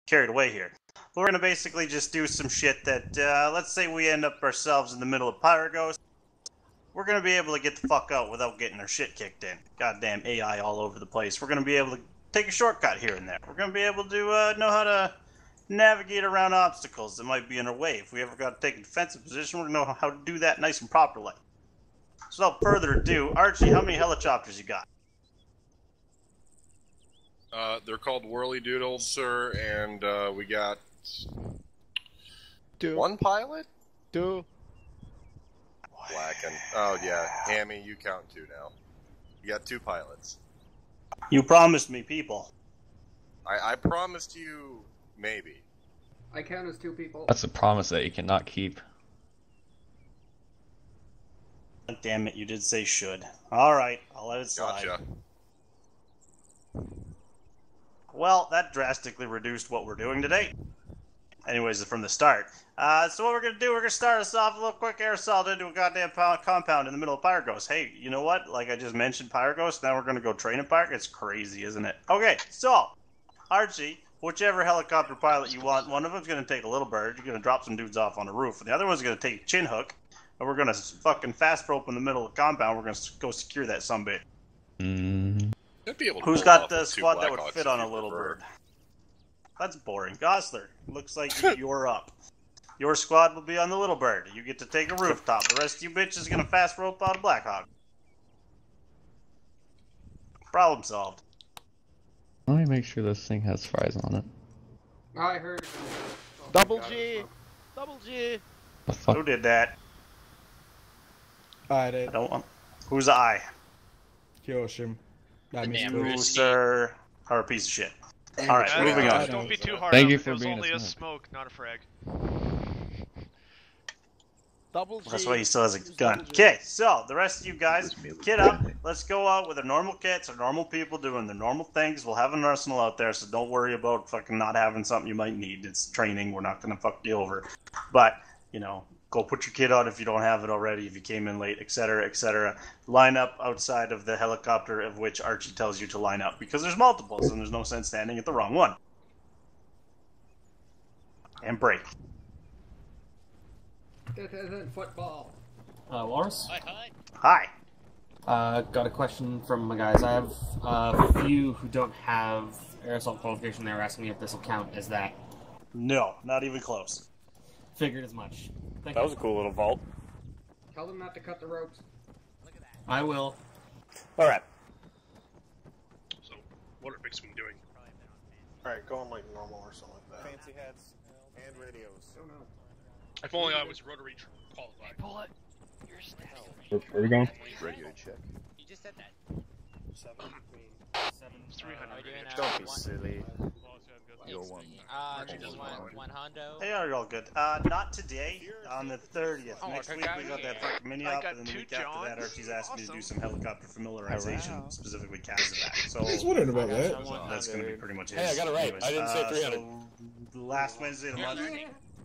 carried away here. We're going to basically just do some shit that, let's say we end up ourselves in the middle of Pyragos. We're going to be able to get the fuck out without getting our shit kicked in. Goddamn AI all over the place. We're going to be able to take a shortcut here and there. We're going to be able to know how to navigate around obstacles that might be in our way. If we ever got to take a defensive position, we're going to know how to do that nice and properly. So without further ado, Archie, how many helicopters you got? They're called Whirly Doodles, sir, and we got... Two. One pilot? Two. Blackin'. Oh, yeah. Hammy, you count two now. You got two pilots. You promised me people. I promised you maybe. I count as two people. That's a promise that you cannot keep. Damn it, you did say should. Alright, I'll let it slide. Gotcha. Well, that drastically reduced what we're doing today. Anyways, from the start. So what we're going to do, we're going to start us off a little quick air assault into a goddamn compound in the middle of Pyragos. Hey, you know what? Like I just mentioned Pyragos, now we're going to go train in Park. It's crazy, isn't it? Okay, so, Archie, whichever helicopter pilot you want, one of them's going to take a little bird, you're going to drop some dudes off on the roof, and the other one's going to take a chin hook, and we're going to fucking fast rope in the middle of the compound, we're going to go secure that sumbit. Who's got the squad that would fit on a little bird? That's boring. Gosler, looks like you're up. Your squad will be on the little bird. You get to take a rooftop. The rest of you bitches is gonna fast rope out a Blackhawk. Problem solved. Let me make sure this thing has fries on it. I heard. Double G! Double G! The fuck? Who did that? I did. I don't want. Who's I? Kyoshim. That means You, sir, are a piece of shit. Alright, moving on. Don't be too hard. Thank you It for was being only a a smoke. smoke, not a frag. Double G. That's why he still has a gun. Okay, so the rest of you guys, kit up. Let's go out with our normal kits, our normal people doing their normal things. We'll have an arsenal out there, so don't worry about fucking not having something you might need. It's training. We're not gonna fuck you over. But, you know, go put your kit out if you don't have it already, if you came in late, etc., etc. Line up outside of the helicopter of which Archie tells you to line up, because there's multiples, and there's no sense standing at the wrong one. And break. This isn't football. Lars? Hi. Got a question from my guys. I have a few who don't have air assault qualification. They were asking me if this will count as that. No, not even close. Figured as much. Thank That you. was a cool little vault. Tell them not to cut the ropes. I will. Alright. So, what are Bixwing doing? Alright, go on like normal or something like that. Fancy heads and radios. Don't know. If only I was rotary qualified. Pull it. You're still. Where are we going? Radio check. You just said that. 300. Don't be silly. You're one. Just one Hondo. They are all good. Not today, on the 30th. Next week we got that fucking mini op, and then the week after that Archie's asked me to do some helicopter familiarization, specifically Kazavat. So I was wondering about that. that's going to be pretty much it. Hey, I got it right. Anyways, I didn't say 300. So the last Wednesday of the month,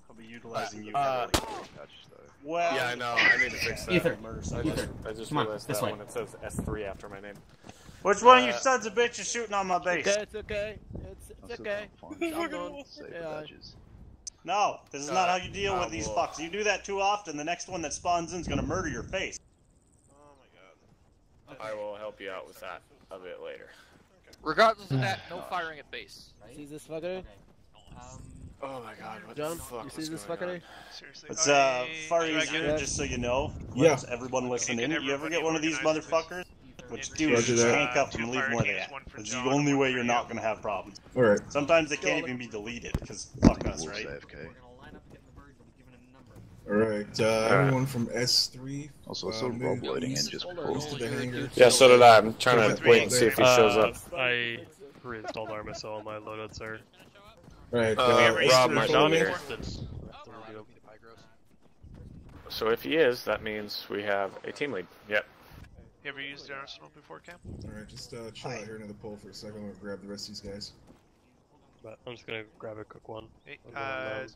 I'll be utilizing you. Uh, Well, yeah, I know. I need to fix that. Ether. I just Come on, realized this that way. when it says S3 after my name. which one of you sons of bitches shooting on my base? Okay, it's okay. It's okay. I'm done. Yeah. No, this is not how you deal with these fucks. You do that too often, the next one that spawns in is going to murder your face. Oh my god. I will help you out with that a bit later. Regardless of that, no firing at base. See this fucker? Oh my god, what John, the fuck you see was this going fucker? on? Seriously. It's far do I easier, get it? just so you know. Yeah. Let everyone listen in. You ever get one of these Organized motherfuckers? What you do Yeah, is you just Roger that. handcuff them and leave them where they at. That's the only way you're not going to have problems. Alright. Sometimes they can't even be deleted, because fuck us, right? Alright, everyone from S3. Also, I saw Rob loading in just before. To the hangar. Yeah, so did I. I'm trying to wait and see if he shows up. I reinstalled Arma, so all my loadouts are. Alright, Rob might not be here. That's So if he is, that means we have a team lead. Yep. You ever used an arsenal before, Cam? Alright, just chill out here near the pole for a second. I'm gonna grab the rest of these guys. But I'm just gonna grab a quick one. Hey, Cam,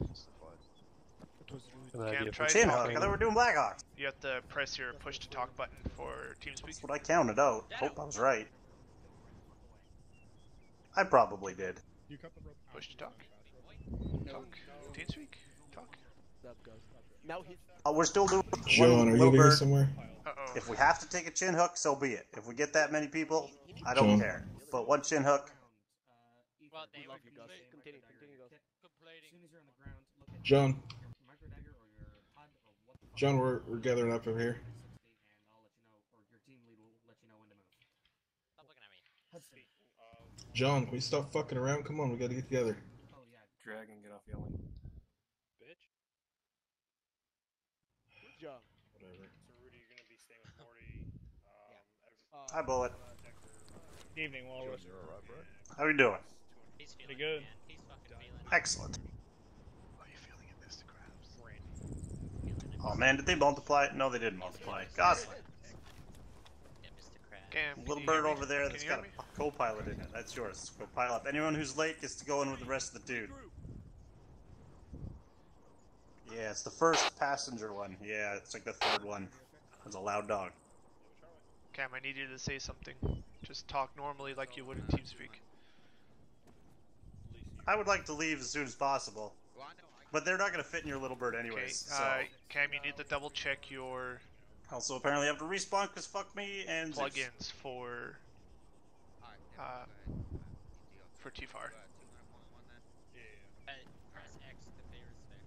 try Chin Hawk, talking. I thought we were doing Blackhawks. You have to press your push to talk button for TeamSpeak. That's what I counted out. Hope I was right. I probably did. Push to talk. TeamSpeak? Talk. Now he's. We're still doing John, one are you little over here bird. somewhere? Uh-oh. If we have to take a chin hook, so be it. If we get that many people, I don't John. care. But one chin hook. Well, they We love you, Gus. Continue, Gus. John. John, we're gathering up over here. Stop looking at me. John, can we stop fucking around? Come on, we gotta get together. Oh yeah, Dragon, get off yelling. Bitch. Good job. Whatever. So Rudy, you're gonna be staying with Morty. Hi, Bullet. Evening, Walrus. How are you doing? He's feeling Pretty good. it, man. He's fucking feeling it. Excellent. How are you feeling it, Mr. Krabs? Feeling it. Oh man, did they multiply? No, they didn't multiply. Gosling. Yeah, Mr. Krabs. Cam, Little can you bird hear me? over there Can that's you hear got me? a co-pilot in it. That's yours. Go pile up. Anyone who's late gets to go in with the rest of the dude. Yeah, it's the first passenger one. Yeah, it's like the third one. It's a loud dog. Cam, I need you to say something. Just talk normally like you would in TeamSpeak. I would like to leave as soon as possible, but they're not going to fit in your little bird anyways. Okay, So Cam, you need to double check your also apparently have to respawn because fuck me and Zeus. plugins for TFAR. Press X to pay respect.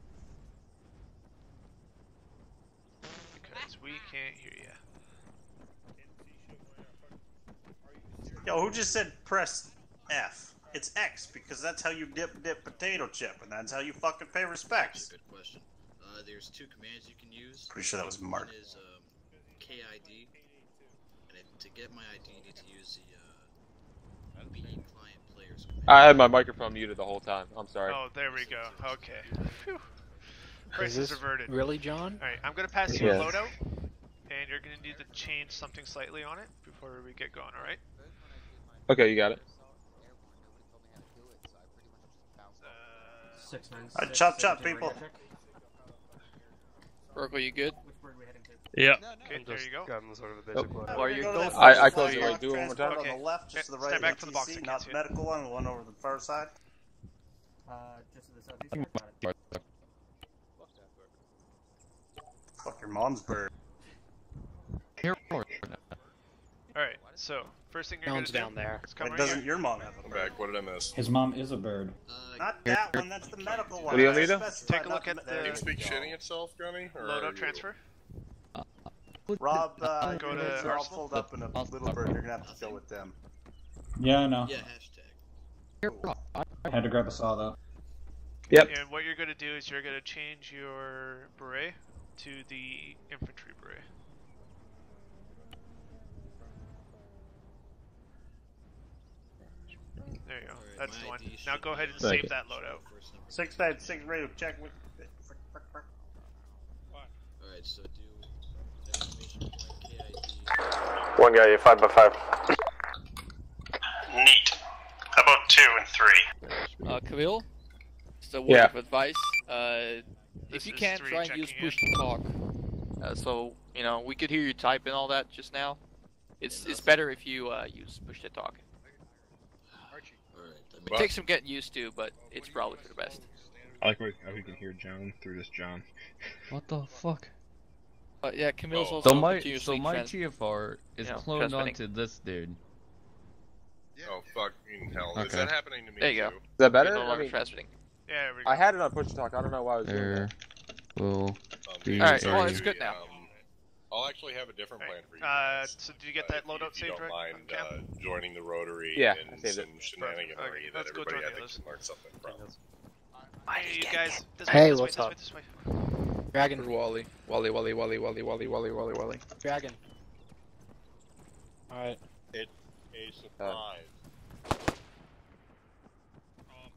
Because we can't hear you. Yo, who just said press F? It's X because that's how you dip potato chip, and that's how you fucking pay respects. Good question. There's two commands you can use. Pretty sure that was Mark. One is KID, and to get my ID, you need to use the B client players command. I had my microphone muted the whole time. I'm sorry. Oh, there we go. Okay. Phew. Crisis averted. Really, John? Alright, I'm gonna pass you a Yeah. loadout, and you're gonna need to change something slightly on it before we get going, alright? Okay, you got it. 696. Chop chop, people. Oracle, you good? Which bird are we heading to? Yeah. Okay, I'm there just you go. grabbing sort of a basic one. Are you going? I closed it. Block Do it one more time. transport Okay. on the left, just to the Stand right back of from the the box, I TC, can't not see the it. medical one, the one over the far side. Just to the southeast. Got it. Fuck your mom's bird. Alright, so, first thing you're gonna do down there. is come Why right doesn't here. your mom have a I'm bird? back. What did I miss? His mom is a bird. Not that one, that's the medical one. What do you want me I to? specified Take a not look at there the- you TeamSpeak go. shitting itself, Gunny? Or are Loadout you- transfer. Rob, Go to they're all Arsenal. pulled up in a little bird. You're gonna have to go with them. Yeah, I know. Yeah, hashtag. I had to grab a saw though. Yep. And what you're gonna do is you're gonna change your beret to the infantry beret. There you go. Alright, That's my the one. ID Now should go be ahead and on Thank save you. that loadout. First number. 696 radio, check with. Alright, so do exclamation point KID. One guy, 5x5. Neat. How about 2 and 3? Camille? So, word Yeah. of advice, This if you is can, 3 try and use checking push to talk. So, you know, we could hear you type and all that just now. It's better if you use push to talk. Alright, It takes some getting used to, but it's probably for the best. I like how we can hear John through this John. What the fuck? But yeah, Camille's Oh. also So my continuously GFR is you know, cloned transmitting. onto this dude. Oh, fucking hell. Is Okay. that happening to me There you go. too? Is that better? You're no I longer mean, transmitting. Yeah, there we go. I had it on push to talk. I don't know why I was doing There that. will be Alright, a... well, it's good now. I'll actually have a different plan for you. So did you get that loadout if you saved, don't right? mind Cam? joining the rotary Yeah, I and saved it. some shenaniganery Okay, that let's go everybody join I the think others. can learn something from. Hey, you guys. This way, Hey, this what's way, up? this way, this way. Dragon. Wally. Dragon. Alright. It's a surprise.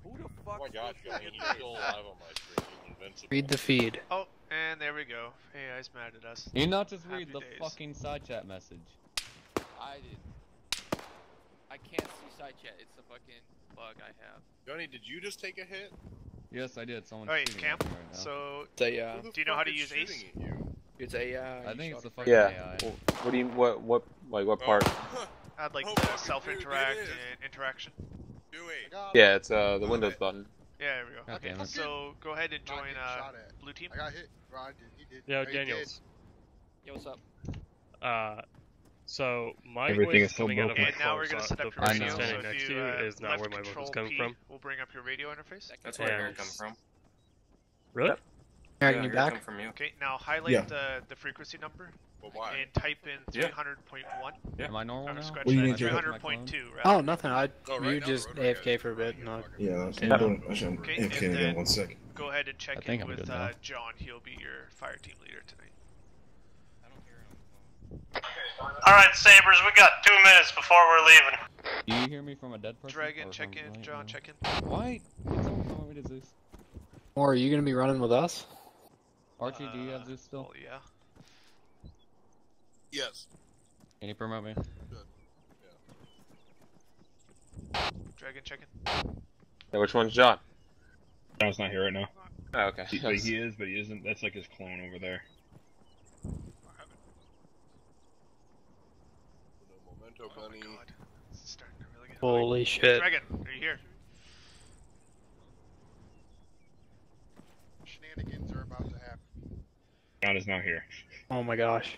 Who the Oh my gosh, Johnny, he's still alive on my screen. He's invincible. Read the feed. Oh, and there we go. AI's mad at us. You not just Happy read the days. fucking side chat message. I did. I can't see side chat. It's a fucking bug I have. Johnny, did you just take a hit? Yes, I did. Someone's Alright, shooting Cam. at me right now. So, It's a, Who the do you know fuck how to is use Ace? shooting at you? it's a, I think it's the fucking yeah. AI. Well, what do you, what part? I'd like Oh, the fucking self-interact dude, it is. and interaction. Do it. Yeah, it's, the Windows button. Yeah, there we go. God damn it. So go ahead and join blue team. I got hit. Ron did. He did. Yo, No, he Daniels. Yo, what's up? So my Everything voice is so coming out of my And now we're phone, gonna so set up the your person radio. standing So next if to you you is not left where my voice control is coming P, from. we'll bring up your radio interface. That's where you're coming from. Really? Yeah, you're back from you. Okay, now highlight Yeah. the frequency number But why? and type in Yeah. 300.1. Yeah. Am I normal now? Scratch What do you that. need, Jacob? 300.2. Oh, nothing. I Oh, right you now just the road AFK for a bit. No. Yeah, Okay. I'm doing. Actually, I'm Okay, AFK and again. then 1 second. go ahead and check I think in I'm with good now. John. He'll be your fire team leader tonight. Alright, Sabres, we got 2 minutes before we're leaving. Do you hear me from a dead person? Dragon, or check from in. right John, now? check in. Why? Can someone tell me what is this? Or are you gonna be running with us? Archie, do you have this still? Oh, yeah. Yes. Can you promote me? Dragon, check in. Yeah, which one's John? John's not here right now. Oh, okay. He is, but he isn't. That's like his clone over there. Memento bunny. Oh my god. This is starting to really get Holy annoying. shit. Dragon, are you here? Shenanigans are about to happen. John is not here. Oh my gosh.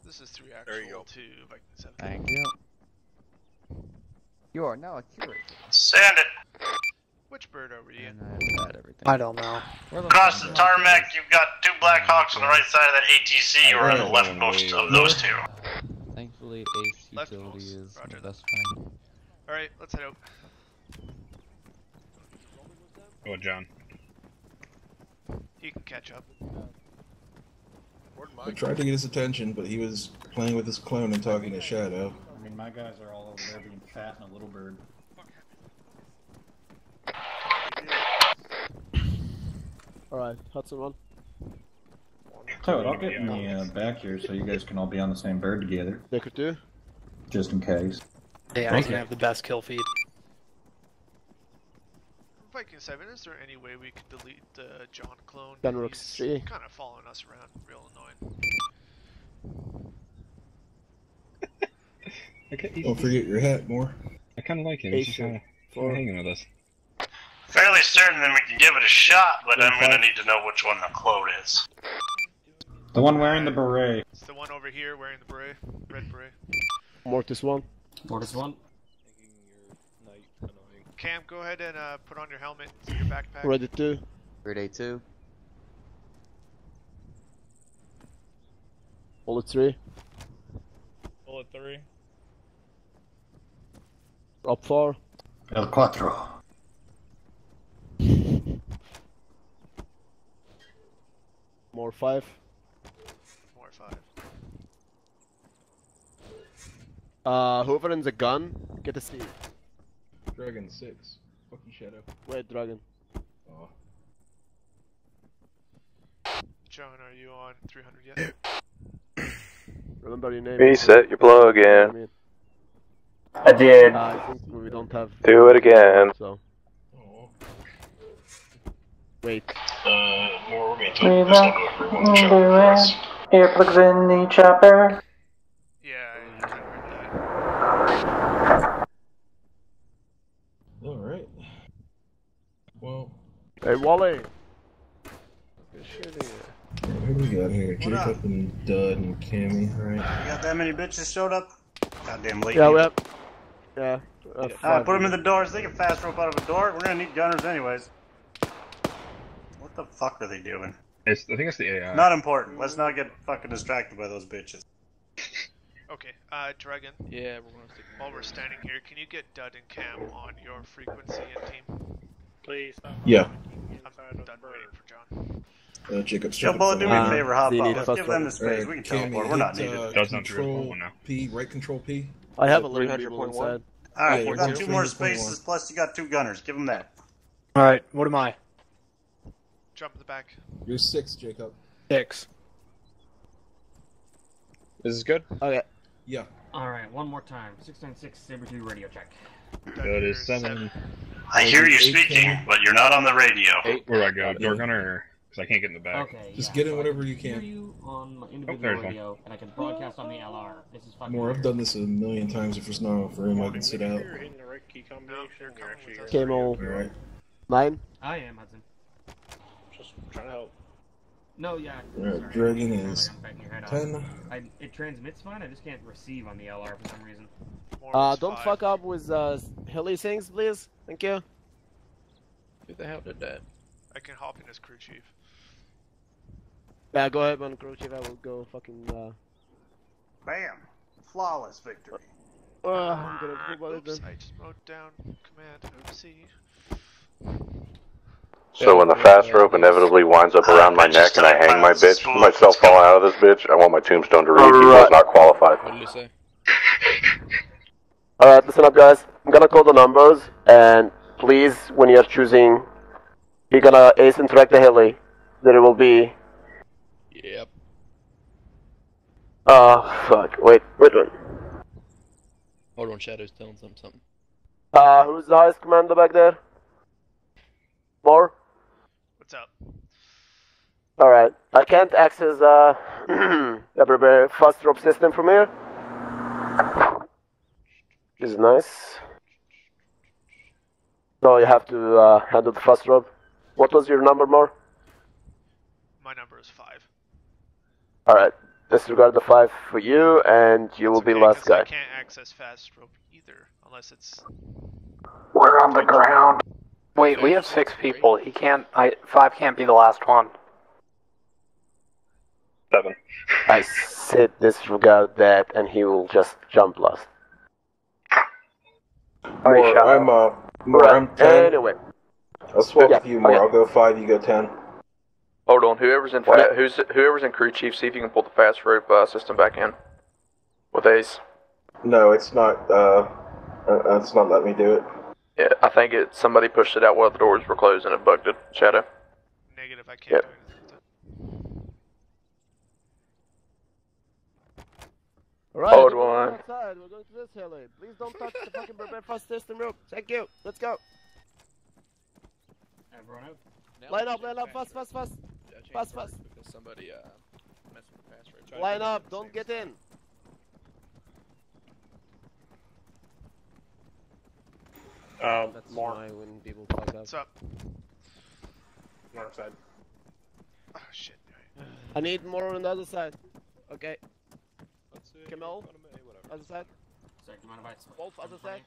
This is 3 There you actual go. to Viking 7. Thank you. You are now a curator. Send it. Which bird are we in? And I've had everything. I don't know. Where the Across fuck the is tarmac, you've got 2 Black Hawks on the right side of that ATC. You are on the leftmost of those 2. Thankfully, Ace Left Utility most. is Roger my that. best friend. Alright, let's head out. Oh, John. He can catch up. I tried to get his attention, but he was playing with his clone and talking to Shadow. I mean, my guys are all over there being fat and a little bird. Alright, Hudson one. Tell you what, I'll get in the back here so you guys can all be on the same bird together. They could do. Just in case. Yeah, I Thank can you. have the best kill feed. Viking 7, is there any way we could delete the John clone? Gun Rook's He's G. kind of following us around, real annoying. Don't forget your hat, more. I kind of like him. He's just Ace kind of hanging with us. Fairly certain that we can give it a shot, but I'm gonna need to know which one the clone is. The one wearing the beret. It's the one over here wearing the beret, red beret. Mortis one. Mortis one. Cam, go ahead and put on your helmet, your backpack. Ready two. Grade A2. Bullet 3. Bullet 3. Up 4. El Cuatro. More 5. More 5. Whoever owns a gun, get a seat. Dragon 6. Fuck you, Shadow. Wait, Dragon. Oh. John, are you on 300 yet? Remember your name. Reset your plug in. I did. I think we don't have. Do it again. So. Wait. More we Do it. Earplugs in the chopper. Yeah, I kind of heard that. Alright. Well. Hey, Wally. Good shit here. Who we got here? Jacob and Dud and Cammy, right? You got that many bitches showed up? Goddamn late. Yeah, we have. Yeah. Alright, put them in the doors. They can fast rope out of a door. We're gonna need gunners anyways. What the fuck are they doing? I think it's the AI. Not important. Let's not get fucking distracted by those bitches. Okay, Dragon. Yeah, we're gonna stick. While we're standing here, can you get Dud and Cam on your frequency and team? Please. Yeah. I'm done waiting for John. Jacob Joe started Bullet, do me a favor, hop they up. need Let's fast give them the forward. space. We can Cammy, teleport. We're not hit, needed. Does not do Control it now. P, right control P. I have 11 people 300.1. inside. Alright, Yeah, you got one 2 more finger, spaces, 0.1. plus you got 2 gunners. Give them that. Alright, what am I? Jump in the back. You're 6, Jacob. 6. This is good? Okay. Yeah. Alright, one more time. 696 Saber 2 radio check. Good as 7. I hear you speaking, but you're not on the radio. Where do I go? Door gunner? Because I can't get in the back. Okay, Just yeah, get in so I whatever can you hear can. you on my there's individual one. radio, and I can broadcast on the LR. This is fucking More, I've weird. done this a million times. If there's not enough room, I can sit out. You're hitting the right key combination. You're actually Camo. Alright. 9? I am, Hudson. Just trying to help. No, yeah. Alright, dragging is I'm backing your head off. 10. It transmits fine, I just can't receive on the LR for some reason. Don't fuck up with heli things, please. Thank you. Who the hell did that? I can hop in as crew chief. Yeah, go ahead, man, crew chief. I will go fucking. Bam! Flawless victory. I'm gonna go about it Oops, then. I just wrote down command. Oopsie. So when the fast rope inevitably winds up around my neck and I hang my bitch, myself falling out of this bitch, I want my tombstone to read he was not qualified. What did he say? Alright, listen up, guys. I'm gonna call the numbers, and please, when you're choosing, you're gonna ace interact the heli. There will be. Yep. Fuck. Wait. Hold on, Shadow's telling them something. Who's the highest commander back there? More? What's up? Alright. I can't access, the fast drop system from here. This is nice. So you have to, handle the fast drop. What was your number, more? My number is 5. Alright. Disregard the 5 for you, and you will be last guy. I can't access fast rope either, unless it's... We're on the ground. Wait, we have 6 people. He can't. 5 can't be the last one. 7. I said disregard that, and he will just jump last. I'm 10. Anyway. I'll swap with you more. I'll go 5, you go 10. Hold on, whoever's in whoever's in crew chief, see if you can pull the fast rope system back in with Ace. No, it's not letting me do it. Yeah, I think somebody pushed it out while the doors were closed and it bugged it. Shadow. Negative, I can't do anything. Alright, Hold we're on. going outside. We're going to this heli. Please don't touch the fucking prepare fast system rope. Thank you. Let's go. Everyone out. Line up, fast. Fast. Because somebody messed with the fast rope. Line up, don't get in. That's more. why when people fuck up. What's up? North side. Oh, shit. I need more on the other side. Okay. Camel, other side. Sorry, do you mind if I... Wolf, other side.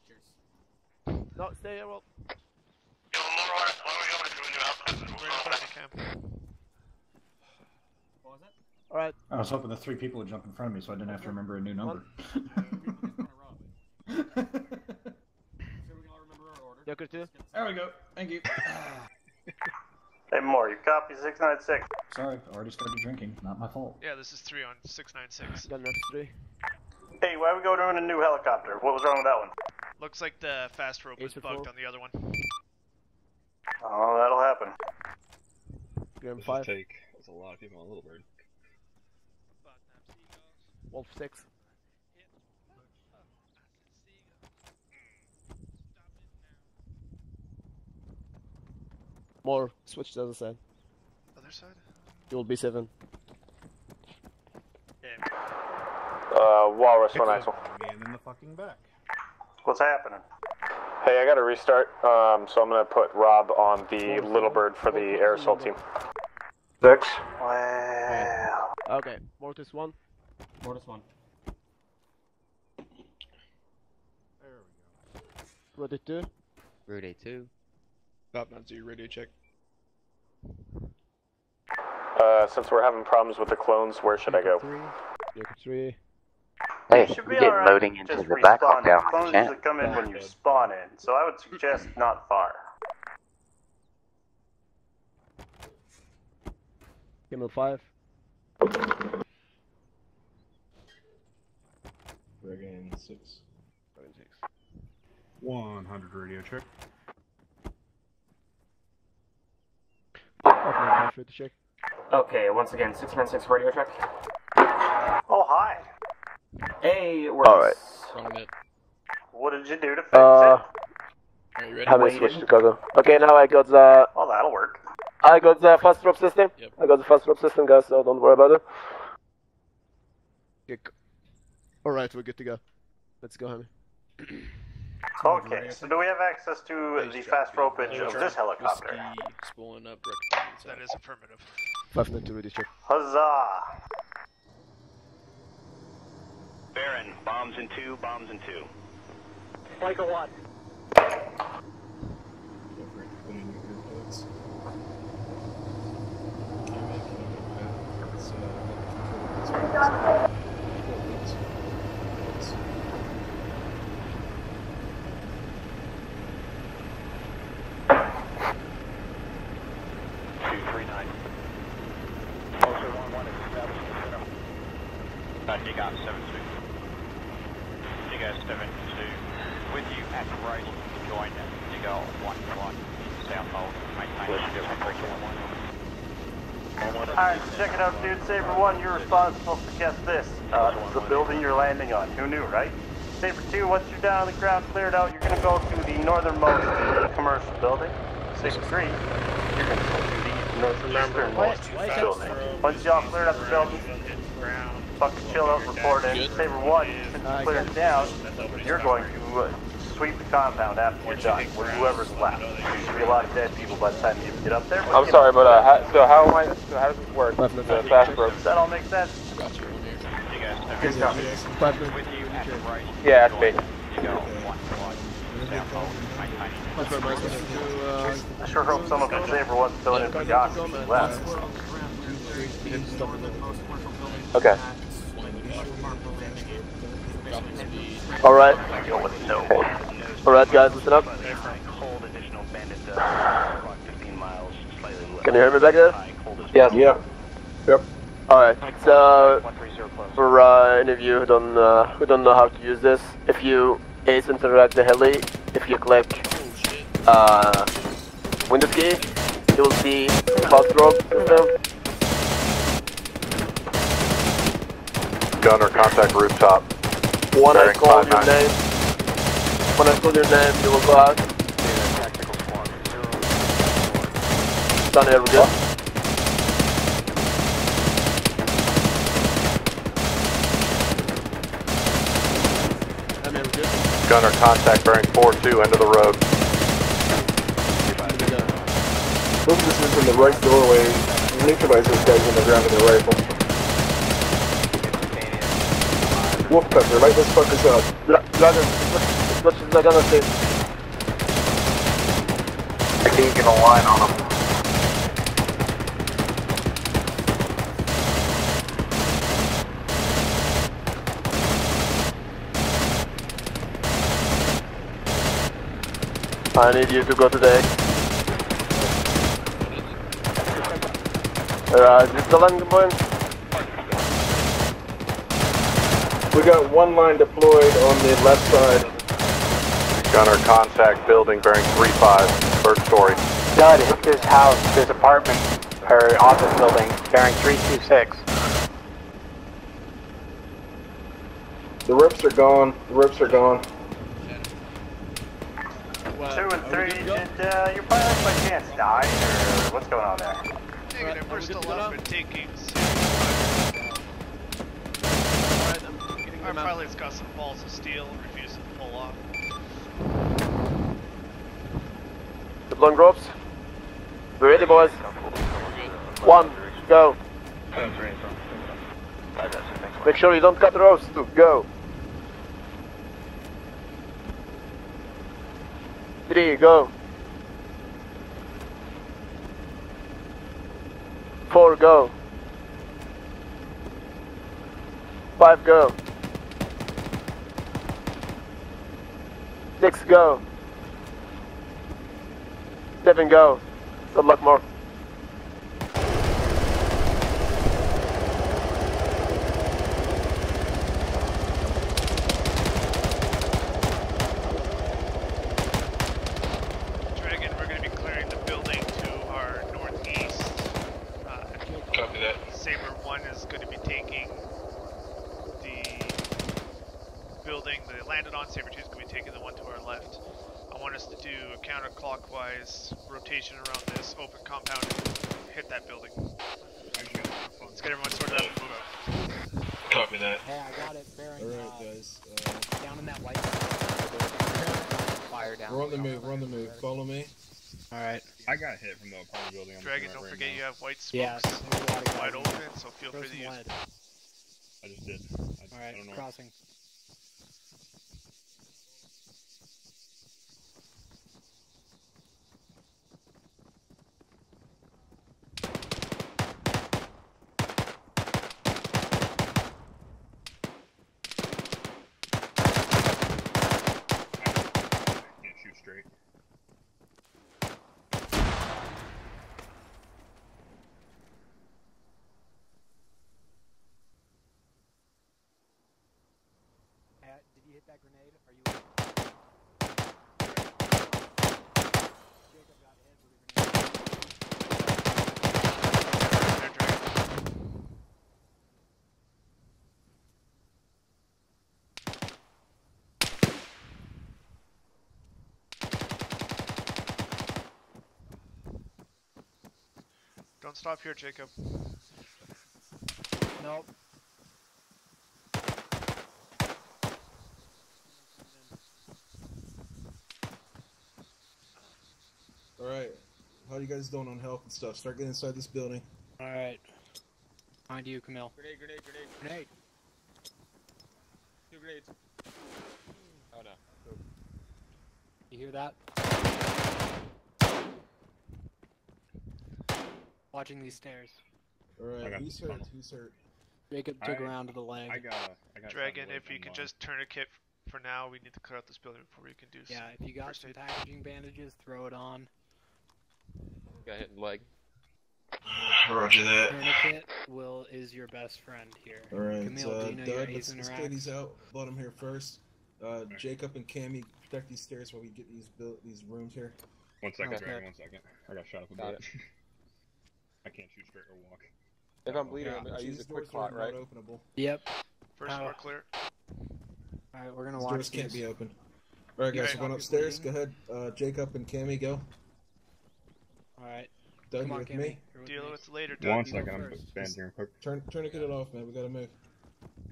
Cheers. No, stay here, Wolf. What was that? Alright. I was hoping the 3 people would jump in front of me so I didn't have to remember a new number. Joker 2. There we go. Thank you. Hey, more. You copy 696. Sorry, already started drinking. Not my fault. Yeah, this is 3 on 696. Gun next 3. Hey, why are we going to a new helicopter? What was wrong with that one? Looks like the fast rope was bugged on the other one. Oh, that'll happen. Gun 5. That's a lot of people on Little Bird. Wolf 6. More. Switch to the other side. Other side? You will be 7. Walrus 1 Axel. Again in the fucking back. What's happening? Hey, I got to restart, so I'm going to put Rob on the Little Bird for the air assault team. 6. Wow. Okay. Mortis 1. Mortis 1. Ready 2. Rudy 2. Top 9-0 radio check. Since we're having problems with the clones, where should I go? Joker 3. Hey, You should be you're getting alright loading into just the back respawning. off down Clones on the usually chat. come in when you spawn in, so I would suggest not far. Camel 5. Dragon 6. 6. 100 radio check. To check. Okay, once again, 696 radio check. Oh, hi. Hey, we're... Alright. What did you do to fix it? Are you ready? Have me switch to cargo. Okay, now I got the... Oh, that'll work. I got the fast drop system. Yep. I got the fast drop system, guys, so don't worry about it. Alright, we're good to go. Let's go, Hammy. Okay, so do we have access to the fast ropage of this helicopter? Spooling up. That is affirmative. 592 ready check. Huzzah! Baron, bombs in 2, bombs in 2. Michael 1. Dig up 7-2. Digger 7-2. With you at race, join Digger 1-1. South hold, maintain. Alright, check it out, dude. Saber 1, you're responsible for guess this. This is the building you're landing on. Who knew, right? Saber 2, once you're down on the ground, cleared out, you're gonna go to the northernmost commercial building. Saber 3, you're gonna go to the northeasternmost building. Once y'all cleared up the building, fucking chill out, report in. Saber 1, since you cleared it down, you're going to sweep the compound after you're done, with whoever's left. There should be a lot of dead people by the time you get up there. I'm sorry, but how does this work? The fast rope. Does that all make sense? Yeah, that's me. I sure hope some of the Saber 1's filling in for Yacht left. Okay. Alright. Alright guys, listen up. Can you hear me back there? Yes. Yeah. Yep. Alright, so for any of you who don't know how to use this, if you ace interact the heli, if you click Windows key, you will see fast rope system. Gunner, contact rooftop. When I call your name, you will go out. Done here, we're good. Gunner, contact bearing 4-2, end of the road. Move this in the right doorway. Neutralize those guys on the ground with their rifle. Wolf pepper, light those fuckers up. Dragon, what's the gunner say? I can't get a line on them. I need you to go to the X. Is this the landing point? We got one line deployed on the left side. Gunner, contact building bearing 3-5, third story. Dud, hit this house, this apartment, or office building, bearing 326. The rips are gone. The rips are gone. 2 and 3, did your pilot by chance die, or what's going on there? Negative, we're still up and taking Our pilot's got some balls of steel and refuses to pull off. Deploying ropes. We ready, boys? 1, go. Make sure you don't cut the ropes. 2, go. 3, go. 4, go. 5, go. 6, go. 7, go. Good luck, more. Dragon, we're going to be clearing the building to our northeast. Copy that. Saber 1 is going to be taking the building that it landed on. Saber 2 is going to be taking the one to our left. I want us to do a counterclockwise rotation around this open compound and hit that building. Let's get everyone sorted out and move out. Copy that. Hey, I got it. Bearing, Alright, guys. down in that white. fire down. We're on the move. We're on the move. Follow me. Alright. I got hit from the apartment building. I'm Dragon, looking don't at forget right you now. have white smokes Yeah, there's a lot of guys wide in open, there. so feel Throw free to some use lead. I just did. I Alright, don't know. crossing. Can't shoot straight. Did you hit that grenade? Are you Jacob got hit with a grenade. Don't stop here, Jacob. Nope. Alright. How you guys doing on health and stuff? Start getting inside this building. Alright. Behind you, Camille. Grenade, grenade, grenade. Grenade. 2 grenades. Oh no. You hear that? Watching these stairs. Alright, who's hurt? Who's hurt? Jacob took around to the leg. I got Dragon, if you can just tourniquet for now, we need to clear out this building before we can do Yeah, if you got first some aid. packaging bandages, throw it on. Got hit in the leg. Roger that. Tourniquet is your best friend here. Alright, Camille, do you know your Doug, A's let's and clear Iraqs? these out. Bottom here first. Jacob and Cammy, protect these stairs while we get these rooms here. 1 second, Okay. Dragon, 1 second. I got shot up a Got bit. I can't shoot straight or walk. If I'm bleeding, Yeah, I use a these quick doors are clot, right? not openable. Yep. First floor clear. Alright, we're gonna These watch doors can't these. be open. Alright guys, Right. we're going upstairs. Go ahead, Jacob and Cammy, go. Alright. Doug, Come you on, with Cammy. me? You're with Deal me. with it later, Doug. 1 You go second, I'm first. bandaging real quick. Tourniquet it off, man. We gotta move.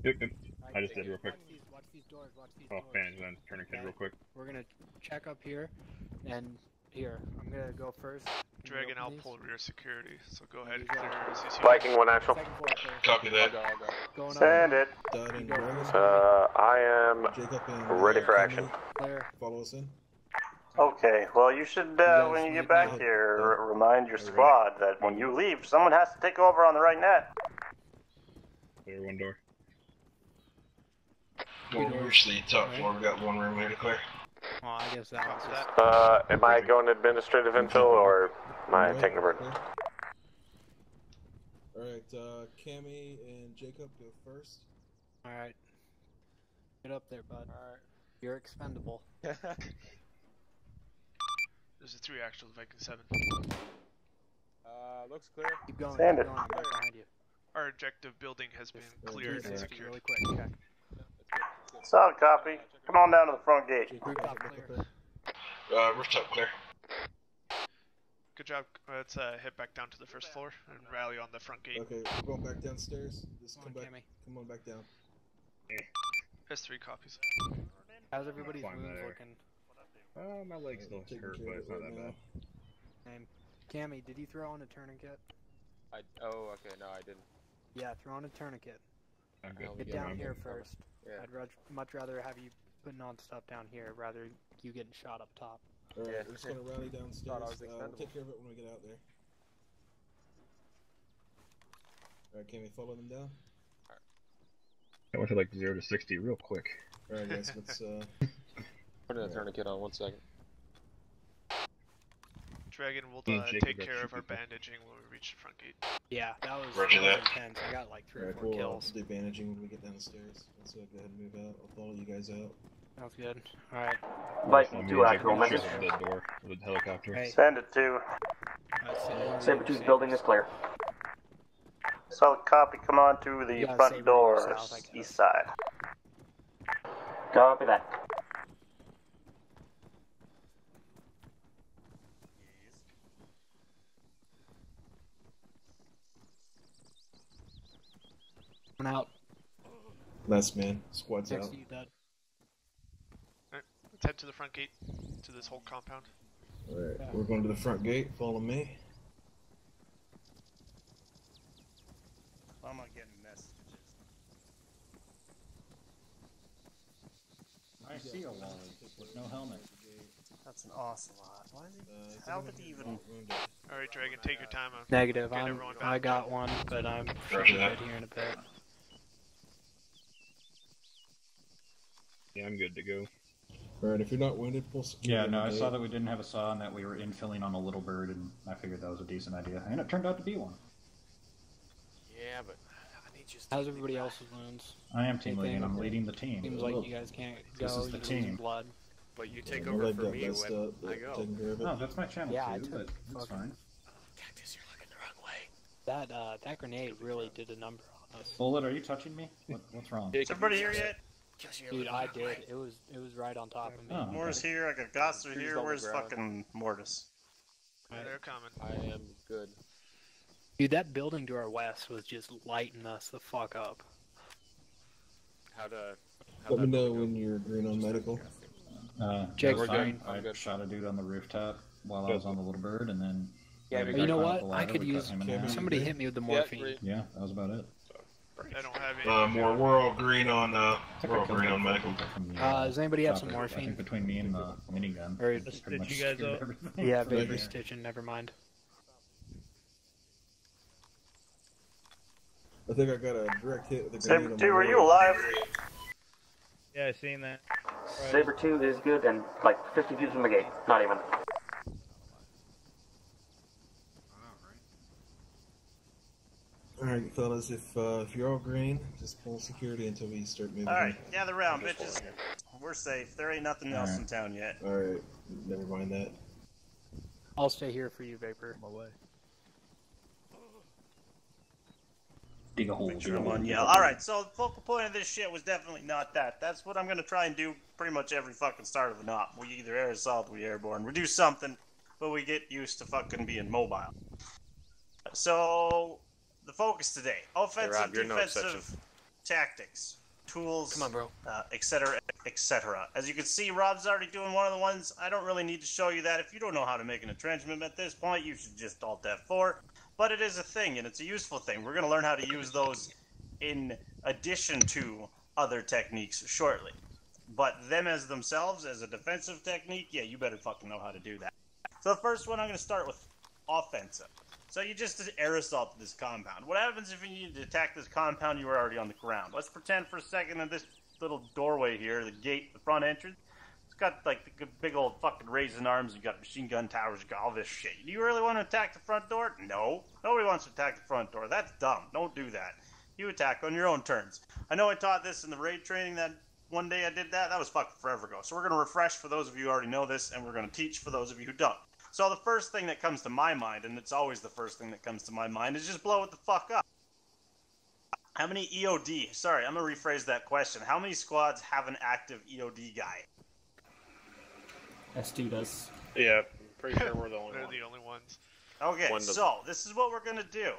Yep. I just did real quick. Watch these doors, watch these Oh, doors. bandage then. Tourniquet Okay. real quick. We're gonna check up here, and here, I'm gonna go first. Can you Dragon, open I'll these? pull rear security, so go ahead and These clear are- CCTV. Viking 1 actual. Second floor, clear. Copy that. I'll go. Going Send up. it. Doug and You go Dragon, first. I am Jacob and ready for Cammy, action. Clear. follow us in. Okay, well, you should, guys when you get leave back now. here, remind your squad that when you leave, someone has to take over on the right net. Clear 1 door. Well, we're actually top floor. We got one room here to clear. Well, I guess that was just... Am I going administrative infill or am I taking a bird? Alright, Cammy and Jacob go first. Alright. Get up there, bud. Alright. You're expendable. There's a 3 actual Viking 7. Looks clear. Keep going, Send keep it. going, I'm right behind you. Our objective building has been cleared and 360, secured. really quick, check. Solid copy. Come on down to the front gate. Rooftop clear. Rooftop clear. Good job. Let's head back down to the first floor and rally on the front gate. Okay, we're going back downstairs. Just Come come on, back. Cammy. Come on back down. There's 3 copies. How's everybody's Fine wounds there. looking? My leg's still Taking hurt, care but of it's it not right that now. bad. Cammy, did you throw on a tourniquet? Oh, okay, no, I didn't. Yeah, throw on a tourniquet. I'm good. Get Yeah, down I'm here good. first. Yeah. I'd much rather have you putting on stuff down here, rather you getting shot up top. Alright, Yeah. we're just gonna rally downstairs. Thought I was We'll expendable. take care of it when we get out there. Alright, Cammy, follow them down. I went to like 0 to 60 real quick. Alright, guys, let's Putting a tourniquet on 1 second. Dragon will Jacob take got care of our people. bandaging when we reach the front gate. Yeah, that was Roger that. intense. I got like 3 or Alright, 4 we'll kills. do bandaging when we get down the stairs. Let's go ahead and move out. I'll follow you guys out. Sounds good. Alright. Viking 2 actual Shoot message. the door with a helicopter. Hey. Send it to. Saber 2's building is clear. Solid copy. Come on to the Yeah, front Saber door, south, I guess. east side. Copy that. One out. Last man. Squad's Next out. to you, Dud. Alright, let's head to the front gate. to this whole compound. Alright, we're going to the front gate. Follow me. I'm not getting messages. I see a Wally with no helmet. That's an ocelot. Why is he? How did he even? All right, Dragon, take your time on. Negative. getting everyone I back. got one, but I'm Roger should that. get here in a bit. Yeah, I'm good to go. Alright, if you're not wounded, pull security. Yeah, on no, the I gate. saw that we didn't have a saw and that we were infilling on a little bird, and I figured that was a decent idea. And it turned out to be one. Yeah, but I need just. How's everybody else's wounds? I am team leading. Anything? I'm leading the team. Seems like you guys can't go. This is the you're losing team. blood. But you take My over leg for got me messed when up, I but go. taking care of it. Oh, that's my channel Yeah, I too, took but it's fucking- fine. Cactus, you're looking the wrong way. That grenade really did a number on us. Bullet, are you touching me? What's wrong? Is everybody here yet? Dude, I did. It was right on top of me. Oh, okay. Mortis here. I got Gosser Who's here. on the Where's ground? fucking Mortis? They're coming. I am good. Dude, that building to our west was just lighting us the fuck up. How'd Let me know when you're green on medical. Jake, that's we're fine. good. I shot a dude on the rooftop while I was on the little bird, and then. Yeah, we You know got what? up the I ladder, could we cut use him in half. somebody hit me with the morphine. Yeah, that was about it. I don't have any. We're all green on medical. Does anybody have some I morphine? think between me and the minigun. Or- it's pretty much Stitch you guys scared up? everything. Yeah, vapor stitching. Never mind. I think I got a direct hit with a Saber grenade on 2, my are leg. you alive? Yeah, I seen that. Saber 2 is good and like 50 feet from the gate. Not even. Alright, fellas, if you're all green, just pull security until we start moving. Alright, gather round, bitches. We're safe. There ain't nothing else in town yet. Alright, never mind that. I'll stay here for you, Vapor. My way. Dig a hole. Make sure I'm on yell. Alright, so the focal point of this shit was definitely not that. That's what I'm gonna try and do pretty much every fucking start of an op. We either air assault, we airborne. We do something, but we get used to fucking being mobile. So, the focus today. Offensive, Rob, you're no defensive exception. tactics, tools, Come on, bro. etc., etc. As you can see, Rob's already doing one of the ones. I don't really need to show you that. If you don't know how to make an entrenchment at this point, you should just Alt F4. But it is a thing, and it's a useful thing. We're going to learn how to use those in addition to other techniques shortly. But them as themselves, as a defensive technique, yeah, you better fucking know how to do that. So the first one, I'm going to start with offensive. So you just air assault this compound. What happens if you need to attack this compound, you were already on the ground? Let's pretend for a second that this little doorway here, the gate, the front entrance, it's got like the big old fucking raising arms, you got machine gun towers, you got all this shit. Do you really want to attack the front door? No. Nobody wants to attack the front door. That's dumb. Don't do that. You attack on your own terms. I know I taught this in the raid training that one day I did that. That was fucking forever ago. So we're going to refresh for those of you who already know this, and we're going to teach for those of you who don't. So the first thing that comes to my mind, and it's always the first thing that comes to my mind, is just blow it the fuck up. How many EOD, sorry, I'm going to rephrase that question. How many squads have an active EOD guy? S2 does. Yeah, pretty sure we're the only They're one. the only ones. Okay, One doesn't. so this is what we're going to do.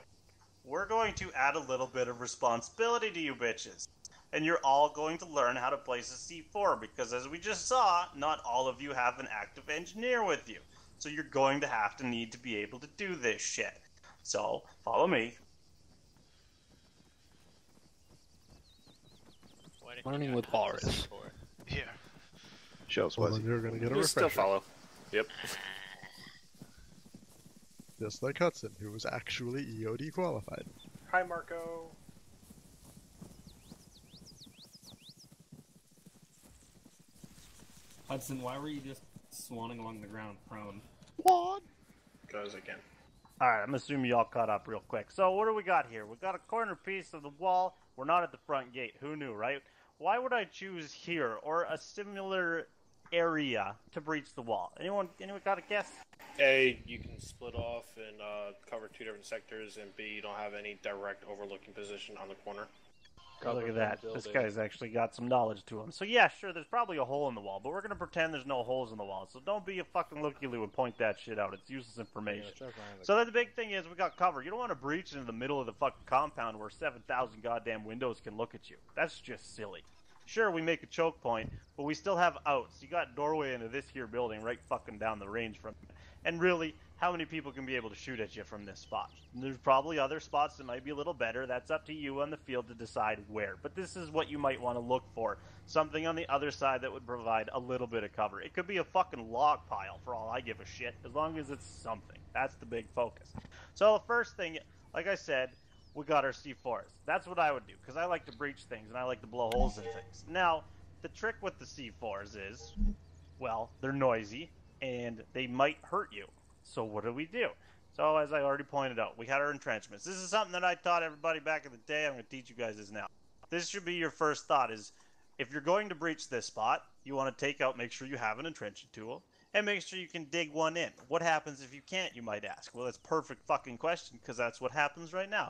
We're going to add a little bit of responsibility to you bitches. And you're all going to learn how to place a C4, because as we just saw, not all of you have an active engineer with you. So you're going to have to need to be able to do this shit. So, follow me. Learning with Walrus. Yeah. Shells was it? You're gonna get a We'll still refresher. follow. Yep. Just like Hudson, who was actually EOD qualified. Hi, Marco. Hudson, why were you just swanning along the ground prone? What? Goes again. Alright, I'm assuming you all caught up real quick. So, what do we got here? We got a corner piece of the wall. We're not at the front gate. Who knew, right? Why would I choose here, or a similar area, to breach the wall? Anyone got a guess? A, you can split off and cover two different sectors, and B, you don't have any direct overlooking position on the corner. Look at that. This guy's actually got some knowledge to him. So yeah, sure, there's probably a hole in the wall, but we're going to pretend there's no holes in the wall. So don't be a fucking looky-loo and point that shit out. It's useless information. So then the big thing is we got cover. You don't want to breach into the middle of the fucking compound where 7,000 goddamn windows can look at you. That's just silly. Sure, we make a choke point, but we still have outs. You got doorway into this here building right fucking down the range from it. And really, how many people can be able to shoot at you from this spot? There's probably other spots that might be a little better. That's up to you on the field to decide where. But this is what you might want to look for. Something on the other side that would provide a little bit of cover. It could be a fucking log pile for all I give a shit, as long as it's something. That's the big focus. So the first thing, like I said, we got our C4s. That's what I would do, because I like to breach things and I like to blow holes in things. Now, the trick with the C4s is, well, they're noisy and they might hurt you. So what do? So as I already pointed out, we had our entrenchments. This is something that I taught everybody back in the day. I'm going to teach you guys this now. This should be your first thought is, if you're going to breach this spot, you want to take out, make sure you have an entrenching tool, and make sure you can dig one in. What happens if you can't, you might ask? Well, that's a perfect fucking question, because that's what happens right now.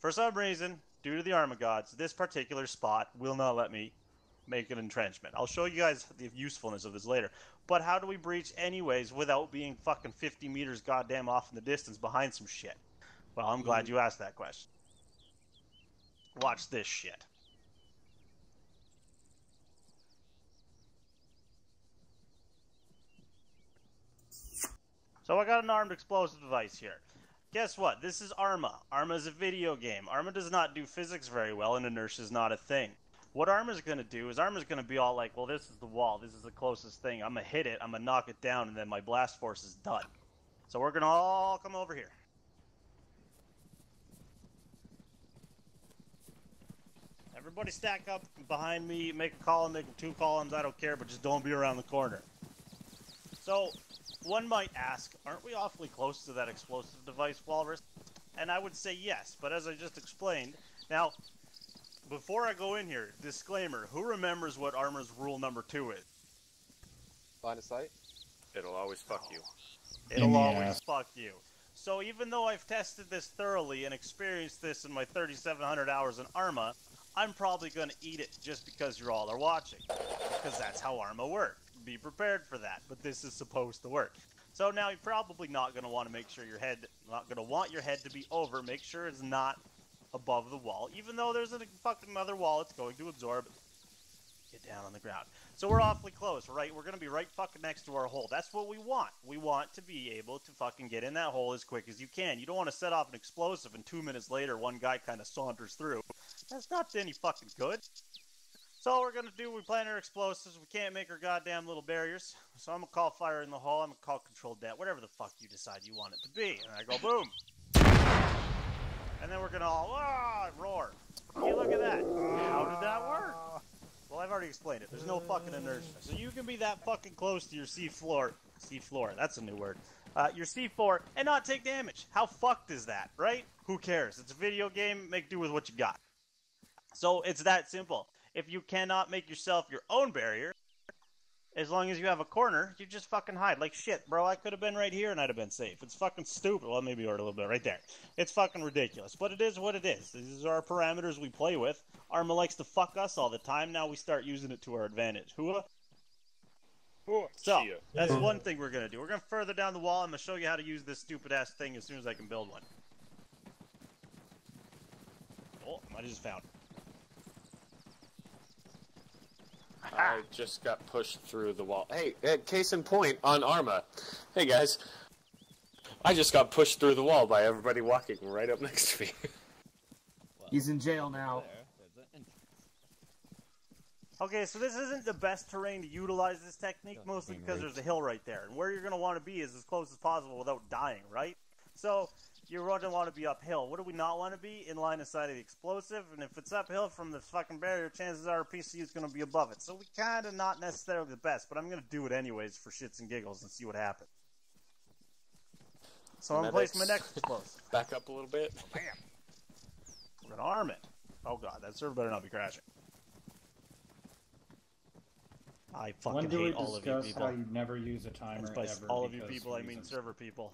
For some reason, due to the Arma gods, this particular spot will not let me make an entrenchment. I'll show you guys the usefulness of this later. But how do we breach anyways without being fucking 50 meters goddamn off in the distance behind some shit? Well, I'm glad you asked that question. Watch this shit. So I got an armed explosive device here. Guess what? This is Arma. Arma is a video game. Arma does not do physics very well, and inertia is not a thing. What Arma's going to do is Arma's going to be all like, well, this is the wall. This is the closest thing. I'm going to hit it. I'm going to knock it down, and then my blast force is done. So we're going to all come over here. Everybody stack up behind me. Make a column, make 2 columns. I don't care, but just don't be around the corner. So one might ask, aren't we awfully close to that explosive device, Walrus? And I would say yes, but as I just explained, now, before I go in here, disclaimer, who remembers what Arma's rule number 2 is? Line of sight? It'll always fuck you. It'll always fuck you. So even though I've tested this thoroughly and experienced this in my 3,700 hours in Arma, I'm probably going to eat it just because you all are watching. Because that's how Arma works. Be prepared for that, but this is supposed to work. So now you're probably not going to want to make sure your head, not going to want your head to be over. Make sure it's not above the wall, even though there's a fucking other wall it's going to absorb. Get down on the ground. So we're awfully close, right? We're going to be right fucking next to our hole. That's what we want. We want to be able to fucking get in that hole as quick as you can. You don't want to set off an explosive and 2 minutes later one guy kind of saunters through. That's not any fucking good. So all we're going to do, we plant our explosives. We can't make our goddamn little barriers. So I'm going to call fire in the hole. I'm going to call controlled death. Whatever the fuck you decide you want it to be. And I go boom. And then we're going to all roar. Hey, look at that. How did that work? Well, I've already explained it. There's no fucking inertia. So you can be that fucking close to your C4. That's a new word. Your C4 and not take damage. How fucked is that, right? Who cares? It's a video game. Make do with what you got. So it's that simple. If you cannot make yourself your own barrier, as long as you have a corner, you just fucking hide. Like, shit, bro, I could have been right here and I'd have been safe. It's fucking stupid. Well, maybe a little bit right there. It's fucking ridiculous. But it is what it is. These are our parameters we play with. Arma likes to fuck us all the time. Now we start using it to our advantage. So, that's one thing we're going to do. We're going to further down the wall. I'm going to show you how to use this stupid-ass thing as soon as I can build one. Oh, I just found it. I just got pushed through the wall. Hey, case in point, on Arma. Hey, guys. I just got pushed through the wall by everybody walking right up next to me. He's in jail now. Okay, so this isn't the best terrain to utilize this technique, mostly because there's a hill right there. And where you're going to want to be is as close as possible without dying, right? So, you're going to want to be uphill. What do we not want to be? In line of sight of the explosive. And if it's uphill from the fucking barrier, chances are our PCU is going to be above it. So we kind of not necessarily the best, but I'm going to do it anyways for shits and giggles and see what happens. So I'm going to place my next explosive. Back up a little bit. Bam! We're going to arm it. Oh god, that server better not be crashing. I fucking hate all of you people. How you never use a timer and by ever all of you people, I mean server people.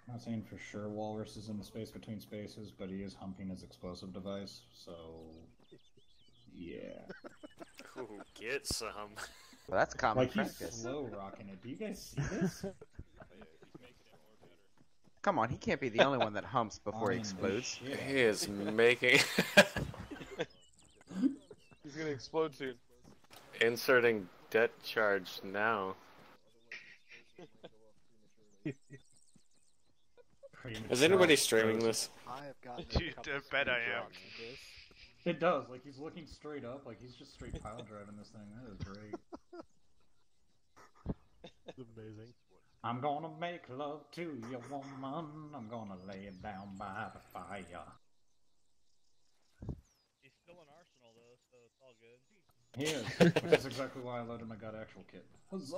I'm not saying for sure Walrus is in the space between spaces, but he is humping his explosive device, so Yeah. Ooh, get some. Well, that's common Like he's practice. slow rocking it. Do you guys see this? Come on, he can't be the only one that humps before he Arma explodes. shit. He is making. He's gonna explode soon. Inserting debt charge now. Is anybody streaming this? Dude, I bet I am. It does. Like he's looking straight up. Like he's just straight pile driving this thing. That is great. It's amazing. I'm gonna make love to you, woman. I'm gonna lay it down by the fire. He's still an Arsenal though, so it's all good. He is, which is exactly why I loaded my God Actual kit. Huzzah!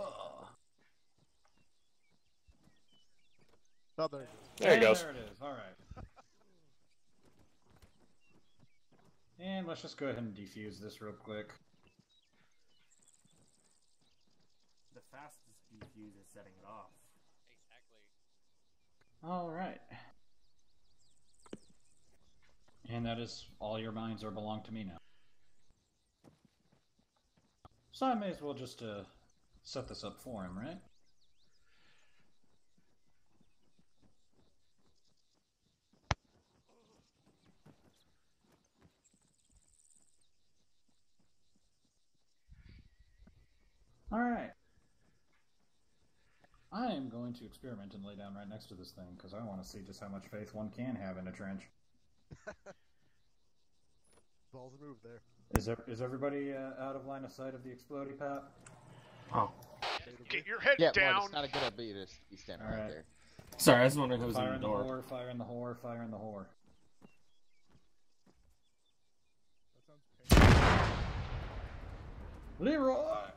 Oh, there it is. There he goes. There it is. All right. And let's just go ahead and defuse this real quick. The fastest defuse is setting it off. All right. And that is all your mines are belong to me now. So I may as well just set this up for him, right? Alright. I am going to experiment and lay down right next to this thing, because I want to see just how much faith one can have in a trench. Balls move there. Is everybody out of line of sight of the explodey, Pat? Oh. Get your head Yeah, down! well, it's not a good idea to be standing right there. Sorry, I was wondering who was Fire in the door. Whore, fire in the whore, fire in the whore. Leroy!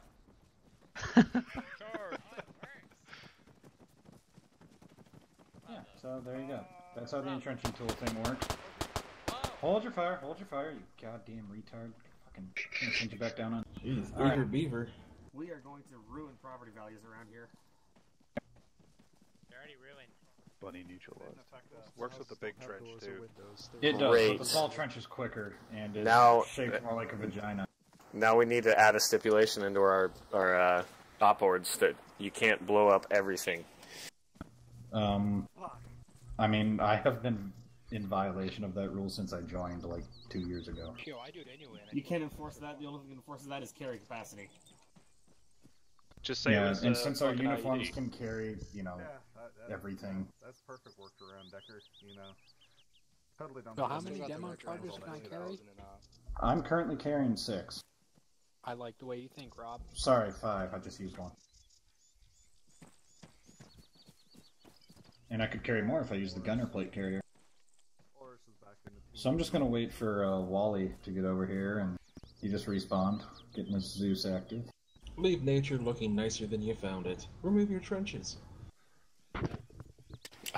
Yeah, so there you go. That's how the entrenching tool thing works. Hold your fire, you goddamn retard. Fucking gonna send you back down on. Jeez, All right. eager beaver. We are going to ruin property values around here. They're already ruined. Bunny neutralized. Works with the big trench too. It does, Great. but the small trench is quicker and is Now- shaped more like a vagina. Now we need to add a stipulation into our op boards that you can't blow up everything. I mean, I have been in violation of that rule since I joined like 2 years ago. Yo, I do it anyway. You can't enforce that. The only thing that enforces that is carry capacity. Just say Yeah, it was and since our fucking uniforms IED. can carry, you know, everything. That's perfect workaround, Decker. You know, totally don't. So how many demo charges can I carry? I'm currently carrying 6. I like the way you think, Rob. Sorry, 5. I just used 1. And I could carry more if I used the gunner plate carrier. So I'm just gonna wait for Wally to get over here, and he just respawned, getting his Zeus active. Leave nature looking nicer than you found it. Remove your trenches.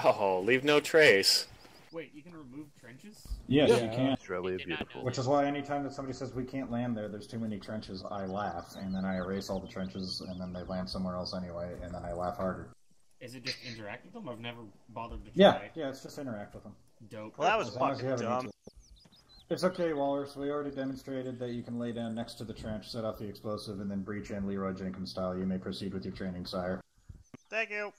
Oh, leave no trace. Wait, you can remove trenches? Yes, Yeah. you can. It's really beautiful. Which is why anytime that somebody says we can't land there, there's too many trenches, I laugh, and then I erase all the trenches, and then they land somewhere else anyway, and then I laugh harder. Is it just interact with them? I've never bothered to Yeah, try. yeah, it's just interact with them. Dope. Well, that was As long as you fucking have a dumb. neutral. It's okay, Walrus. We already demonstrated that you can lay down next to the trench, set off the explosive, and then breach in Leroy Jenkins style. You may proceed with your training, sire. Thank you.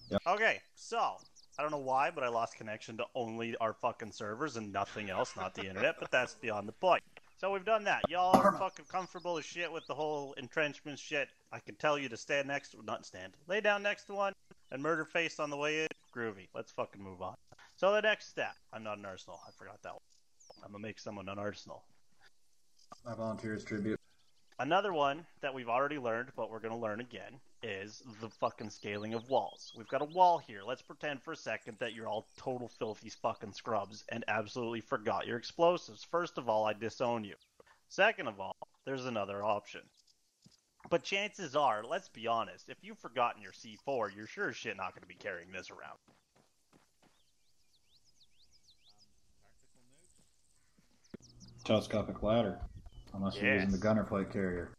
Yep. Okay, so I don't know why, but I lost connection to only our fucking servers and nothing else, not the internet, but that's beyond the point. So we've done that. Y'all are fucking comfortable as shit with the whole entrenchment shit. I can tell you to stand next to, not stand, lay down next to one and murder face on the way in. Groovy. Let's fucking move on. So the next step. I'm not an arsenal. I forgot that one. I'm gonna make someone an arsenal. My volunteers tribute. Another one that we've already learned, but we're going to learn again, is the fucking scaling of walls. We've got a wall here. Let's pretend for a second that you're all total filthy fucking scrubs and absolutely forgot your explosives. First of all, I disown you. Second of all, there's another option. But chances are, let's be honest, if you've forgotten your C4, you're sure as shit not going to be carrying this around. Telescopic ladder. Unless you're using the gunner plate carrier.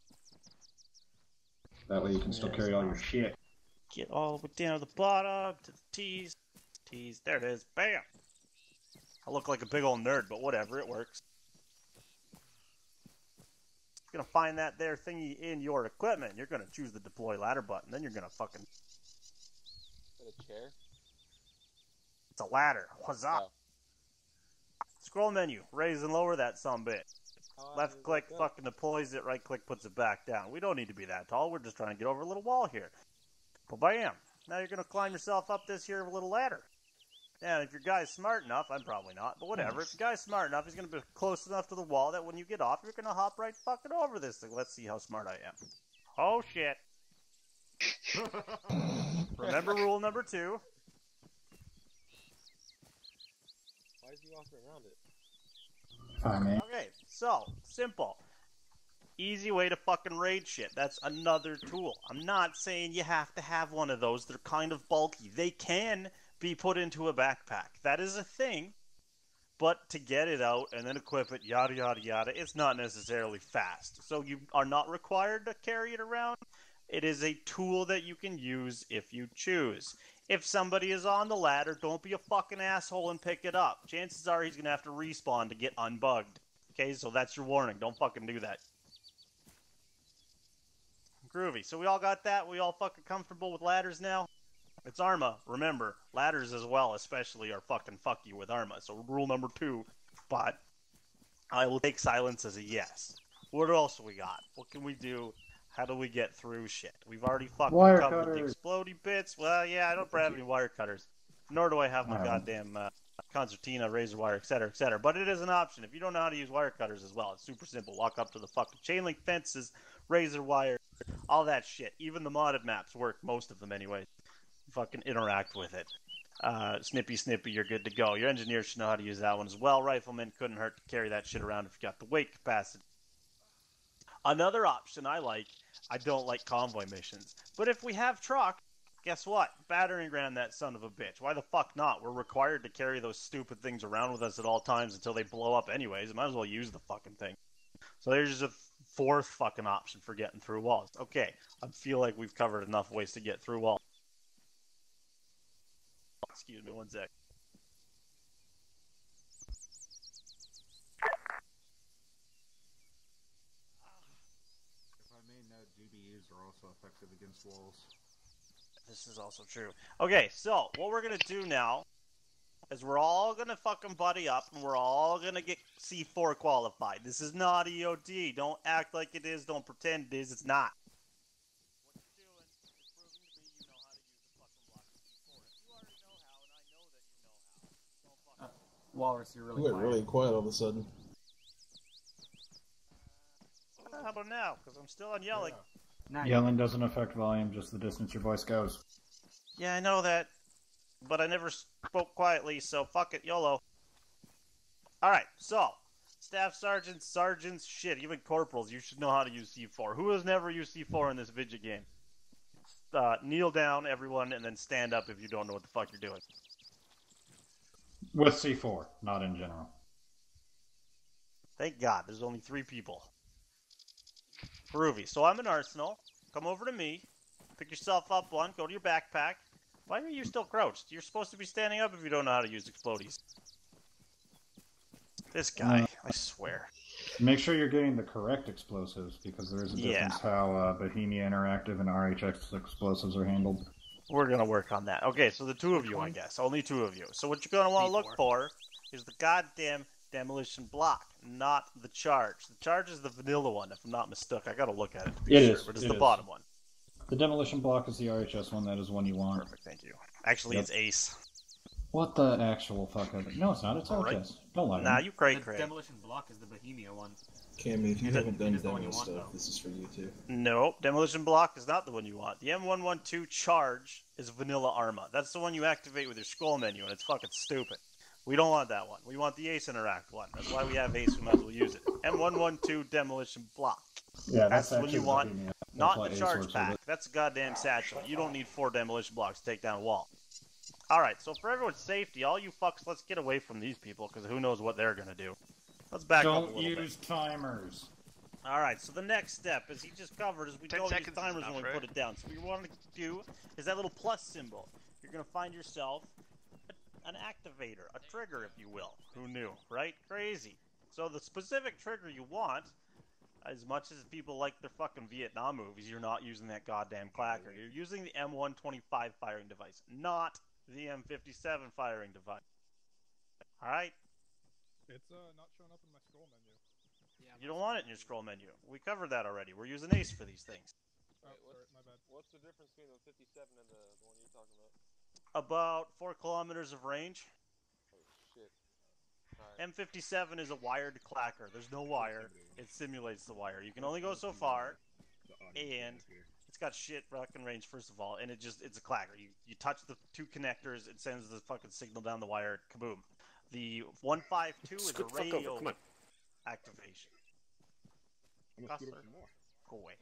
That way you can still carry all your shit. Get all the way down to the bottom, to the T's. T's, there it is. Bam! I look like a big old nerd, but whatever, it works. You're gonna find that there thingy in your equipment. You're gonna choose the deploy ladder button. Then you're gonna fucking. Is that a chair? It's a ladder. Huzzah! Oh. Scroll menu. Raise and lower that sumbit. Left click fucking deploys it. Right click puts it back down. We don't need to be that tall. We're just trying to get over a little wall here. But bam! Now you're gonna climb yourself up this here little ladder. And if your guy's smart enough, I'm probably not, but whatever. If your guy's smart enough, he's going to be close enough to the wall that when you get off, you're going to hop right fucking over this thing. Let's see how smart I am. Oh, shit. Remember rule number 2. Why is he walking around it? Fine, man. Okay, so, simple. Easy way to fucking raid shit. That's another tool. I'm not saying you have to have one of those. They're kind of bulky. They can be put into a backpack. That is a thing, but to get it out and then equip it, yada yada yada, it's not necessarily fast. So you are not required to carry it around. It is a tool that you can use if you choose. If somebody is on the ladder, don't be a fucking asshole and pick it up. Chances are he's gonna have to respawn to get unbugged. Okay, so that's your warning. Don't fucking do that. Groovy. So we all got that? We all fucking comfortable with ladders now? It's Arma. Remember, ladders as well, especially, are fucking fuck you with Arma. So rule number 2. But I will take silence as a yes. What else we got? What can we do? How do we get through shit? We've already fucking Wire covered cutters. the explodey bits. Well, yeah, I don't have any wire cutters. Nor do I have my goddamn concertina, razor wire, etc., etc. But it is an option. If you don't know how to use wire cutters as well, it's super simple. Walk up to the fucking chain link fences, razor wire, all that shit. Even the modded maps work, most of them anyway. Fucking interact with it. Snippy, you're good to go. Your engineers should know how to use that one as well. Riflemen couldn't hurt to carry that shit around if you got the weight capacity. Another option I don't like convoy missions. But if we have truck, guess what? Battering ram that son of a bitch. Why the fuck not? We're required to carry those stupid things around with us at all times until they blow up anyways. Might as well use the fucking thing. So there's just a 4th fucking option for getting through walls. Okay, I feel like we've covered enough ways to get through walls. Excuse me, one sec. If I may note, GBUs are also effective against walls. This is also true. Okay, so what we're gonna do now is we're all gonna fucking buddy up and we're all gonna get C4 qualified. This is not EOD. Don't act like it is. Don't pretend it is. It's not. Walrus, you're really You went quiet. really quiet all of a sudden. How about now? Because I'm still on yelling. Yelling doesn't affect volume, just the distance your voice goes. Yeah, I know that. But I never spoke quietly, so fuck it, YOLO. Alright, so. Staff sergeants, shit, even corporals, you should know how to use C4. Who has never used C4 in this video game? Kneel down, everyone, and then stand up if you don't know what the fuck you're doing. With C4, not in general. Thank God, there's only 3 people. Groovy. So I'm an arsenal. Come over to me. Pick yourself up one. Go to your backpack. Why are you still crouched? You're supposed to be standing up if you don't know how to use explodies. This guy, I swear. Make sure you're getting the correct explosives, because there is a difference how Bohemia Interactive and RHX explosives are handled. We're going to work on that. Okay, so the 2 of you, I guess. Only 2 of you. So what you're going to want to look for is the goddamn demolition block, not the charge. The charge is the vanilla one, if I'm not mistaken. I got to look at it to be sure, but it's the bottom one. The demolition block is the RHS one. That is one you want. Perfect, thank you. Actually, it's Ace. What the actual fuck? No, it's not. It's RHS. Right. Don't lie to me. Nah, you cray. The demolition block is the Bohemia one. Cammy, if you haven't done demo stuff, this is for you too. Nope, demolition block is not the one you want. The M112 charge is vanilla Arma. That's the one you activate with your scroll menu, and it's fucking stupid. We don't want that one. We want the Ace Interact one. That's why we have Ace. We might as well use it. M112 demolition block. Yeah, that's the one you want. Bohemia. Not the charge pack. That's a goddamn satchel. You don't need 4 demolition blocks to take down a wall. Alright, so for everyone's safety, all you fucks, let's get away from these people, because who knows what they're gonna do. Let's back up a little bit. Don't use timers. Alright, so the next step, as he just covered, is we don't use timers when we put it down. So what we want to do is that little plus symbol. You're gonna find yourself an activator, a trigger, if you will. Who knew, right? Crazy. So the specific trigger you want as much as people like their fucking Vietnam movies, you're not using that goddamn clacker. You're using the M125 firing device, not the M57 firing device. Alright? It's not showing up in my scroll menu. You don't want it in your scroll menu. We covered that already. We're using ACE for these things. Oh, sorry, my bad. What's the difference between the 57 and the one you're talking about? About 4 kilometers of range. Oh shit. Alright. M57 is a wired clacker. There's no wire. It simulates the wire. You can only go so far, and it's got shit fucking range, first of all, and it's a clacker. You touch the 2 connectors, it sends the fucking signal down the wire, kaboom. The 152 is a radio activation. Go away.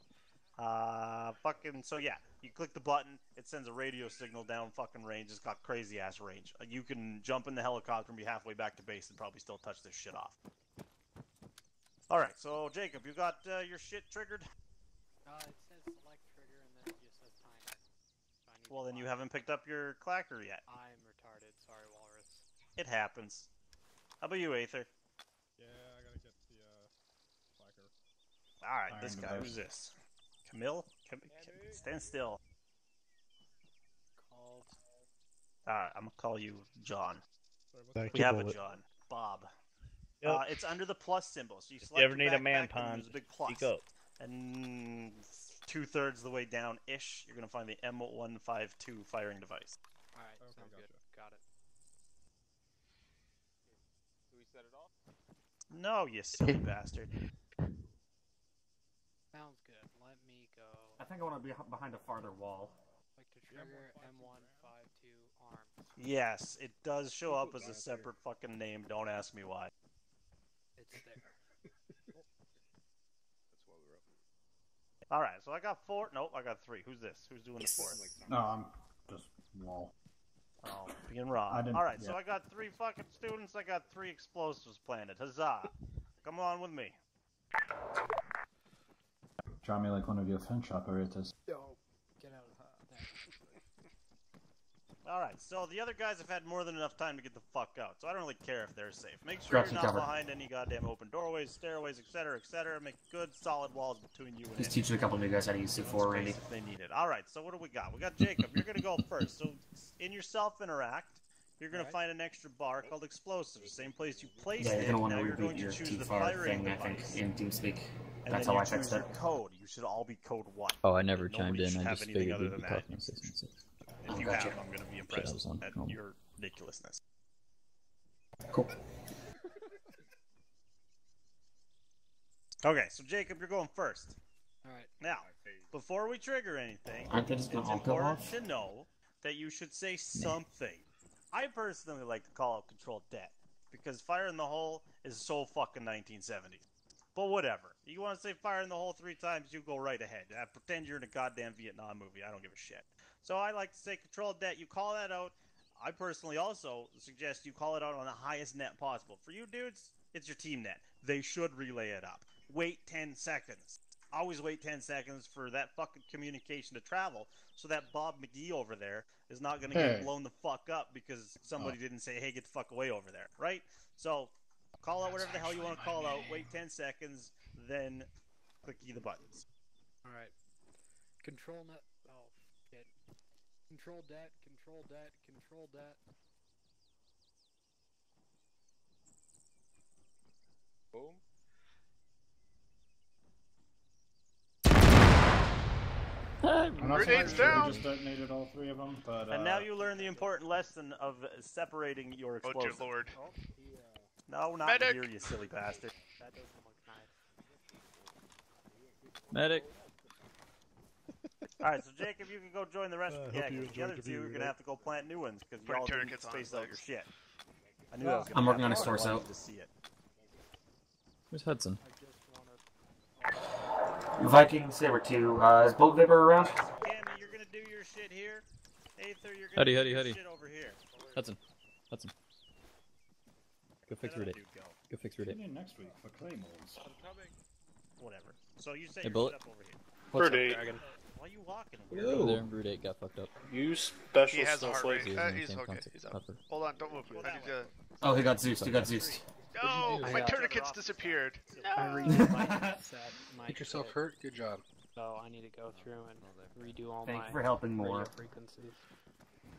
So yeah, you click the button, it sends a radio signal down fucking range. It's got crazy ass range. You can jump in the helicopter and be halfway back to base and probably still touch this shit off. Alright, so Jacob, you got your shit triggered? It says select trigger and then it just says time. So Well, then you haven't picked up your clacker yet. I'm retarded. Sorry, Walrus. It happens. How about you, Aether? Yeah, I gotta get the clacker. Alright, this guy, who's this? Camille? Stand still. Called. Alright, I'm gonna call you John. Sorry, We have a John. Bob. Yep. It's under the plus symbol. So you If select you ever your need a man backpack, and pond, there's a big plus. speak up. And 2/3 the way down-ish, you're gonna find the M152 firing device. Alright, sounds good. Got it. Do we set it off? No, you silly bastard. Sounds good. Let me go. I think I want to be behind a farther wall. Like to trigger M152 arm. Yes, it does show up as a separate fucking name. Don't ask me why. It's there. That's why we're up. Alright, so I got 4. Nope, I got 3. Who's this? Who's doing the 4th? No, I'm just wall. Oh, being wrong. Alright, so I got 3 fucking students. I got 3 explosives planted. Huzzah. Come on with me. Draw me like one of your French operators. Yo, get out of there. Alright, so the other guys have had more than enough time to get the fuck out, so I don't really care if they're safe. Make sure you're not behind any goddamn open doorways, stairways, etc., etc. Make good, solid walls between you and Just teaching a couple of you guys how to use C4, Randy. if they need it. Alright, so what do we got? We got Jacob. You're going to go first. So in your self-interact, you're going to find an extra bar called explosives. Same place you placed Yeah, you're going to want to now you're going reboot to your choose the T-FAR firing thing, I think, device. in TeamSpeak. And That's then how you I fixed choose it. your code. You should all be code 1. Oh, I never Nobody chimed in. should I have just anything figured other we'd than be that. talking assistance. If you Gotcha. have, I'm going to be I impressed was on at home. your ridiculousness. Cool. Okay, so Jacob, you're going first. Alright. Now, before we trigger anything, Aren't they just it's gonna all go important off? to know that you should say something. I personally like to call it controlled death, because fire in the hole is so fucking 1970s. But whatever. You want to say fire in the hole 3 times, you go right ahead. Pretend you're in a goddamn Vietnam movie. I don't give a shit. So I like to say controlled death. You call that out. I personally also suggest you call it out on the highest net possible. For you dudes, it's your team net. They should relay it up. Wait 10 seconds. Always wait 10 seconds for that fucking communication to travel, so that Bob McGee over there is not going to get blown the fuck up because somebody didn't say, hey, get the fuck away over there, right? So, call out whatever the hell you want to call out, wait 10 seconds, then click the buttons. Alright. Control net. Oh, shit. Control that, control that, control that. Boom. I'm not Grenades sure down! we just detonated all 3 of them, but And now you learn the important lesson of separating your Oh explosives. dear lord. No, not Medic! here, you silly bastard. That does come like knife. Medic. Alright, so Jacob, you can go join the rest of the hope gang. you The enjoyed other your 2 are video, going to have to go plant new ones, because you Putting all didn't tourniquets on space his out your legs. shit. I knew that was going to I'm working on happen. his torso. I wanted to see it. Where's Hudson? Viking Saber 2, is Bolt Vapor around? Cammy, you're going to do your shit here. Aether, you're going to do your shit over here. Hudson. Hudson. Go fix Route 8. Go fix Route 8. Tune in next week for Claymores. I'm coming. Whatever. So you say Hey, you're Bullet. set up over here. What's up, Route 8. Dragon? Why are you walking? Over there, Route 8 got fucked up. You special He has a heart snowflake. rate. He was in the He's same okay. concept. He's up. Upper. Hold on, don't move. I need to... Oh, he got Zeused, he got Zeused. No, do? my tourniquets disappeared. I redid my set. Get yourself hurt? Good job. So I need to go through and redo all Thank my you for helping radio more. frequencies.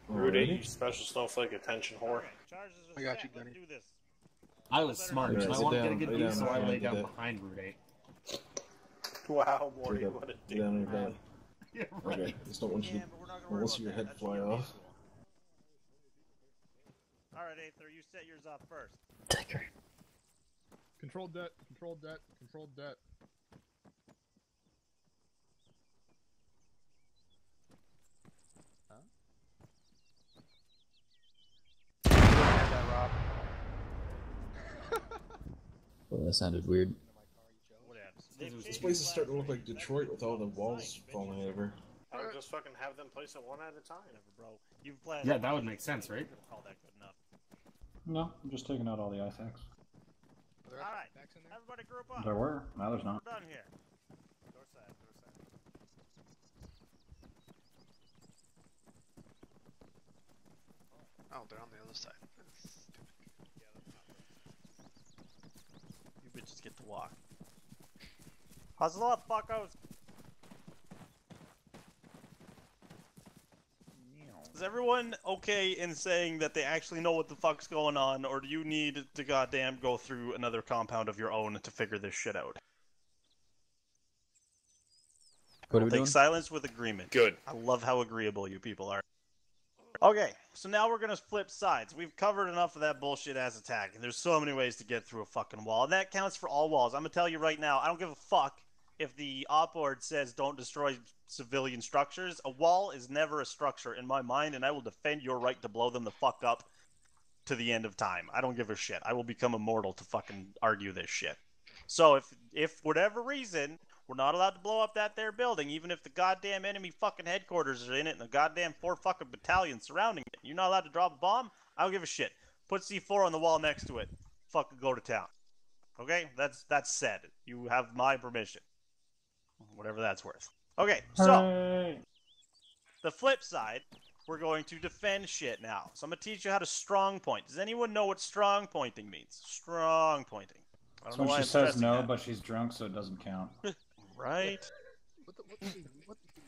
Rudy, you special snowflake attention whore. I got you, Gunny. I was smart, Yeah, so I sit wanted to down, get a lay good down view, so on I your lay bed, down did that. behind Route 8. Wow, Morty, Straight up, what a lay dick. down on your bed. Yeah, right. Okay, just don't want you to, unless your head fly off. Alright, Aether, you set yours up first. Control debt, control debt, control debt. Well, that sounded weird. This place is starting to look like Detroit with all the walls falling over. I would just fucking have them place it one at a time. Bro, you've planned. Yeah, that would make sense, right? Call that good enough. No, I'm just taking out all the ice axe. Alright, everybody group up. There were. Now there's not. We're done here. Door side, door side. Oh, they're on the other side. You bitches get to walk. Hustle up, fuckos! Is everyone okay in saying that they actually know what the fuck's going on, or do you need to goddamn go through another compound of your own to figure this shit out? What are we Take doing? silence with agreement. Good. I love how agreeable you people are. Okay, so now we're gonna flip sides. We've covered enough of that bullshit ass attack, and there's so many ways to get through a fucking wall, and that counts for all walls. I'm gonna tell you right now, I don't give a fuck if the op board says don't destroy civilian structures. A wall is never a structure in my mind, and I will defend your right to blow them the fuck up to the end of time. I don't give a shit. I will become immortal to fucking argue this shit. So if for whatever reason we're not allowed to blow up that there building, even if the goddamn enemy fucking headquarters are in it and the goddamn 4 fucking battalions surrounding it, you're not allowed to drop a bomb, I don't give a shit. Put C4 on the wall next to it. Fucking go to town. Okay? That's said. You have my permission. Whatever that's worth. Okay, so the flip side, we're going to defend shit now. So I'm gonna teach you how to strong point. Does anyone know what strong pointing means? Strong pointing. I don't So know why she I'm says stressing no, that. but she's drunk, so it doesn't count. Right?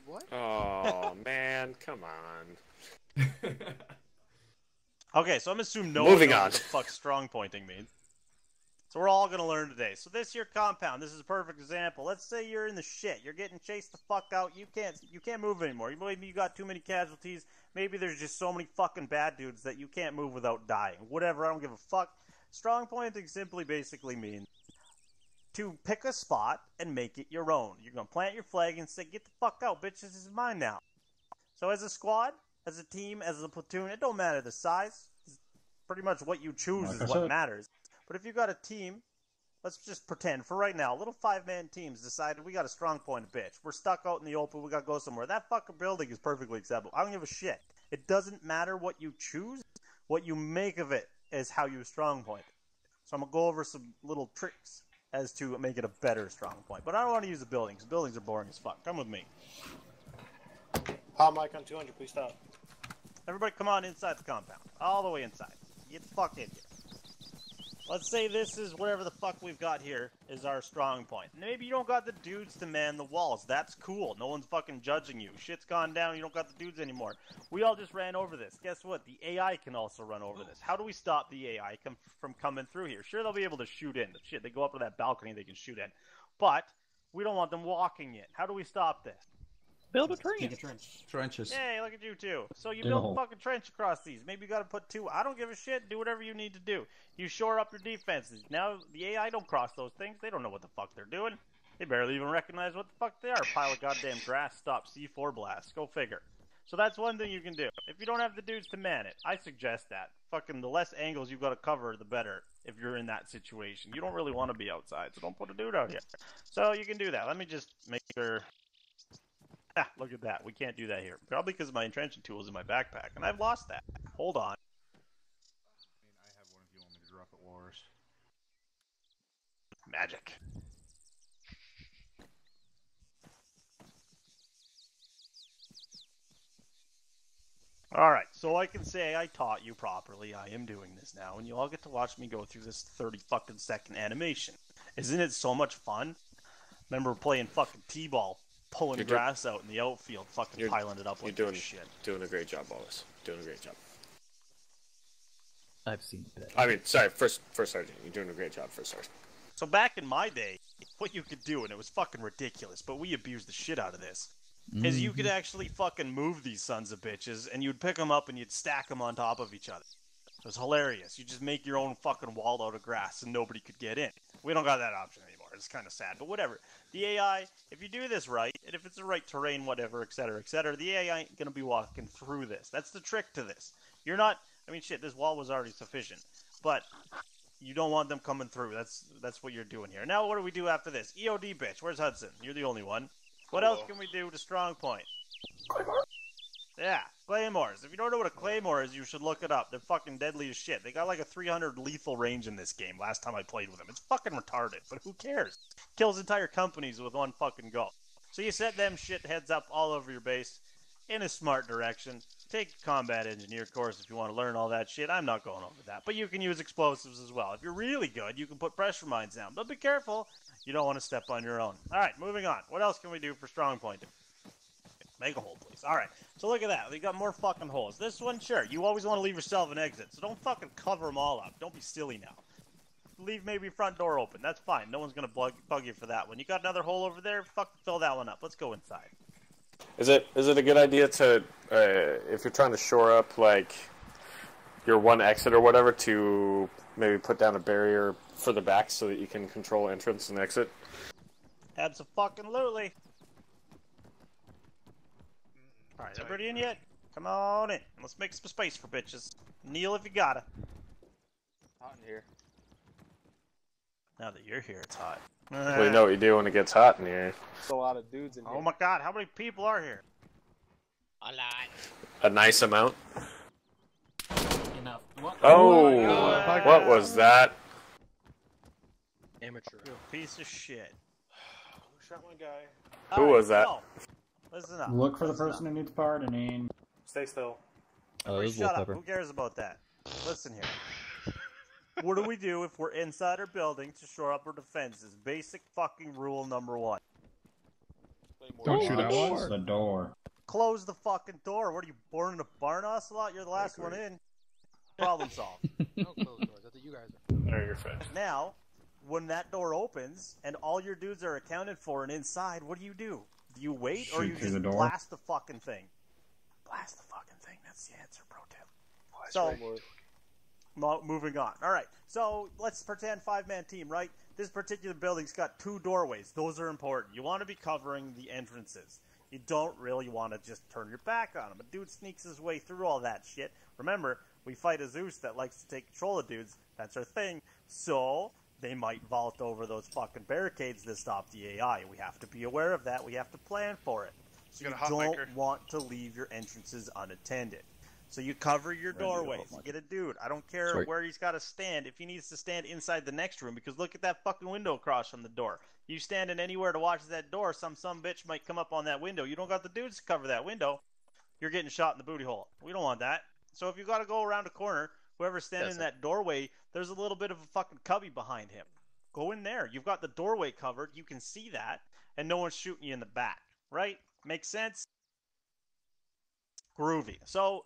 What? Oh man, come on. Okay, so I'm assuming no Moving one knows on. what the fuck strong pointing means. So we're all gonna learn today. So this your compound. This is a perfect example. Let's say you're in the shit. You're getting chased the fuck out. You can't move anymore. Maybe you got too many casualties. Maybe there's just so many fucking bad dudes that you can't move without dying. Whatever. I don't give a fuck. Strong pointing simply basically means to pick a spot and make it your own. You're gonna plant your flag and say, "Get the fuck out, bitch. This is mine now." So as a squad, as a team, as a platoon, it don't matter the size. It's pretty much what you choose Like is I what said. matters. But if you got a team, let's just pretend for right now, little 5-man teams decided we got a strong point, bitch. We're stuck out in the open. We gotta go somewhere. That fucking building is perfectly acceptable. I don't give a shit. It doesn't matter what you choose. What you make of it is how you strong point. So I'm gonna go over some little tricks as to make it a better strong point. But I don't want to use the buildings. Buildings are boring as fuck. Come with me. Hot mic on 200, please stop. Everybody come on inside the compound. All the way inside. Get the fuck in here. Let's say this is whatever the fuck we've got here is our strong point. Maybe you don't got the dudes to man the walls. That's cool. No one's fucking judging you. Shit's gone down. You don't got the dudes anymore. We all just ran over this. Guess what? The AI can also run over this. How do we stop the AI from coming through here? Sure, they'll be able to shoot in. Shit, they go up to that balcony, they can shoot in. But we don't want them walking in. How do we stop this? Build a trench. Take a trench. Trenches. Hey, look at you two. So you Dig a build a hole. fucking trench across these. Maybe you gotta put 2. I don't give a shit. Do whatever you need to do. You shore up your defenses. Now, the AI don't cross those things. They don't know what the fuck they're doing. They barely even recognize what the fuck they are. A pile of goddamn grass. Stop. C4 blast. Go figure. So that's one thing you can do. If you don't have the dudes to man it, I suggest that. Fucking the less angles you gotta cover, the better if you're in that situation. You don't really want to be outside, so don't put a dude out here. So you can do that. Let me just make sure... Ah, look at that. We can't do that here. Probably because my entrenching tool is in my backpack, and I've lost that. Hold on. I have one if you want me to drop it, Walrus. Magic. Alright, so I can say I taught you properly. I am doing this now, and you all get to watch me go through this 30 fucking second animation. Isn't it so much fun? Remember playing fucking T-ball, pulling grass out in the outfield, fucking piling it up like you're shit. doing a great job, Wallace. Doing a great job. I've seen that. I mean, sorry, first sergeant. You're doing a great job, first sergeant. So back in my day, what you could do, and it was fucking ridiculous, but we abused the shit out of this, is you could actually fucking move these sons of bitches, and you'd pick them up and you'd stack them on top of each other. It was hilarious. You just make your own fucking wall out of grass, and nobody could get in. We don't got that option anymore. It's kind of sad, but whatever. The AI, if you do this right, and if it's the right terrain, whatever, etc., the AI ain't gonna be walking through this. That's the trick to this. You're not... I mean, shit, this wall was already sufficient, but you don't want them coming through. That's what you're doing here. Now, what do we do after this? EOD, bitch. Where's Hudson? You're the only one. What else can we do to strong point? Claymore. Yeah, claymores. If you don't know what a claymore is, you should look it up. They're fucking deadly as shit. They got like a 300 lethal range in this game last time I played with them. It's fucking retarded, but who cares? Kills entire companies with one fucking go. So you set them shit heads up all over your base in a smart direction. Take a combat engineer course if you want to learn all that shit. I'm not going over that. But you can use explosives as well. If you're really good, you can put pressure mines down. But be careful. You don't want to step on your own. Alright, moving on. What else can we do for strong pointing? Make a hole, please. Alright, so look at that. We got more fucking holes. This one, sure. You always want to leave yourself an exit. So don't fucking cover them all up. Don't be silly now. Leave maybe front door open. That's fine. No one's going to bug you for that one. You got another hole over there? Fuck, fill that one up. Let's go inside. Is it a good idea to, if you're trying to shore up, like, your one exit or whatever, to maybe put down a barrier for the back so that you can control entrance and exit? Abso-fucking-lutely. Alright, everybody in yet? Come on in. Let's make some space for bitches. Kneel if you gotta. Hot in here. Now that you're here, it's hot. Well, you know what you do when it gets hot in here. There's a lot of dudes in here. Oh my god, how many people are here? A lot. A nice amount. Enough. What? Oh, what was that? Amateur. You piece of shit. Who shot my guy? Who was that? So, listen up. Look for the person who needs pardoning. Stay still. Oh, it was Shut up. Wolfpepper. Who cares about that? Listen here. What do we do if we're inside our building to shore up our defenses? Basic fucking rule number one. Don't shoot out walls. The door. Close the fucking door. What are you, born in a barn ocelot? You're the last one in. Problem solved. No closed doors. I think you guys are. There, you're fine. Now, when that door opens and all your dudes are accounted for and inside, what do? Do you wait or Shoot you through just the door? blast the fucking thing? Blast the fucking thing. That's the answer, pro tip. So, moving on. All right. So let's pretend 5-man team, right? This particular building's got 2 doorways. Those are important. You want to be covering the entrances. You don't really want to just turn your back on them. A dude sneaks his way through all that shit. Remember, we fight a Zeus that likes to take control of dudes. That's our thing. So they might vault over those fucking barricades to stop the AI. We have to be aware of that. We have to plan for it. So you don't want to leave your entrances unattended. So you cover your doorways. You get a dude. I don't care where he's got to stand. If he needs to stand inside the next room, because look at that fucking window across from the door. You standing anywhere to watch that door, some bitch might come up on that window. You don't got the dudes to cover that window. You're getting shot in the booty hole. We don't want that. So if you got to go around a corner, whoever's standing in that doorway, there's a little bit of a fucking cubby behind him. Go in there. You've got the doorway covered. You can see that, and no one's shooting you in the back. Right? Makes sense? Groovy. So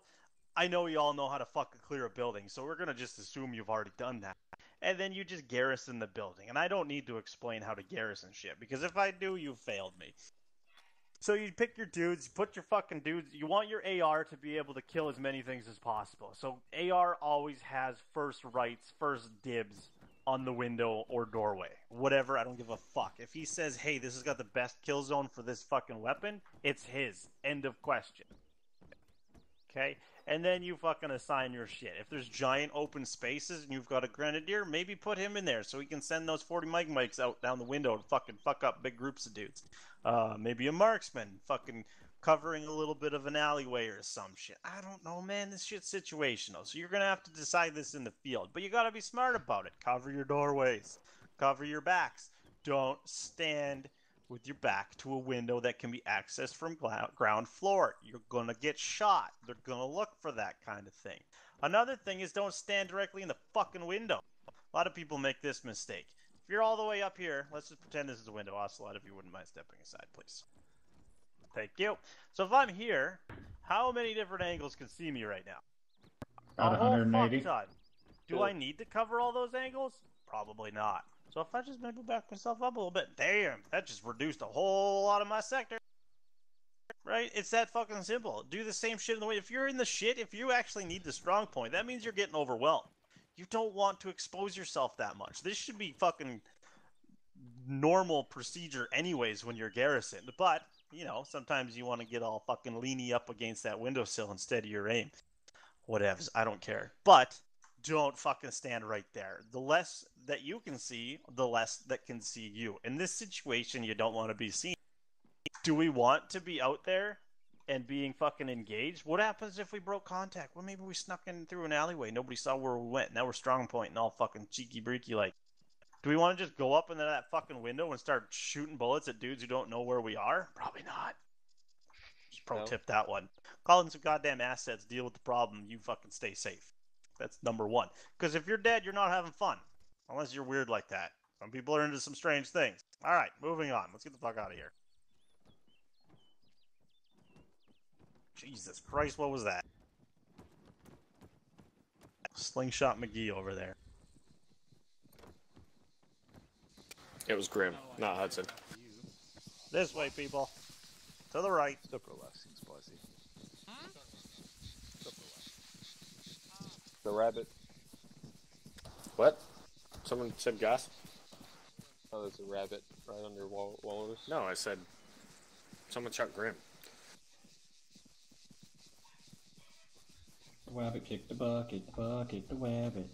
I know you all know how to fucking clear a building, so we're going to just assume you've already done that. And then you just garrison the building. And I don't need to explain how to garrison shit, because if I do, you failed me. So you pick your dudes, you put your fucking dudes, you want your AR to be able to kill as many things as possible. So AR always has first rights, first dibs on the window or doorway. Whatever, I don't give a fuck. If he says, hey, this has got the best kill zone for this fucking weapon, it's his. End of question. Okay? And then you fucking assign your shit. If there's giant open spaces and you've got a grenadier, maybe put him in there so he can send those 40 mics out down the window to fucking fuck up big groups of dudes. Maybe a marksman fucking covering a little bit of an alleyway or some shit. I don't know, man. This shit's situational. So you're going to have to decide this in the field. But you got to be smart about it. Cover your doorways. Cover your backs. Don't stand with your back to a window that can be accessed from ground floor. You're gonna get shot. They're gonna look for that kind of thing. Another thing is don't stand directly in the fucking window. A lot of people make this mistake. If you're all the way up here, let's just pretend this is a window. Ocelot, if you wouldn't mind stepping aside, please. Thank you. So if I'm here, how many different angles can see me right now? About A whole 180. fuck ton. Do I need to cover all those angles? Probably not. So if I just maybe back myself up a little bit, damn, that just reduced a whole lot of my sector. Right? It's that fucking simple. Do the same shit in the way. If you're in the shit, if you actually need the strong point, that means you're getting overwhelmed. You don't want to expose yourself that much. This should be fucking normal procedure anyways when you're garrisoned. But, you know, sometimes you want to get all fucking leany up against that windowsill instead of your aim. Whatevs, I don't care. But don't fucking stand right there. The less that you can see, the less that can see you. In this situation, you don't want to be seen. Do we want to be out there and being fucking engaged? What happens if we broke contact? Well, maybe we snuck in through an alleyway. Nobody saw where we went. Now we're strong point and all fucking cheeky breaky like. Do we want to just go up into that fucking window and start shooting bullets at dudes who don't know where we are? Probably not. Just pro tip that one. Call in some goddamn assets, deal with the problem, you fucking stay safe. That's number one. Because if you're dead, you're not having fun. Unless you're weird like that. Some people are into some strange things. Alright, moving on. Let's get the fuck out of here. Jesus Christ, what was that? Slingshot McGee over there. It was Grim, not Hudson. This way, people. To the right. Upper left seems spicy. The rabbit. What? Someone said gas? Oh, there's a rabbit right under Walrus. No, I said someone shot Grim. The wabbit kicked the bucket, the wabbit.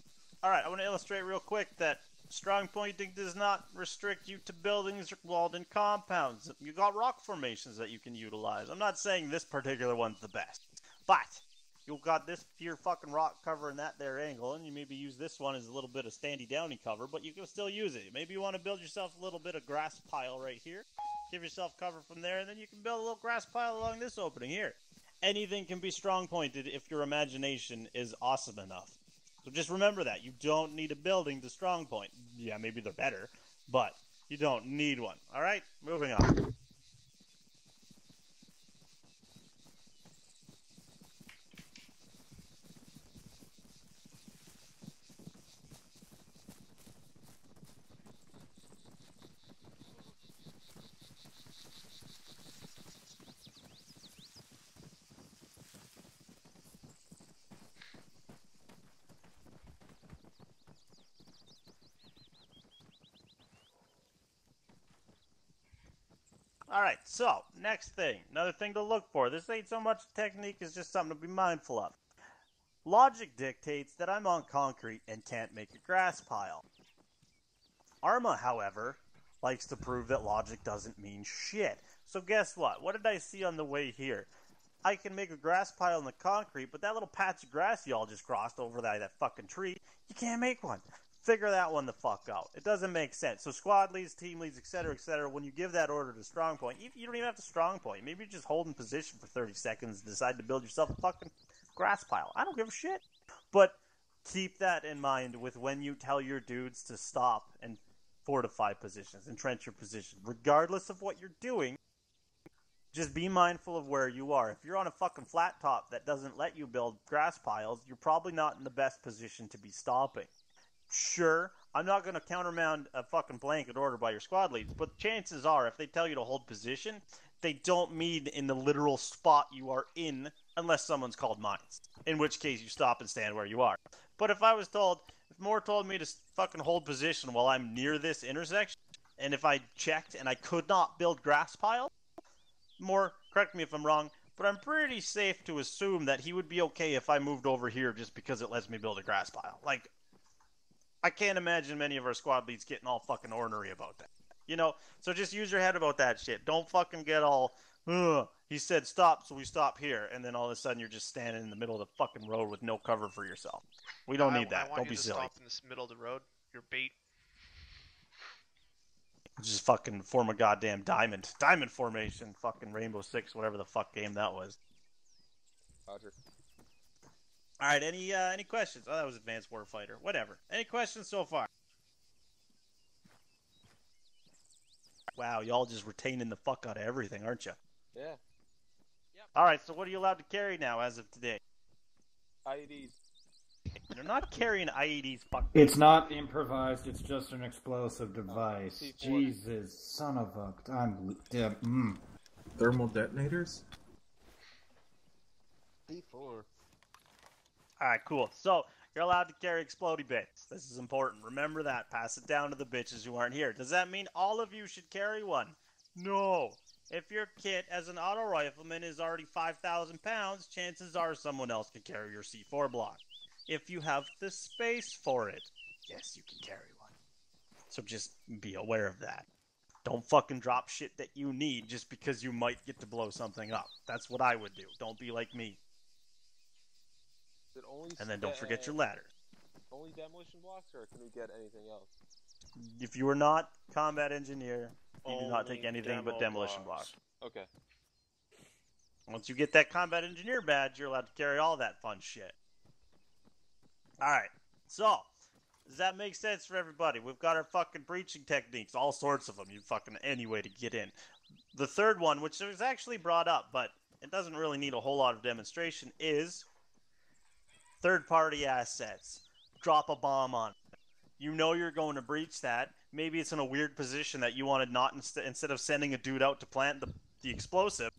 Alright, I want to illustrate real quick that strong pointing does not restrict you to buildings or walled-in compounds. You got rock formations that you can utilize. I'm not saying this particular one's the best, but you've got this here fucking rock cover in that there angle, and you maybe use this one as a little bit of standy downy cover, but you can still use it. Maybe you want to build yourself a little bit of grass pile right here. Give yourself cover from there, and then you can build a little grass pile along this opening here. Anything can be strong pointed if your imagination is awesome enough. So just remember that. You don't need a building to strong point. Yeah, maybe they're better, but you don't need one. Alright, moving on. Alright, so, next thing. Another thing to look for. This ain't so much technique, it's just something to be mindful of. Logic dictates that I'm on concrete and can't make a grass pile. Arma, however, likes to prove that logic doesn't mean shit. So guess what? What did I see on the way here? I can make a grass pile in the concrete, but that little patch of grass y'all just crossed over that fucking tree, you can't make one. Figure that one the fuck out. It doesn't make sense. So squad leads, team leads, etc., when you give that order to strong point, you don't even have to strong point. Maybe you just hold in position for 30 seconds and decide to build yourself a fucking grass pile. I don't give a shit. But keep that in mind with when you tell your dudes to stop and fortify positions, entrench your position. Regardless of what you're doing, just be mindful of where you are. If you're on a fucking flat top that doesn't let you build grass piles, you're probably not in the best position to be stopping. Sure, I'm not going to countermand a fucking blanket order by your squad leads, but chances are, if they tell you to hold position, they don't mean in the literal spot you are in, unless someone's called mines. In which case, you stop and stand where you are. But if Moore told me to fucking hold position while I'm near this intersection, and if I checked and I could not build grass pile, Moore, correct me if I'm wrong, but I'm pretty safe to assume that he would be okay if I moved over here just because it lets me build a grass pile. Like, I can't imagine many of our squad leads getting all fucking ornery about that. You know, so just use your head about that shit. Don't fucking get all, he said stop, so we stop here, and then all of a sudden you're just standing in the middle of the fucking road with no cover for yourself. We don't need that. I want Don't you be to silly. stop in the middle of the road. Your bait. Which is fucking form a goddamn diamond. Diamond formation. Fucking Rainbow Six, whatever the fuck game that was. Roger. Alright, any questions? Oh, that was Advanced Warfighter. Whatever. Any questions so far? Wow, y'all just retaining the fuck out of everything, aren't you? Yeah. Alright, so what are you allowed to carry now as of today? IEDs. You're not carrying IEDs, fuck. It's not improvised, it's just an explosive device. Jesus, son of a... Thermal detonators? C4. Alright, cool. So, you're allowed to carry explodey bits. This is important. Remember that. Pass it down to the bitches who aren't here. Does that mean all of you should carry one? No. If your kit as an auto rifleman is already 5,000 pounds, chances are someone else can carry your C4 block. If you have the space for it, yes, you can carry one. So just be aware of that. Don't fucking drop shit that you need just because you might get to blow something up. That's what I would do. Don't be like me. And then don't forget your ladder. Only demolition blocks, or can we get anything else? If you are not combat engineer, you do not take anything but demolition blocks. Okay. Once you get that combat engineer badge, you're allowed to carry all that fun shit. Alright, so, does that make sense for everybody? We've got our fucking breaching techniques, all sorts of them, you fucking any way to get in. The third one, which was actually brought up, but it doesn't really need a whole lot of demonstration, is third-party assets. Drop a bomb on it. You know you're going to breach that. Maybe it's in a weird position that you wanted not, instead of sending a dude out to plant the explosive,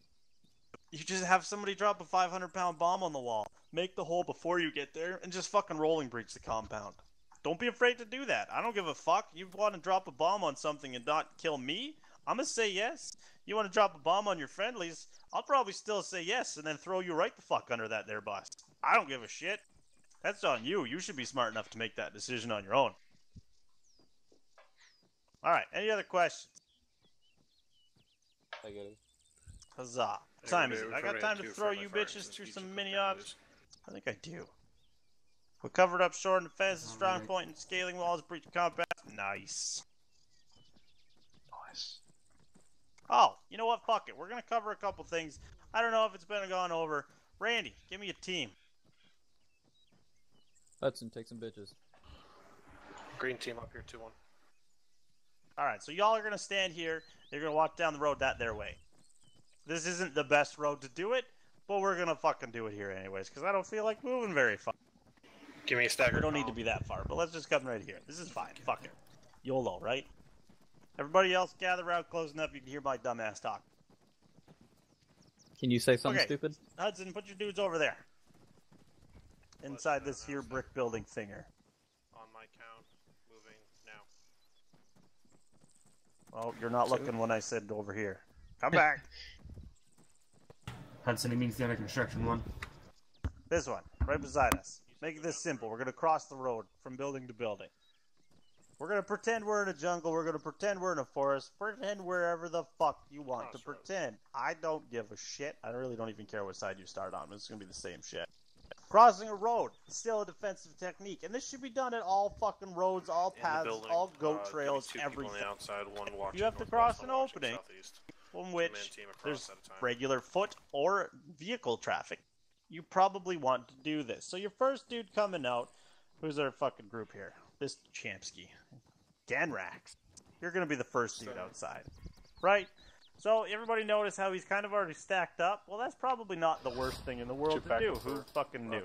you just have somebody drop a 500-pound bomb on the wall. Make the hole before you get there, and just fucking rolling breach the compound. Don't be afraid to do that. I don't give a fuck. You want to drop a bomb on something and not kill me? I'm gonna say yes. You want to drop a bomb on your friendlies? I'll probably still say yes, and then throw you right the fuck under that there bus. I don't give a shit. That's on you. You should be smart enough to make that decision on your own. Alright, any other questions? I get it. Huzzah. What time is it? I got time to throw you bitches through some mini-ops? I think I do. We covered up shore and defense, strong point and scaling walls, breach combat. Nice. Nice. Oh, you know what? Fuck it. We're gonna cover a couple things. I don't know if it's been gone over. Randy, give me a team. Hudson, take some bitches. Green team up here, 2-1. Alright, so y'all are gonna stand here. You're gonna walk down the road that their way. This isn't the best road to do it, but we're gonna fucking do it here anyways, because I don't feel like moving very far. Give me a stagger. We don't need to be that far, but let's just come right here. This is fine. Fuck it. YOLO, right? Everybody else gather around close enough you can hear my dumbass talk. Can you say something Okay, stupid? Hudson, put your dudes over there. Inside this here brick building thinger. On my count, moving now. Well, you're not looking when I said over here. Come back. Hudson, he means the under construction one. This one, right beside us. Make this simple. We're going to cross the road from building to building. We're going to pretend we're in a jungle. We're going to pretend we're in a forest. Pretend wherever the fuck you want to pretend. I don't give a shit. I really don't even care what side you start on. It's going to be the same shit. Crossing a road, still a defensive technique. And this should be done at all fucking roads, all paths, all goat trails, everything. Outside, one watching You have to cross an opening from which there's regular foot or vehicle traffic. You probably want to do this. So your first dude coming out, who's our fucking group here? This Champsky. Ganrax. You're going to be the first dude outside. Right? So everybody notice how he's kind of already stacked up? Well, that's probably not the worst thing in the world to do. Who fucking knew?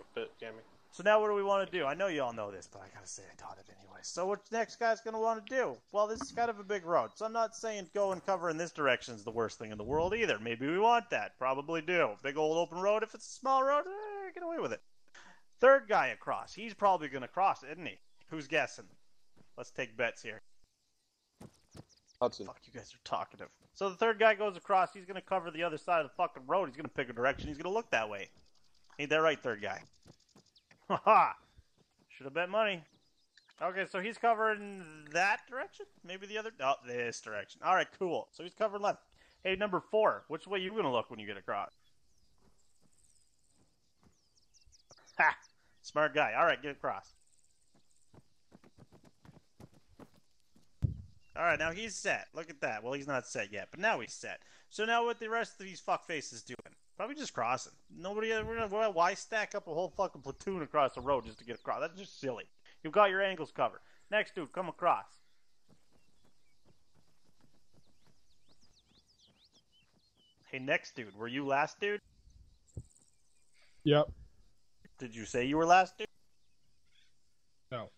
So now what do we want to do? I know you all know this, but I gotta say I taught it anyway. So what the next guy's going to want to do? Well, this is kind of a big road. So I'm not saying go and cover in this direction is the worst thing in the world either. Maybe we want that. Probably do. Big old open road. If it's a small road, get away with it. Third guy across. He's probably going to cross it, isn't he? Who's guessing? Let's take bets here. Hudson. Fuck, you guys are talkative. So the third guy goes across. He's going to cover the other side of the fucking road. He's going to pick a direction. He's going to look that way. Ain't that right, third guy? Haha! Should have bet money. Okay, so he's covering that direction? Maybe the other? Oh, this direction. Alright, cool. So he's covering left. Hey, number 4. Which way you going to look when you get across? Ha! Smart guy. Alright, get across. Alright, now he's set. Look at that. Well, he's not set yet, but now he's set. So now what the rest of these fuckfaces doing? Probably just crossing. Nobody, why stack up a whole fucking platoon across the road just to get across? That's just silly. You've got your angles covered. Next dude, come across. Hey, next dude, were you last dude? Yep. Did you say you were last dude? No.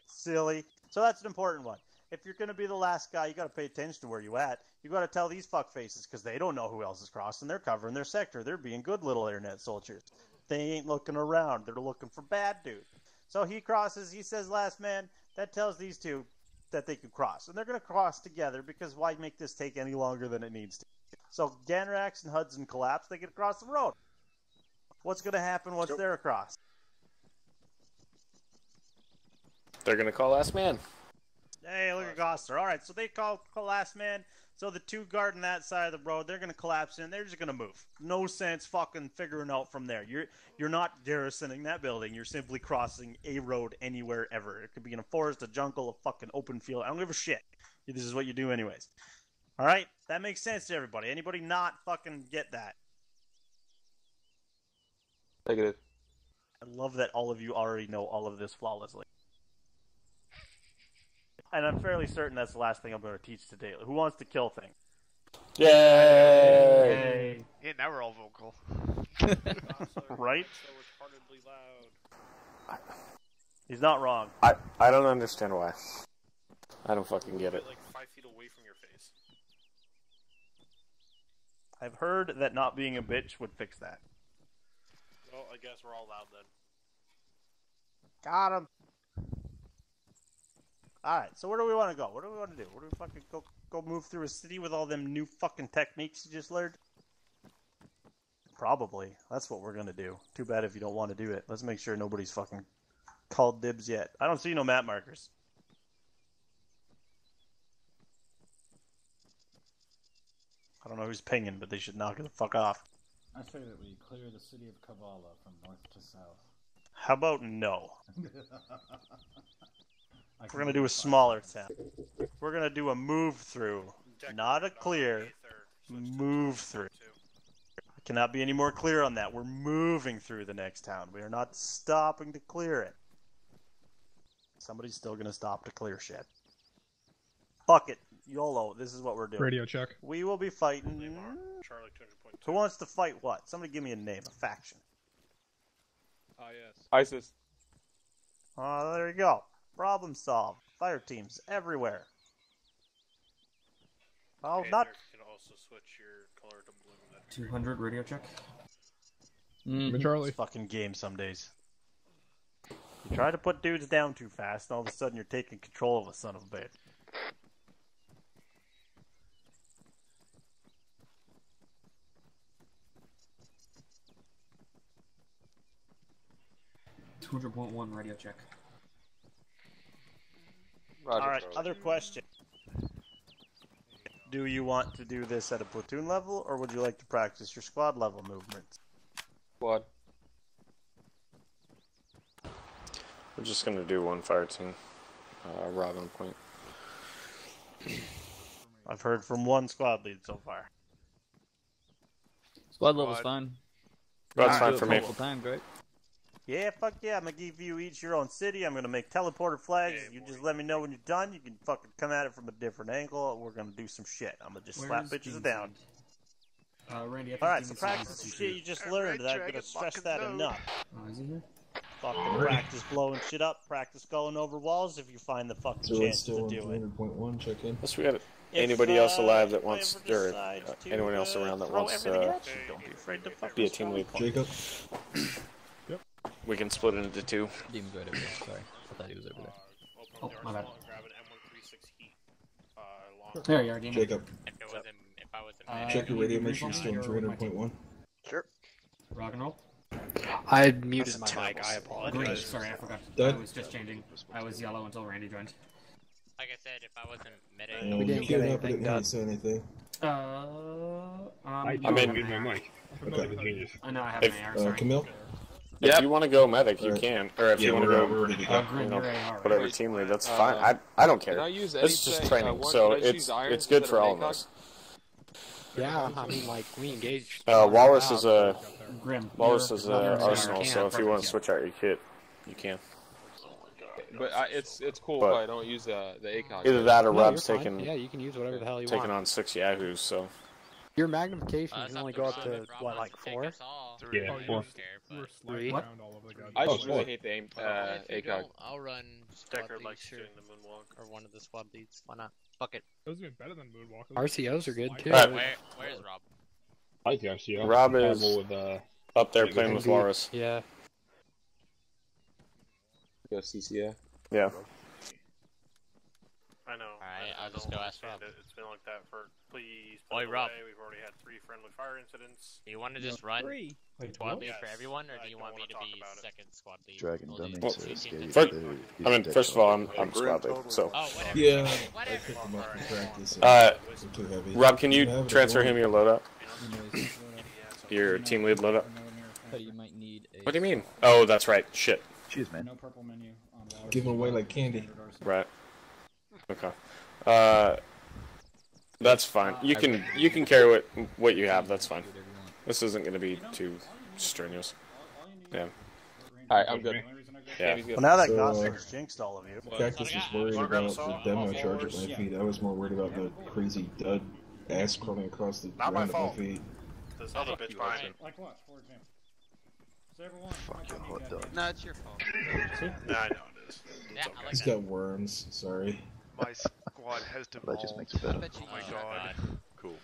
Silly. So that's an important one. If you're going to be the last guy, you got to pay attention to where you at. You got to tell these fuckfaces because they don't know who else is crossing. They're covering their sector. They're being good little internet soldiers. They ain't looking around. They're looking for bad dude. So he crosses. He says last man. That tells these two that they can cross. And they're going to cross together because why make this take any longer than it needs to? So Ganrax and Hudson collapse. They get across the road. What's going to happen once they're across? They're gonna call last man. Hey, look at Gosser. All right, so they call last man. So the two guarding that side of the road, they're gonna collapse in. They're just gonna move. No sense fucking figuring out from there. You're not garrisoning that building. You're simply crossing a road anywhere ever. It could be in a forest, a jungle, a fucking open field. I don't give a shit. This is what you do anyways. All right, that makes sense to everybody. Anybody not fucking get that? Negative. I love that all of you already know all of this flawlessly. And I'm fairly certain that's the last thing I'm going to teach today. Who wants to kill things? Yay! Yeah, now we're all vocal. Right? He's not wrong. I don't understand why. I don't fucking get it. Like 5 feet away from your face. I've heard that not being a bitch would fix that. Well, I guess we're all loud then. Got him. Alright, so where do we want to go? What do we want to do? Where do we fucking go move through a city with all them new fucking techniques you just learned? Probably. That's what we're going to do. Too bad if you don't want to do it. Let's make sure nobody's fucking called dibs yet. I don't see no map markers. I don't know who's pinging, but they should knock it the fuck off. I say that we clear the city of Kavala from north to south. How about no? We're going to do a smaller town. We're going to do a move through. Not a clear. Move through. I cannot be any more clear on that. We're moving through the next town. We are not stopping to clear it. Somebody's still going to stop to clear shit. Fuck it. YOLO. This is what we're doing. Radio check. We will be fighting. Charlie 200.2. Who wants to fight what? Somebody give me a name, a faction. Yes. ISIS. Oh, there you go. Problem solved. Fire teams everywhere. Oh, Hey, not. You can also switch your color to blue. 200 radio check. Charlie. It's fucking game some days. You try to put dudes down too fast, and all of a sudden you're taking control of a son of a bitch. .1 radio check. Alright, other question. Do you want to do this at a platoon level, or would you like to practice your squad level movements? Squad. We're just gonna do one fire team. Robin point. I've heard from one squad lead so far. Squad level's fine. That's fine Do it for me. multiple times, right? Yeah, fuck yeah, I'm gonna give you each your own city. I'm gonna make teleporter flags. You just let me know when you're done. You can fucking come at it from a different angle. We're gonna do some shit. I'm gonna just slap bitches down. Randy, I think Alright, Dean so is practice the shit you just learned. I'm gonna stress that enough. Oh, is he here? Fucking practice blowing shit up. Practice going over walls if you find the fucking chance to do it. 300.1, check in. Unless we got anybody else alive that wants, or anyone else around that wants to don't be afraid to fuck be a team lead. Jacob. Yep. We can split it into two. Demon's right over there. Sorry, I thought he was over there. Oh, my bad. Grab an M136 heat. There you are, Dean. Jacob. If I was Check your radio, make sure you're still on 300.1. Sure. Rock and roll. I muted my mic. I apologize. Green. Sorry, I forgot. Done? I was just changing. I was yellow until Randy joined. Like I said, if I wasn't meta, We didn't get anything done. Say anything. I mean, muted my mic. Okay. I know I have an AR, sorry. Camille? If you want to go medic, you Alright. can. Or if Yeah, you want to we're go, out, we're ready to go. you know, Alright. whatever team lead, that's fine. I don't care. Can I use This is just anything, training, one- so can I use irons it's good instead for of all of ACOG? us. Yeah, I mean, like, we engaged. Walrus is a Grim. Walrus is You're- a you're- arsenal, you're- so if you want to switch out your kit, you can. But it's cool But- if I don't use the ACOG. Either that or No, Rob's you're fine. taking Yeah, you can use whatever the hell you taking want. on 6 Yahoos, so. Your magnification can only go up to, what, like 4? Yeah, 4. Three. What? I just Oh, really four. hate the aim, If you ACOG. don't, I'll run squad Decker lead, likes sure. doing the moonwalk. Or one of the squad leads. Why not? Fuck it. Those have been better than Moonwalk. RCOs are good too. Alright. Where's Rob? I like the RCO. Rob is with, up there playing with Walrus. Yeah. Go CCA. Yeah. I know. Alright, I'll just don't go ask understand Rob. it. It's been like that for. Please. Oi, put it Rob. away. We've already had 3 friendly fire incidents. Do you want to just run Wait, squad what? lead for Yes. everyone, or I do you don't want me wanna to talk be about it. second squad lead? Dragon We'll do Dummy two says teams. Gage, I mean, first of all, I'm squad lead, so. Oh, whatever. Yeah, I Whatever. picked him up in practice. Uh, I'm too heavy. Rob, can you have it transfer at him your loadout? Your team lead loadout? But you might need a... What do you mean? Oh, that's right. Shit. Cheers, man. No purple menu on Walrus. Give 'em away like candy. Right. Okay. That's fine. You can carry what you have. That's fine. This isn't going to be too strenuous. Yeah. Alright, I'm good. Yeah. Well, now that So, Gothic jinxed all of you. Cactus was worried about the demo charge at my feet. I was more worried about the crazy dud ass crawling across the Not my ground at my fault. feet. This other bitch behind me. Like what, for example? Say everyone. Fuck your hot dog. No, it's your fault. Yeah, I know it is. Yeah, I like He's that. got worms. Sorry. My squad has That devolved. just makes it better. Oh my god. Cool.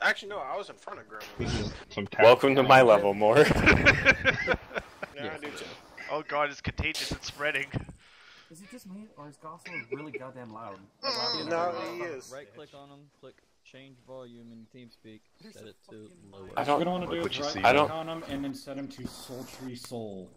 Actually, no, I was in front of Grim. Welcome to my level, more. Yeah, I do. Oh god, it's contagious, it's spreading. Is it just me, or is Gossler really goddamn loud? No, he is. Right click on them, click change volume in TeamSpeak, set it to lower. I What don't. you want to do Like what is you see. right I don't- click on them and then set them to sultry soul.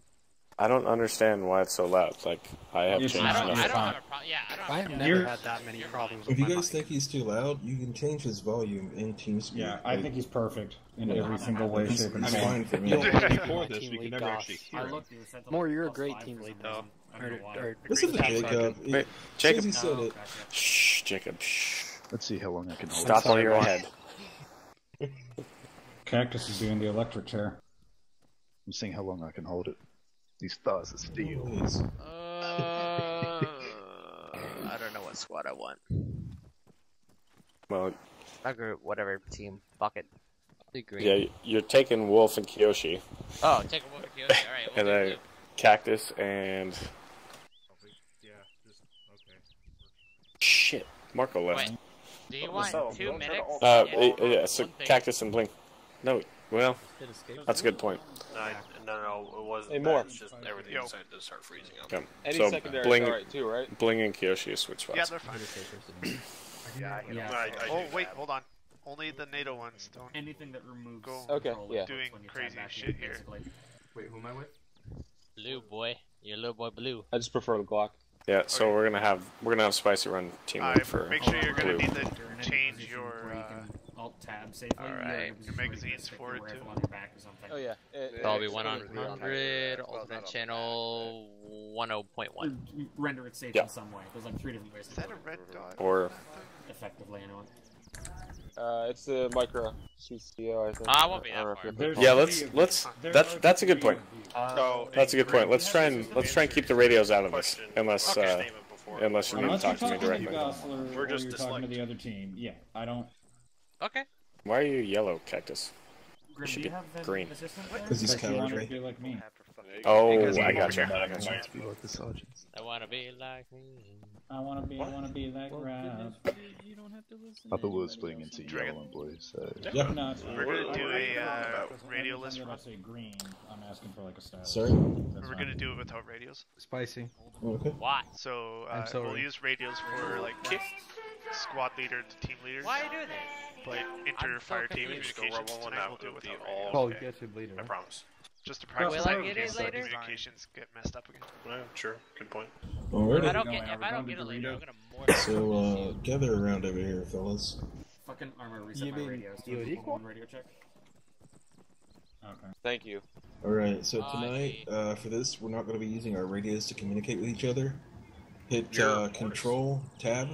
I don't understand why it's so loud. Like I have It's changed not- I don't nothing. have a problem. Yeah, I don't I have have a never You're- had that many problems If with you my guys mic. think he's too loud, you can change his volume in TeamSpeak. Yeah, I think he's perfect in Yeah. every single way, It's shape, and fine form. for me. Before this, Team we could lead never Goss. actually hear I it. looked, it said More, you're a +5 great for team some lead reason. though. I don't know why. Listen to Jacob. Jacob. Wait, It Jacob. says he said it. Shh, Jacob. Shh. Let's see how long I can hold Stop it. while you're ahead. Cactus is doing the electric chair. I'm seeing how long I can hold it. These thighs are steel. Please. I don't know what squad I want. Well, I group, whatever team. Fuck it. Be green. yeah, you're taking Wolf and Kiyoshi, Oh, take a look at Kyoshi. Alright, and we'll do then blue. Cactus and Yeah, just okay. shit. Marco left. Wait, do you want So, 2 don't try to medics? all- Yeah, so one thing. Cactus and Blink. No, well, Hit escape. that's a good point. No, it wasn't. Hey, more. It's just everything decided to start freezing up. Okay. Any So secondary Bling, alright too, right? Bling and Kiyoshi switch spots. Yeah, they're fine. Yeah, Yeah. I Oh, do wait, that. hold on. Only the NATO ones don't Anything that removes go Okay, control yeah. is doing when you tab crazy back in, shit here. basically. Wait, who am I with? Blue boy. Your little boy blue. I just prefer the Glock. Yeah, so we're gonna have Spicy run team lead for make sure you're gonna blue. need to You're in any change position your where you can alt tab safely. alright, You're in a your position where you can magazines stick for your it, rifle too. on your back or something. Oh yeah. That'll be 100, alternate channel 10.1. Render it safe Yeah. in some way. There's like 3 different ways. Is that a red dot? Or Effectively, anyway. It's the micro CCO, I think. I won't be that Or far. if you're- yeah, let's that's a good point. So, That's a good point. Let's try and keep the radios out of this, unless statement before. unless you need to Unless you're talk to me talking to directly. Gossler, We're or just you're talking to disliked. the other team. Yeah, I don't. Okay. Why are you yellow, Cactus? Grim, should do you be have an green. assistant? Because he's Because you want to cowardly. be like me. Oh, Because I you- got you. Reminds me like the sergeants. I wanna be like me. I want to be like Well, Rob. goodness, you don't have to listen Upper to was anybody splitting else. into yellow and blue, so. Yeah. No, it's We're gonna do a radio list When I run. say green, I'm asking for like a status. Sorry? That's We're fine. gonna do it without radios. Spicy. Okay. Why? So I'm sorry. we'll use radios for like squad leader to team leader. Why are you doing this? But I'm inter-fire so team confused. communications Go rub one tonight out, we'll do it it'll be without all- radios. Oh, okay. you guys should bleed I right? promise. Just to practice Will I how get it later? communications get messed up again. Yeah, sure. Good point. If I Alrighty. don't get it later, I'm gonna more. So, gather around over here, fellas. Fucking armor reset You my mean radio. So DoD? one radio check. Okay. Thank you. Alright, so tonight, for this, we're not going to be using our radios to communicate with each other. Hit Control, Tab,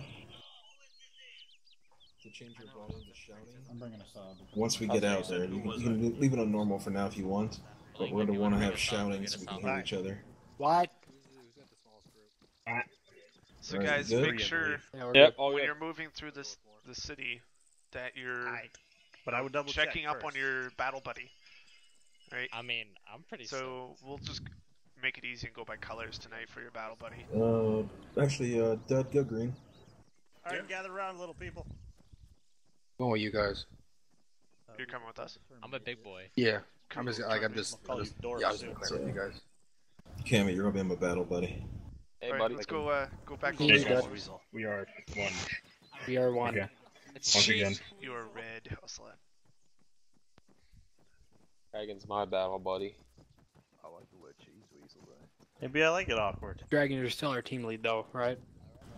to change your volume to shouting. I'm bringing a sub. Once we get out there, you can leave it on normal for now if you want, but we're going to want to have shouting so we can hear each other. What? So Alright, guys, good? make sure Yep. when you're moving through the city that you're But I would double checking check up on first. your battle buddy. Right? I mean, I'm pretty So we'll just make it easy and go by colors tonight for your battle buddy. Actually, Dud, go green. Alright, gather around, little people. Oh, you guys. You're coming with us? I'm a big boy. Yeah, I'm just yeah, I was soon. there with you guys. Cammy, you're going to be my battle buddy. Hey, Alright, buddy. let's go back to Hey, the guys. We are one. We are one. Okay. It's Once again. You're red, hustle it. Dragon's my battle buddy. I like the way cheese weasel though. Maybe I like it awkward. Dragon, you're still our team lead though, right?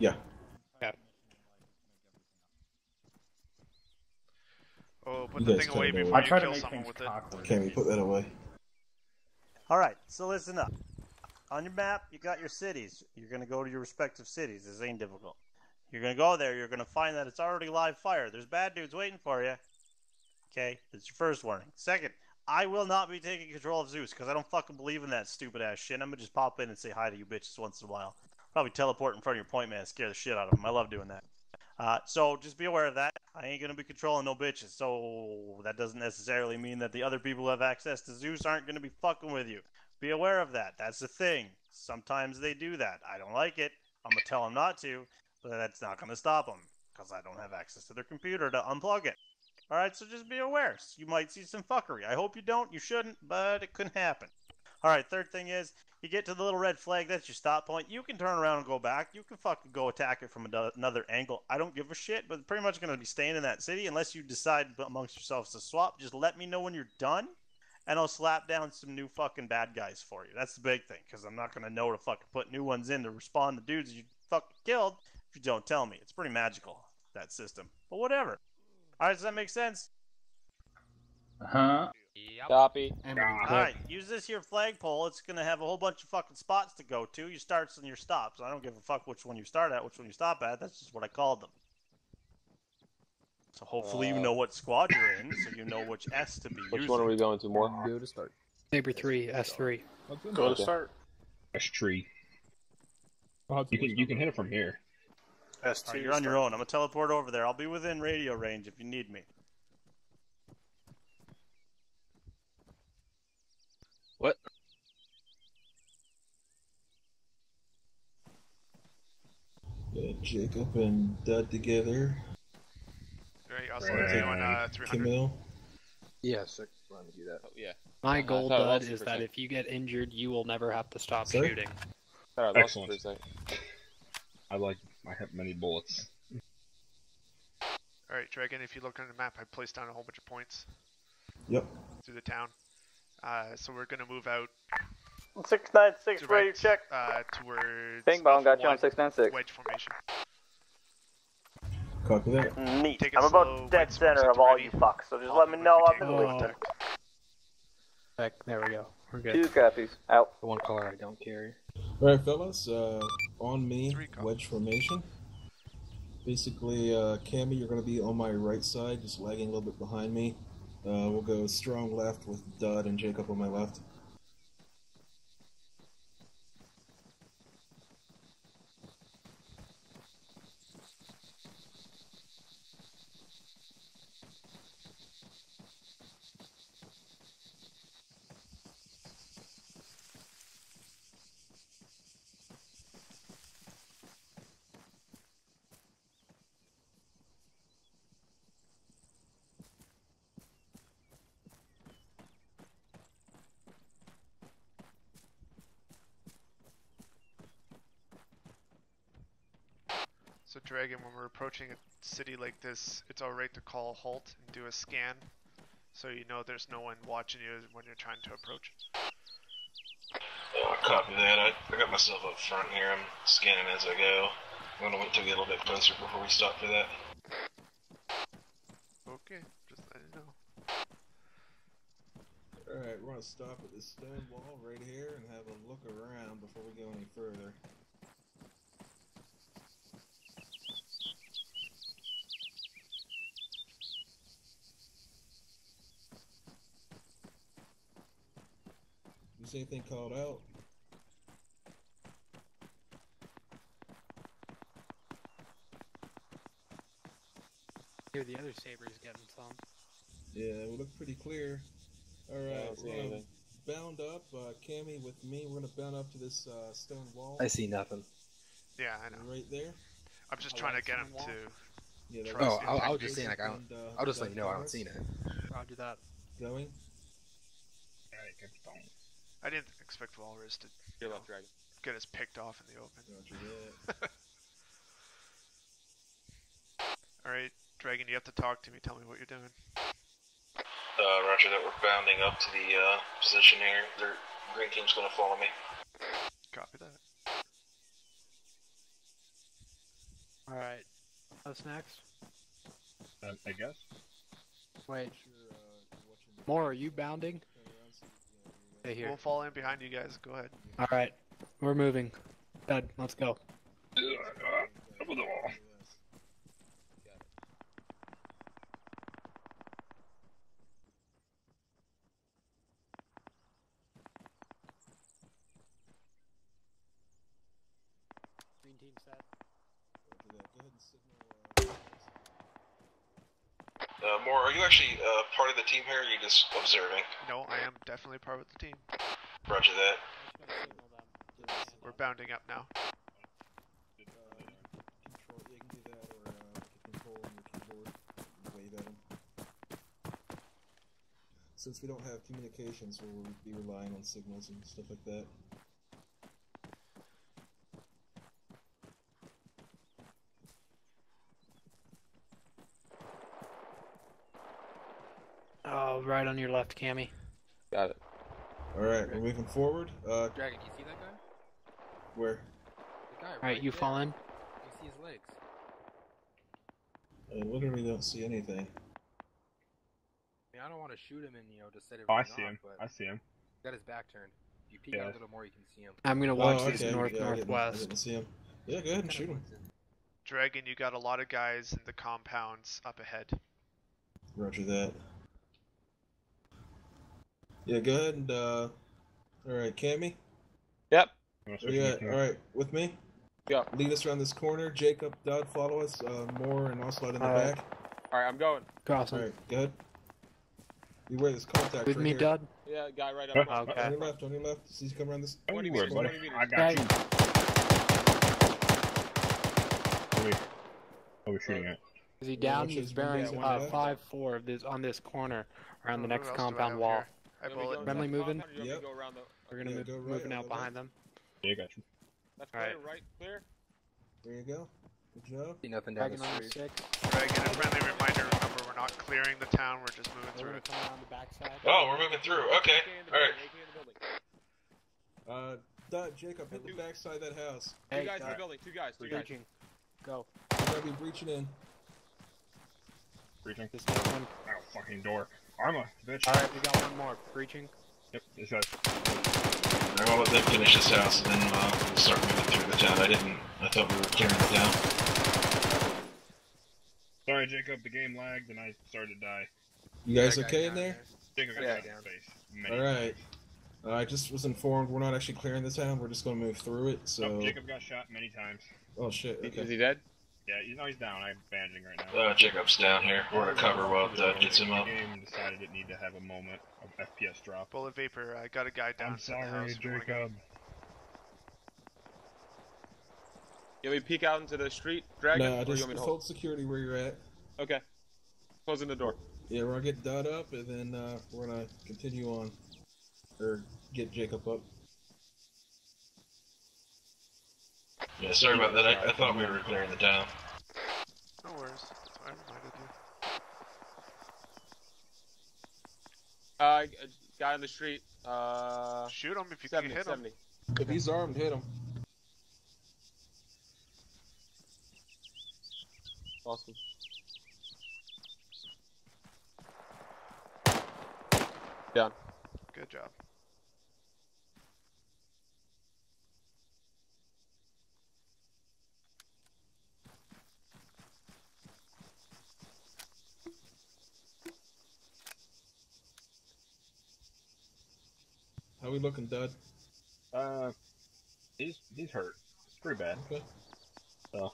Yeah. Yeah. Oh, put You the guys thing away cut it before away. you kill someone with it. Cammy, put that away. Alright, so listen up. On your map, you got your cities. You're going to go to your respective cities. This ain't difficult. You're going to go there. You're going to find that it's already live fire. There's bad dudes waiting for you. Okay? That's your first warning. Second, I will not be taking control of Zeus because I don't fucking believe in that stupid ass shit. I'm going to just pop in and say hi to you bitches once in a while. Probably teleport in front of your point man and scare the shit out of them. I love doing that. So just be aware of that. I ain't going to be controlling no bitches. So that doesn't necessarily mean that the other people who have access to Zeus aren't going to be fucking with you. Be aware of that. That's the thing. Sometimes they do that. I don't like it. I'm going to tell them not to, but that's not going to stop them because I don't have access to their computer to unplug it. Alright, so just be aware. You might see some fuckery. I hope you don't. You shouldn't, but it could happen. Alright, third thing is, you get to the little red flag. That's your stop point. You can turn around and go back. You can fucking go attack it from another angle. I don't give a shit, but pretty much going to be staying in that city unless you decide amongst yourselves to swap. Just let me know when you're done. And I'll slap down some new fucking bad guys for you. That's the big thing, because I'm not going to know to fucking put new ones in to respond to dudes you fucking killed if you don't tell me. It's pretty magical, that system. But whatever. Alright, does that make sense? Huh? Yep. Copy. Alright, use this here flagpole. It's going to have a whole bunch of fucking spots to go to. Your starts and your stops. I don't give a fuck which one you start at, which one you stop at. That's just what I called them. So hopefully you know what squad you're in, so you know which S to be Which using. one are we going to more? Go to start. Saber 3, S3. Go to start. That's tree. You can hit it from here. Alright, you're on your own. I'm going to teleport over there. I'll be within radio range if you need me. What? Got Jacob and Dud together. Right, also doing 300. Camille. Yeah, sick. Let me do that. Oh, yeah. My I goal, thought I Dud, lost is for a that second. if you get injured, you will never have to stop Sorry? shooting. Thought I lost Excellent. for a second. I have many bullets. Alright, Dragon, if you look on the map, I placed down a whole bunch of points Yep. through the town. So we're going to move out 696 radio check. towards Bing bong, got you on one 696. wedge formation. Copy that. Neat. Take it I'm slow, about dead wait for center us of to all ready. you fucks, so just Pop let me them know if I'm you in take the them. contact. Heck, there we go. We're good. 2 copies. Out. The one color I don't carry. Alright, fellas, on me, 3 copies. wedge formation. Basically, Cammy, you're going to be on my right side, just lagging a little bit behind me. We'll go strong left with Dud and Jacob on my left. So Dragon, when we're approaching a city like this, it's alright to call halt and do a scan, so you know there's no one watching you when you're trying to approach. Copy that. I got myself up front here. I'm scanning as I go. I'm going to wait till we get a little bit closer before we stop for that. Okay, just let it know. Alright, we're gonna stop at this stone wall right here and have a look around before we go any further. You see anything called out? Here, the other Saber's getting some. Yeah, we look pretty clear. Alright, don't see we're gonna anything. bound up. Cammy with me, we're gonna bound up to this stone wall. I see nothing. Yeah, I know. Right there. I'm just trying to get him to. Yeah, Oh, I was just saying, like, I'll just let you know I haven't seen it. Roger that. Going. I didn't expect Walrus to get us picked off in the open. Roger that. Alright, Dragon, you have to talk to me. Tell me what you're doing. Roger that. We're bounding up to the position here. The green team's gonna follow me. Copy that. Alright. What's next? I guess. Wait. More, are you bounding? Stay here. We'll fall in behind you guys. Go ahead. Alright. We're moving. Dad, let's go. Up on the wall. Green team set. Roger that. Go ahead and signal. Moore, are you actually part of the team here, or are you just observing? No, I am definitely part of the team. Roger that. We're bounding up now. Control, you can do that, or control on your keyboard and wave at them. Since we don't have communications, we'll be relying on signals and stuff like that. Oh, right on your left, Cammy. Got it. Alright, we're moving forward. Dragon, do you see that guy? Where? The guy Alright, you there. fall in. You see his legs. I literally don't see anything. I mean, I don't want to shoot him and, just set Oh, everything I see him. off, but I see him. he's got his back turned. If you peek out a little more, you can see him. I'm gonna watch Oh, this okay. north-northwest. I didn't see him. Yeah, go ahead and shoot him. Dragon, you got a lot of guys in the compounds up ahead. Roger that. Yeah, go ahead and, alright, Cammy? Yep. Where you at? Alright, with me? Yeah. Lead us around this corner. Jacob, Dodd, follow us. Moore and Ocelot in the Alright. back. Alright, I'm going. Crossing. Alright, go ahead. Beware, there's contact With right me, here. Dud? Yeah, guy right up. Okay. On your left. See you come around this. Don't 20 you worry, meters, buddy. 20 meters. I got you. What are we shooting at? Is he down? watch He's his bearing windows on the 5-4 of this on this corner around the Oh, next who else do I compound have wall. here? I You want me to bullet. go Friendly inside the moving? compound, or you want me to Yep. go around the... We're gonna Yeah, move go right moving on out the behind them. Yeah, I got you. Left clear, Alright. right clear. There you go. Good job. See nothing down Dragon the on your street. 6. Dragon, a friendly reminder. Remember, we're not clearing the town. We're just moving We're through gonna it. come around the backside. Oh, we're moving through. Okay. AK in the Alright. building, AK in the building. Dodd, Jacob, hit the backside of that house. Two Hey, guys in the Dud. building, two guys. Breaching. Go. We're gonna be breaching in. Breaching. This next one. Ow, fucking door. Arma, bitch. Alright, we got one more. Breaching. Yep, this guy's. Alright, well, let them finish this house, and then we'll start moving through the town. I thought we were clearing the town. Sorry, Jacob, the game lagged and I started to die. You guys That guy okay in down there? Jacob got Yeah. shot in the face. Many Alright. I just was informed we're not actually clearing the town, we're just gonna move through it, so... Oh, Jacob got shot many times. Oh shit, Is okay. he dead? Yeah, he's down. I'm bandaging right now. Jacob's down here. We're gonna cover while Doug gets him up. The game decided it needed to have a moment of FPS drop. Bullet Vapor, I got a guy down I'm inside the sorry, house. if you wanna go. Jacob. You want me to peek out into the street, Dragon? No, or you just want me to hold security where you're at. Okay. Closing the door. Yeah, we're gonna get Dodd up, and then we're gonna continue on. Or get Jacob up. Yeah, sorry about that. I thought we were clearing the town. No worries. That's why I reminded you. Guy on the street. Shoot him if you 70, can hit him. 70. If he's armed, hit him. Awesome. Down. Good job. How we looking, Dud? He's hurt. It's pretty bad. Okay. So.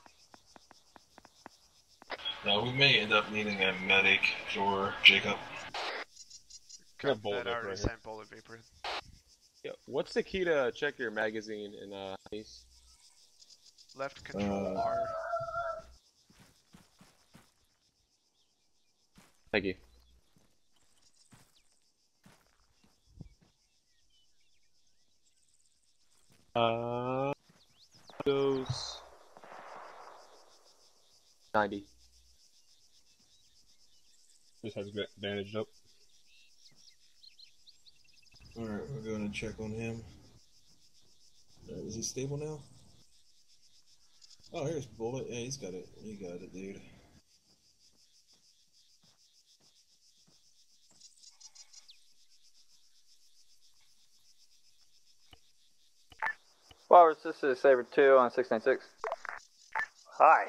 Now we may end up needing a medic for Jacob. Got that already sent bullet vapor. Yeah, what's the key to check your magazine in Ace? Left control R. Thank you. Goes 90. Just has to get bandaged up. Alright, we're going to check on him. Is he stable now? Oh, here's Bullet. Yeah, he's got it. You got it, dude. Walrus, this is Saber 2 on 696. Hi.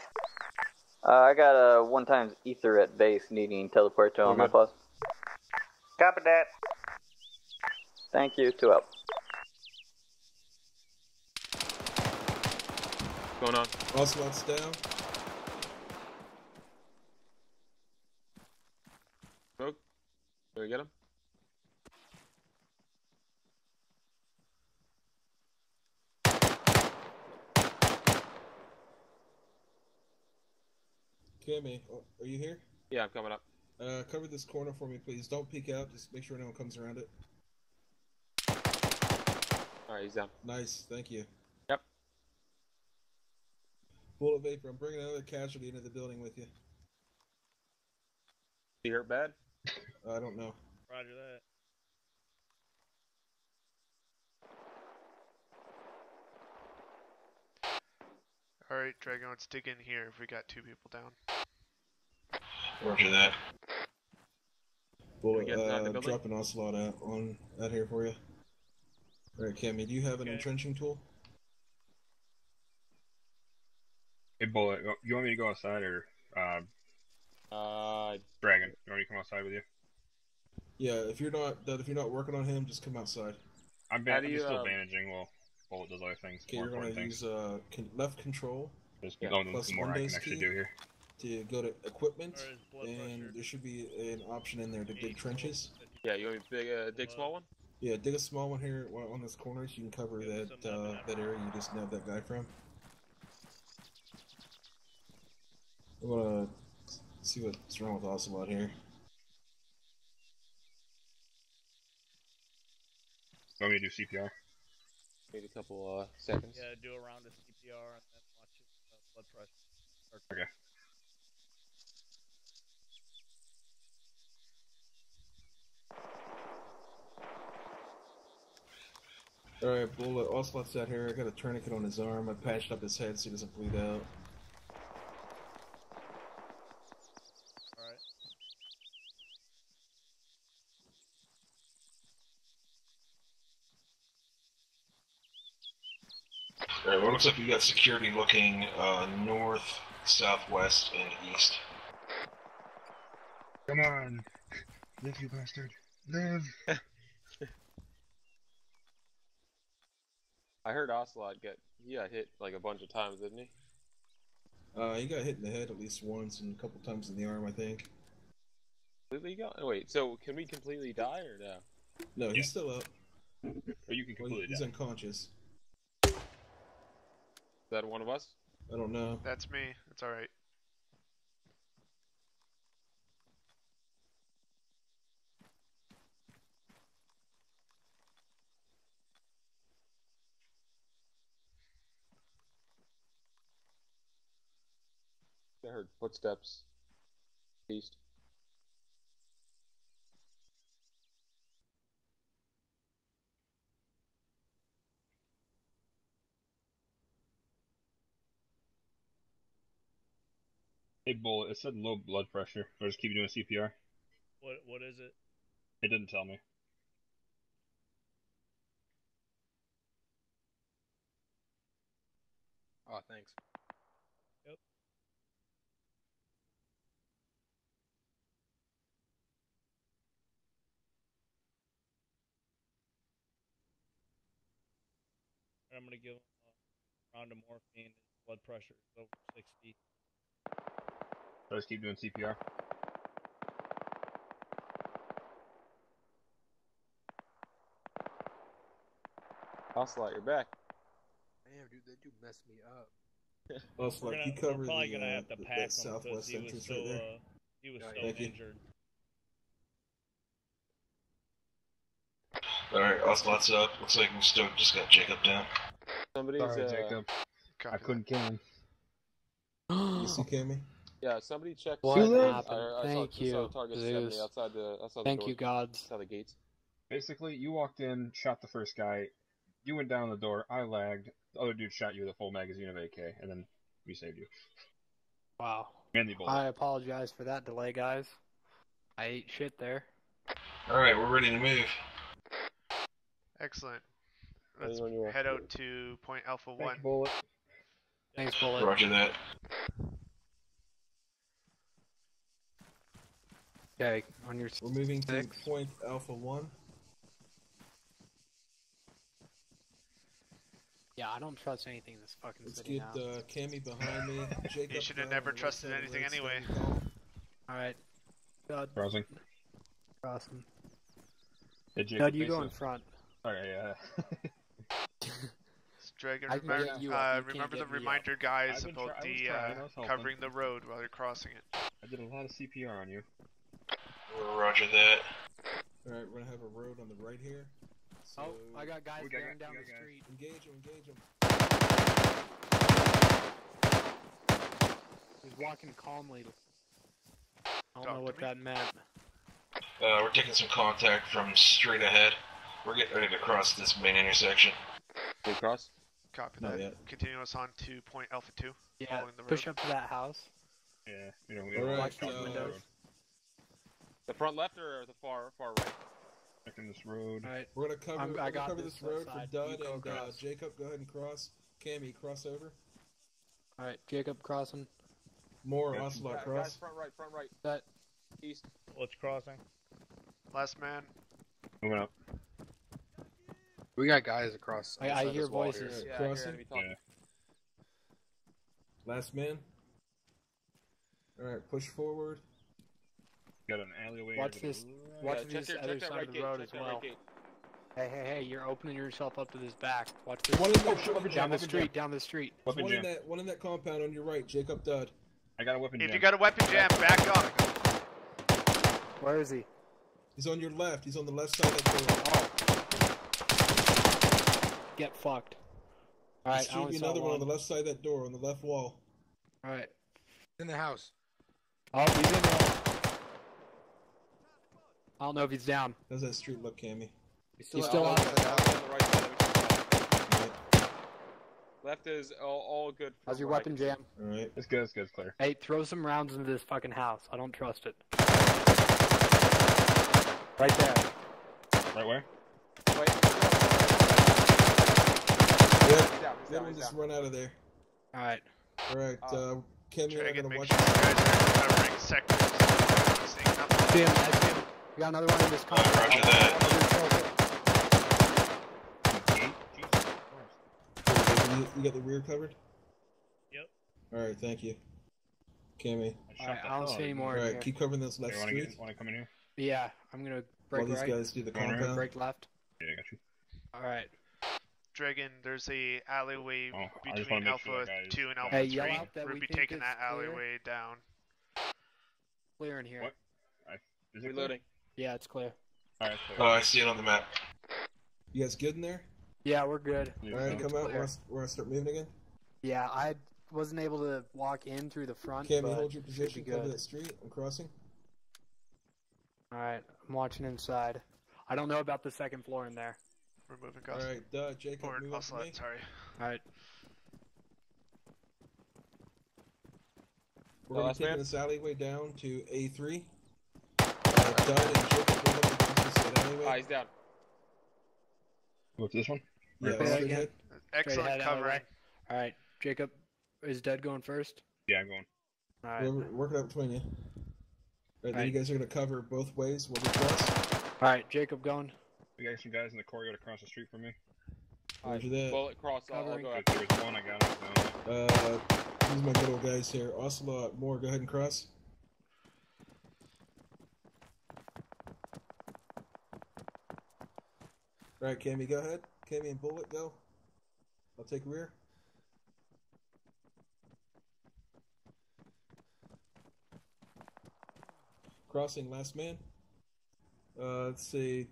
I got a 1 times ether at base needing teleport to on my plus. Copy that. Thank you, 2 up. What's going on? Ocelot's down. Smoke? Did we get him? Cammy, are you here? Yeah, I'm coming up. Cover this corner for me, please. Don't peek out. Just make sure no one comes around it. Alright, he's down. Nice, thank you. Yep. Bullet Vapor, I'm bringing another casualty into the building with you. He hurt bad? I don't know. Roger that. Alright, Dragon, let's dig in here if we got 2 people down. Roger that. Bullet, dropping Ocelot out here for you. Alright, Cammy, do you have an entrenching tool? Hey, Bullet, you want me to go outside or Dragon? You want me to come outside with you? Yeah, if you're not working on him, just come outside. I'm still bandaging. Well, Bullet does other things. Okay, you're gonna use left control. There's plus more I Mondays can actually key do here. to go to equipment, and there should be an option in there to dig trenches. Yeah, you want me to dig small one? Yeah, dig a small one here on this corner so you can cover that area you just nabbed that guy from. I'm gonna see what's wrong with Ocelot here. You want me to do CPR? Need a couple seconds. Yeah, do a round of CPR and then watch his blood pressure. Okay. Alright, Bullet, Ocelot's out here. I got a tourniquet on his arm. I patched up his head so he doesn't bleed out. Alright. Alright, well, it looks like we got security looking north, southwest, and east. Come on! Live, you bastard! Live! I heard Ocelot he got hit like a bunch of times, didn't he? He got hit in the head at least once and a couple times in the arm, I think. Completely gone? Wait, so can we completely die or no? No, he's still up. But you can completely he's die. unconscious. Is that one of us? I don't know. That's me. It's alright. I heard footsteps. East. Hey, Bullet, it said low blood pressure. So I just keep doing CPR. What is it? It didn't tell me. thanks. Yep. I'm gonna give him a round of morphine. His blood pressure is over 60. So just keep doing CPR. Ocelot, you're back. Damn, dude, that dude messed me up. Also, like, you cover we're probably the, gonna have to that pack him because southwest he was entrance so right there. he was so Thank you. injured. Alright, Ocelot's up. Looks like we still just got Jacob down. Somebody's Sorry, Jacob. I couldn't kill him. You see Cammy? Yeah, somebody check. What happened? Thank saw you, target Zeus. 70 outside the Thank doors, you, gods. outside the gates. Basically, you walked in, shot the first guy, you went down the door, I lagged, the other dude shot you with a full magazine of AK, and then we saved you. Wow. And the bullet. I apologize for that delay, guys. I ate shit there. Alright, we're ready to move. Excellent. Let's Anyone you want? head out to point Alpha 1. Bullet. Thanks, Bullet. Roger that. Okay, on your We're moving to 6. point Alpha 1. Yeah, I don't trust anything in this fucking Let's city get now. Cammy behind me. Jacob, You should have on never the trusted right side of the anything right anyway. side of the column. Alright. God. Crossing. Crossing. Hey, Jacob, God, you go face in up. front. Alright, yeah. Dragon, I can remember, get you up, you can't remember the get me up. reminder, guys, I've been about I was the trying, I was helping. covering the road while you're crossing it. I did a lot of CPR on you. Roger that. Alright, we're gonna have a road on the right here. So Oh, I got guys we got going down guys. the street. engage him, engage him. He's walking calmly. I don't Talk know to what me. that meant. We're taking some contact from straight ahead. We're getting ready to cross this main intersection. Can you cross? Copy Not that. yet. Continue us on to point Alpha 2. Yeah, Following the road. push up to that house. Yeah, we don't Alright, Watch these the windows. road. The front left or the far right? Checking this road. Alright. We're gonna cover, I got cover this this road for side. Dud You go and across. Jacob. Go ahead and cross. Cammy, cross over. Alright, Jacob crossing. More Yeah. Ocelot Guys, cross. front right. That. East. What's crossing? Last man. Moving up. We got guys across. I inside hear this wall voices. here. Yeah, I hear Crossing? enemy talking. Yeah. Last man. Alright, push forward. Got an alleyway. Watch over this. there. Watch Yeah, this check other that side right of the gate, road check as that well. right gate. Hey, you're opening yourself up to this back. Watch this. One in that, weapon jam, Down the weapon street, down the street. Weapon one in jam. that, one in that compound on your right. Jacob Dud. I got a weapon If jam. you got a weapon jam, back up. Where is he? He's on your left. He's on the left side of that door. Get fucked. There Alright, I should only be saw another one on one. the left side of that door, on the left wall. Alright. In the house. Oh, he's in there. I don't know if he's down. How's that street look, Cammy? He's still out. On the right side of it. Left is all good. How's your from what I weapon can see. jam? Alright. It's good, it's clear. Hey, throw some rounds into this fucking house. I don't trust it. Right there. Right where? Wait. Yep. He's Let down, him he's just down. run out of there. Alright. Alright, Cammy, I'm Dragon, gonna make watch sure you guys are covering sectors. Seeing nothing. See him, I see him. We got another one in this compound. Roger that. Gate? Jesus Christ. You got the rear covered? Yep. Alright, thank you. Cammy. I shot Alright, the I don't hell see out of any you. more in Alright, here. keep covering this left Hey, street wanna come in here? Yeah, I'm gonna break while these right. guys do the Going right. compound. Break left. Yeah, I got you. Alright. Dragon, there's a alleyway Oh, I just between wanna make sure Alpha that guy is 2 and Alpha Hey, 3. yell out that We'll we be think taking it's that clear. alleyway down. Clear in here. What? Is it Reloading. Yeah, it's clear. Alright, Oh, I see it on the map. You guys good in there? Yeah, we're good. Alright, It's come out. clear. We're gonna start moving again. Yeah, I wasn't able to walk in through the front, Cammy, but hold your should be position, cover good. that street. I'm crossing. Alright, I'm watching inside. I don't know about the second floor in there. We're moving, guys. Alright, Jacob, Or move up to me. Ocelot, sorry. Alright. We're gonna be last taking man? this alleyway down to A3. Dud and Jacob, move up to this alleyway. He's down. Go to this one? Yeah, Right straight again. ahead. Excellent Straight ahead, covering. alleyway. Alright, Jacob, Is Dead going first? Yeah, I'm going. Alright. Work it out between you. Right, then Right. you guys are gonna cover both ways while we cross. Alright, Jacob going. We got some guys in the courtyard across the street from me. Roger that. Bullet cross, I'll Covering. go If after. there's one, I got him. These are my good old guys here. Ocelot, Moore, go ahead and cross. Alright, Cammy, go ahead. Cammy and Bullet, go. I'll take rear. Crossing, last man. Let's see.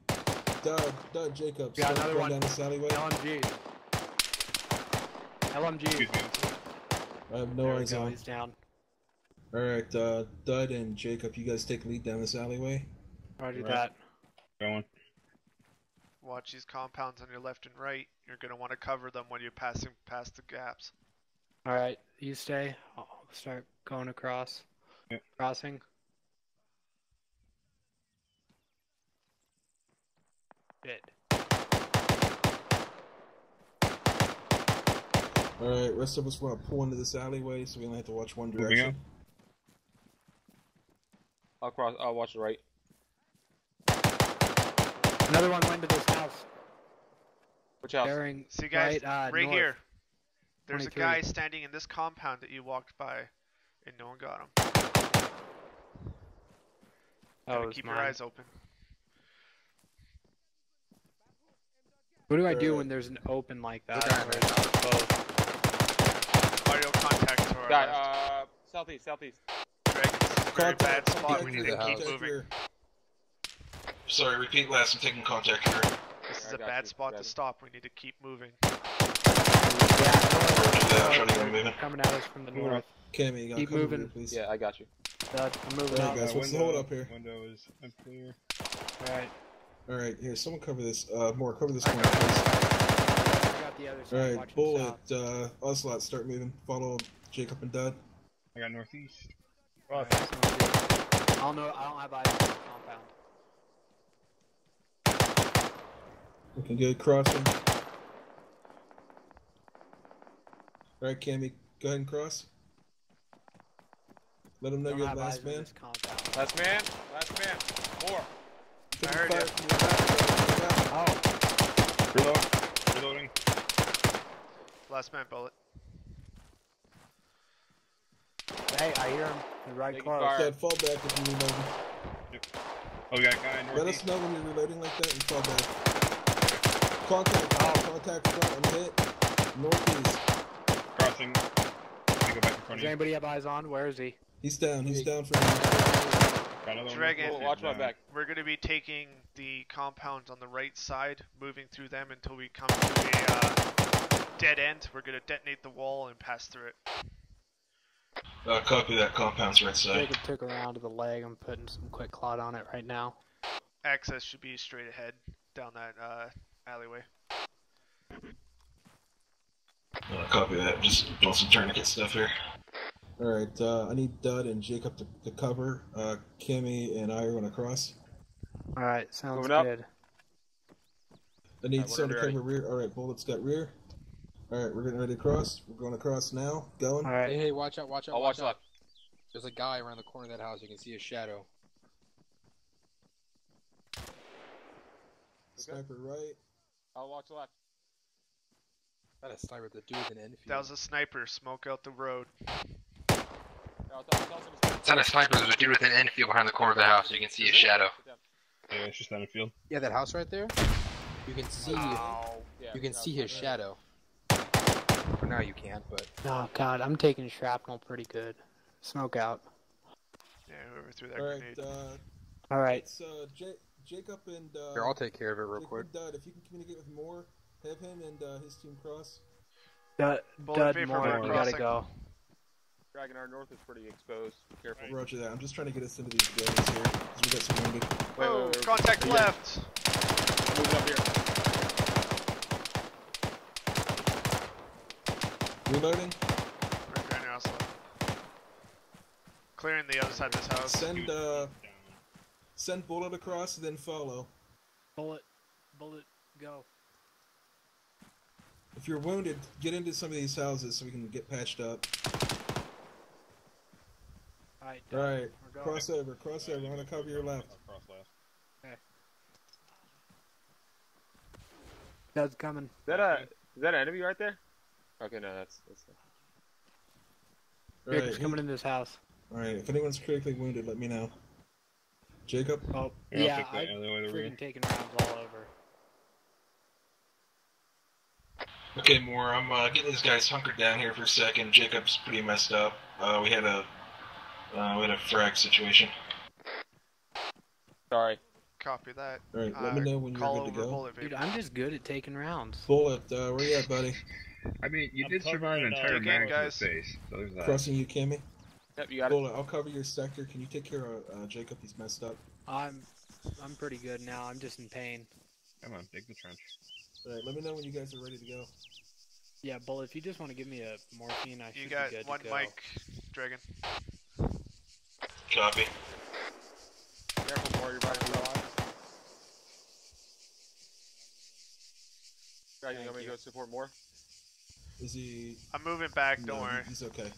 Doug Jacobs. Got start another going one. down this alleyway. LMG. I have no There we eyes go, on. he's down. Alright, Dud and Jacob, you guys take lead down this alleyway. Roger Right. that. Going. Watch these compounds on your left and right. You're going to want to cover them when you're passing past the gaps. Alright, you stay. I'll start going across. Yep. Crossing. Shit. Alright, rest of us want to pull into this alleyway so we only have to watch one Moving direction. I'll cross. I'll watch the right. Another one went to this house. Which house? Bearing See, guys, right, right north. here. There's 23. a guy standing in this compound that you walked by, and no one got him. Gotta was keep mine. your eyes open. What do I do when there's an open like that? Okay. Where it's exposed? Audio contact to our Guy, left. southeast. Greg, this is a very bad spot. We need to keep Contact moving. rear. Sorry, repeat last. I'm taking contact here. This is I a got bad you. spot Got to it. stop. We need to keep moving. I'm trying to get moving. Coming at us from the north. Cammy, you gotta Keep cover moving. rear, please. Yeah, I got you. I'm moving Alright, out. guys, what's the hold up here? Window is unclear. Alright, Alright, here, someone cover this. Moore, cover this corner, please. I got the other side. Alright, watching Bullet, south. Ocelot, start moving. Follow Jacob and Dud. I got northeast. Alright, I don't know. I don't have eyes on the compound. Looking good, crossing. Alright, Cammy, go ahead and cross. Let them know Don't you're the have last eyes on man. this compound. Last man. More. I heard you. Oh, Reloading. Last man bullet. hey, I hear him. He's right Taking close. fire. Dud, fall back if you're reloading. Oh, we got a guy Let northeast. us know when you're reloading like that and fall back. Contact front and hit. Northeast. Crossing. Let me go back in front Does of you. anybody have eyes on? Where is he? He's down for now. Got another Dragon. one. Watch my back. We're going to be taking the compounds on the right side, moving through them until we come to a dead end. We're going to detonate the wall and pass through it. Copy that. Compound's right side. Jacob took around to the leg. I'm putting some quick clot on it right now. Access should be straight ahead down that alleyway. Copy that. Just doing some tourniquet stuff here. Alright, I need Dud and Jacob to cover. Cammy and I are going to cross. Alright, sounds Moving up. good. I need Alright, someone to whenever cover rear. Alright, Bullet's got rear. Alright, we're getting ready to cross. We're going to cross now. Going. Alright. Hey, watch out, watch out, I'll watch out. left. There's a guy around the corner of that house. You can see his shadow. Sniper right. I'll watch left. That a sniper with the dude with an Enfield. That was a sniper. Smoke out the road. It's not a sniper. There's a dude with an Enfield behind the corner of the house. You can see his shadow. Yeah, it's just on the field. Yeah, that house right there. You can see. You can see his shadow. For now, you can't, but. Oh god, I'm taking shrapnel pretty good. Smoke out. Yeah, whoever threw that Alright, grenade. Alright. it's Jacob and Here, I'll take care of it real Jacob quick. and Dud, if you can communicate with Moore, have him and his team cross. Dud Bullet paper more, for we gotta crossing. go. Dragon, our north is pretty exposed. Be careful. Roger that. I'm just trying to get us into these buildings here because we got some wounded. Oh, contact Yeah. left. Moving up here. Reloading. Right behind your house left. Clearing the other side of this house. Send Bullet across, then follow. Bullet, go. If you're wounded, get into some of these houses so we can get patched up. Alright, cross over. I'm gonna cover your left. Cross left. Okay. Doug's coming. Is that an enemy right there? Okay, no, that's Jacob's coming in this house. Alright, if anyone's critically wounded, let me know. Jacob? Oh, Yeah, I've freaking taken rounds all over. Okay, Moore, I'm getting these guys hunkered down here for a second. Jacob's pretty messed up. We had a frag situation. Sorry. Copy that. Alright, let me know when you're good to go. Dude, I'm just good at taking rounds. Bullet, where you at, buddy? I mean, you did survive an entire mag to the face, so there's that. Crossing you, Cammy? Yep, you got Bullet, I'll cover your sector. Can you take care of Jacob? He's messed up. I'm pretty good now. I'm just in pain. Come on, dig the trench. Alright, let me know when you guys are ready to go. Yeah, Bull, if you just want to give me a morphine, I should be good. You got one to go. mic, Dragon. Copy. Careful, Moore, you're about to be alive. Dragon, you want me to go support Moore? Is he... I'm moving back, don't No, worry. He's okay.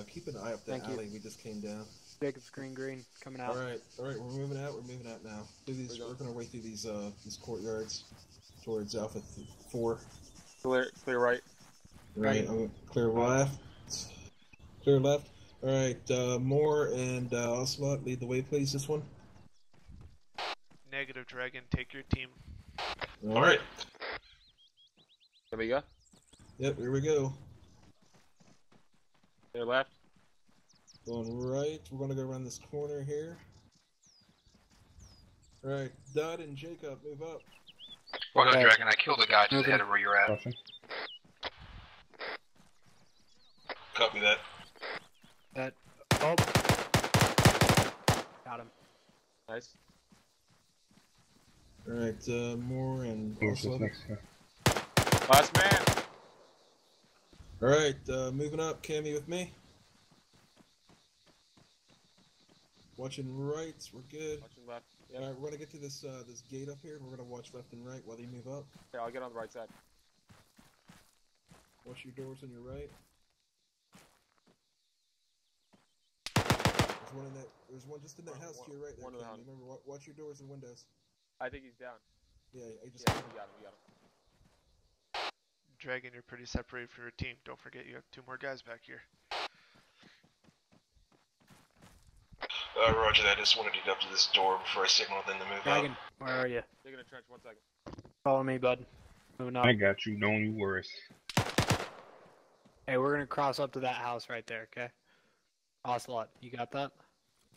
Keep an eye up that alley we just came down. Jacob's green, coming out. Alright, we're moving out now. Working our way through these courtyards towards Alpha 4. Clear right. Right, clear left. Clear left. Alright, Moore and Ocelot, lead the way please, this one. Negative, Dragon, take your team. Alright. There we go. Yep, here we go. Clear left. Going right, we're gonna go around this corner here. Alright, Dud and Jacob, move up. Well, no, Dragon, I killed a guy just ahead of where you're at. Copy that. Oh. Got him. Nice. Alright, Moore and Ocelot. Last man. Alright, moving up, Cammy with me. Watching right, we're good. Watching left. Yep. Alright, we're gonna get to this this gate up here, and we're gonna watch left and right while they move up. Okay, I'll get on the right side. Watch your doors on your right. There's one just in that house to your right there. One in the house. Remember, watch your doors and windows. I think he's down. Yeah, I just we got him. Dragon, you're pretty separated from your team. Don't forget you have 2 more guys back here. Roger that. I just wanted to get up to this door before I signaled them to move Dragon, up. where are you? Digging a trench, 1 second. Follow me, bud. Moving up. I got you, don't you worry. Hey, we're gonna cross up to that house right there, okay? Ocelot, you got that?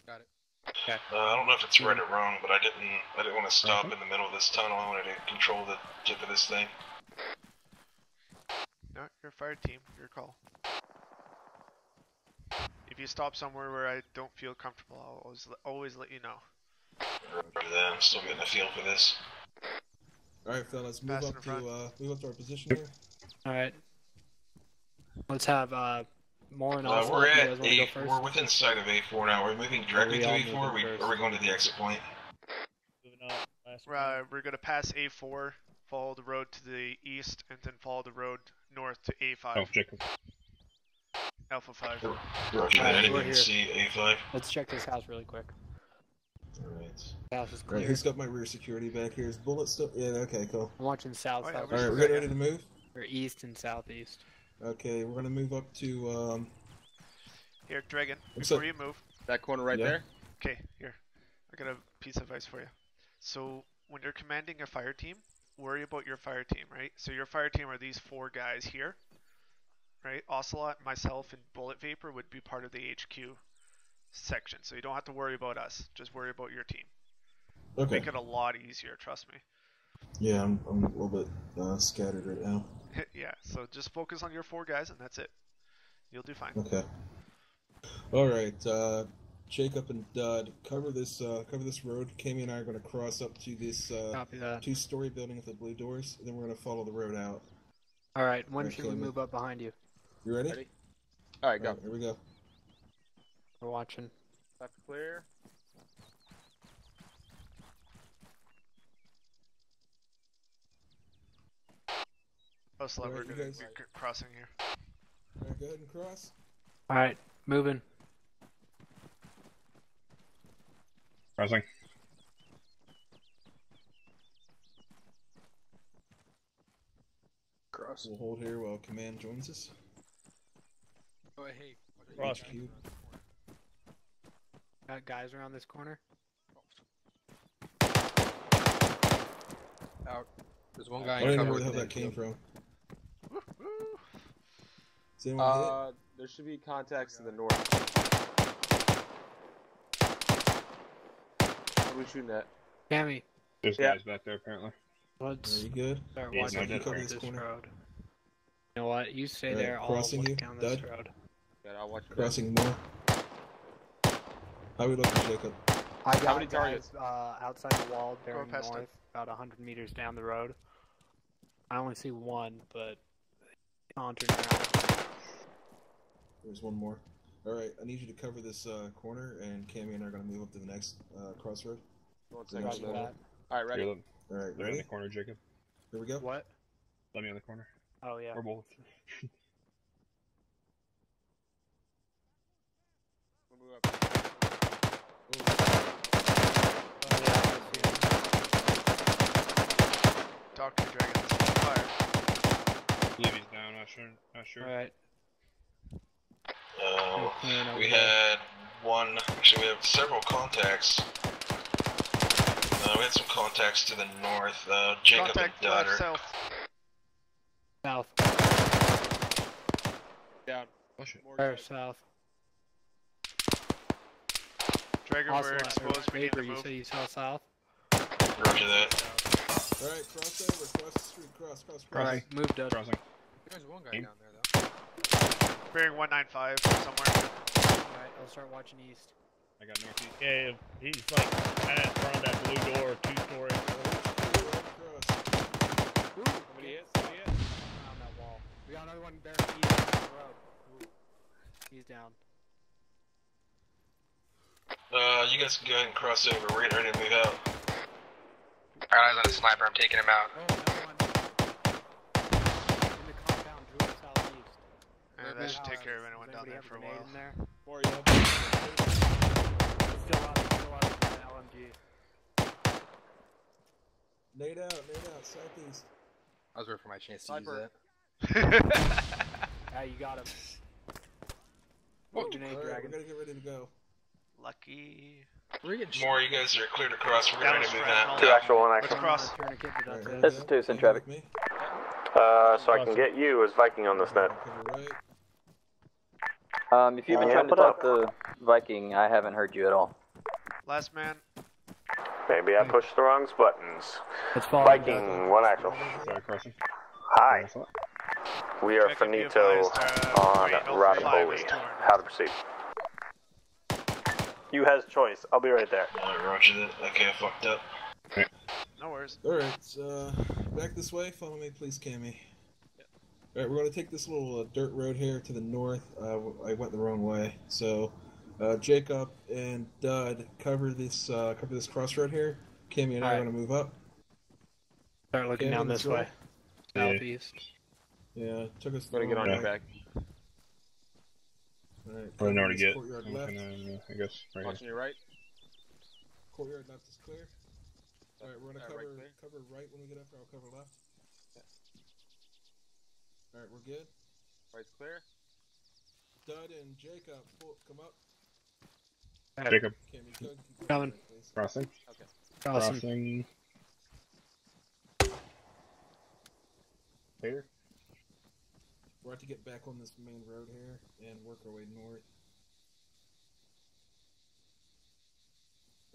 Got it. Okay. I don't know if it's right or wrong, but I didn't want to stop in the middle of this tunnel. I wanted to control the tip of this thing. No, you're a fire team. Your call. If you stop somewhere where I don't feel comfortable, I'll always let you know. Roger that. I'm still getting a feel for this. Alright, fellas, move up to our position here. Alright. Let's have Moore and Ocelot. We're You at guys wanna go first? we're within sight of A4 now. We're moving directly to A4. Or are we going to the exit point? We're gonna pass A4, follow the road to the east, and then follow the road north to A5. Oh, Jacob. Alpha 5. Roger that. I didn't even see A5. Let's check this house really quick. Alright. House is clear. Alright, who's got my rear security back here? Is Bullet still? Yeah, okay, cool. I'm watching south. Oh, yeah, south. Alright, we're getting ready to move? Or east and southeast. Okay, we're gonna move up to, Here, Dragon, What's before up? you move. That corner right there? Okay, here. I got a piece of advice for you. So, when you're commanding a fire team, worry about your fire team, right? So your fire team are these 4 guys here, right? Ocelot, myself, and Bullet Vapor would be part of the HQ section. So you don't have to worry about us. Just worry about your team. Okay. Make it a lot easier, trust me. Yeah, I'm a little bit scattered right now. Yeah, so just focus on your 4 guys and that's it. You'll do fine. Okay. Alright, Jacob and Dud, cover this road. Cammy and I are going to cross up to this 2-story building with the blue doors, and then we're going to follow the road out. Alright, when should we move up behind you? You ready? Alright, go. Here we go. We're watching. Left clear. Oh, Slug, Alright, we're you gonna guys- be crossing here. Alright, go ahead and cross. Alright, moving. Crossing. Cross. We'll hold here while command joins us. Oh, hey. Cross. HQ. Got guys around this corner. Out. There's one guy I in don't know cover where the with hell an that came infield. from. Is anyone hit? There should be contacts to the north. What are we shooting at? Cammy. There's guys back there apparently. Let's Are you good? start Yeah, watching no, this, cover this corner. road. You know what? You stay Alright, there. I'll crossing look you, down this Dud. road. Yeah, I'll watch. Crossing more. How we looking, Jacob? I got many guys targets? outside the wall, bearing past north, about 100 meters down the road. I only see one, but sauntering around. There's one more. Alright, I need you to cover this corner, and Cammy and I are going to move up to the next crossroad. One The second. next Roger road. that. Alright, ready? Here, Alright, let me in ready? the corner, Jacob. Here we go. What? Let me in the corner. Oh, yeah. Or both. We'll move up. Doctor Dragon, fire. I believe he's down, not sure. Alright. We had one. Actually, we have several contacts. We had some contacts to the north. Jacob Contact and left, Dutter. south. South. Down. Push it. Or south. Dragon, we're exposed. We need to Baker, you move. say you saw south? Roger that. Alright, cross over, cross the street, cross. Alright, move, Dud. Crossing. There's one guy Aim. down there, though. Bearing 195 somewhere. Alright, I'll start watching east. I got northeast. Yeah, he's like kind of in front of that blue door, 2-story. Somebody hit. Around that wall. We got another one bearing east on the road. Ooh. He's down. You guys can go ahead and cross over. We're getting ready to move out. Eyes on a sniper, I'm taking him out. Oh, another one. In the compound, to the southeast. And that should take care of anyone Does down anybody there have for a grenade while. in there? More you. Still out of the LMG. Nade out, southeast. I was waiting for my chance to use Sniper. that. Yeah, you got him. Alright, Grenade we're dragon. gonna get ready to go. Lucky. We're getting More, you guys are clear to cross. We're That getting was ready to move shrapnel. out. Two actual, one Let's actual. cross. Tourniquet, but that's Alright, it. This is two, send traffic. With me. So I can get you as Viking on this net. Cover right. If you've been Yeah, trying to put talk up. to Viking, I haven't heard you at all. Last man. Maybe I pushed the wrong buttons. Let's follow Viking, one actual. Sorry, crossing. Hi. We are Check if you finito advised, on Green 05 Radiboli. is torn. How to proceed? You has choice. I'll be right there. Roger that. Okay, I fucked up. No worries. Alright, back this way. Follow me, please, Cammy. Alright, we're going to take this little dirt road here to the north. I went the wrong way. So, Jacob and Dud cover this crossroad here. Cammy and I are Alright. going to move up. Start looking Cammy, down this this way. Yeah. Southeast. Yeah, took us. Gotta get on the your wrong way. back. Alright, I know where to this get. courtyard I'm left. gonna, I guess right Watching your right. Courtyard left is clear. Alright, we're gonna Right cover clear. cover right when we get up there. I'll cover left. Alright, we're good. Right's clear. Dud and Jacob, come up. Jacob. Cammy, go, keep Coming. right, please. Crossing. Okay. Awesome. Crossing. Clear. We're about to get back on this main road here and work our way north.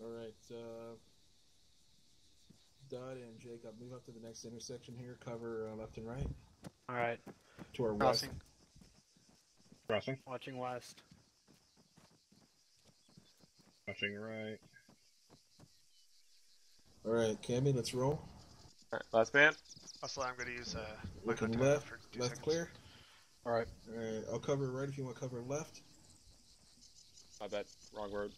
Alright, Dud and Jacob, move up to the next intersection here. Cover left and right. Alright. To our Crossing. west. Crossing. Watching west. Watching right. Alright, Cammy, let's roll. Alright, last man. Also, I'm going to use my Looking contact left, for 2 left seconds. clear. Alright. Alright, I'll cover right if you want to cover left. My bad. Wrong road.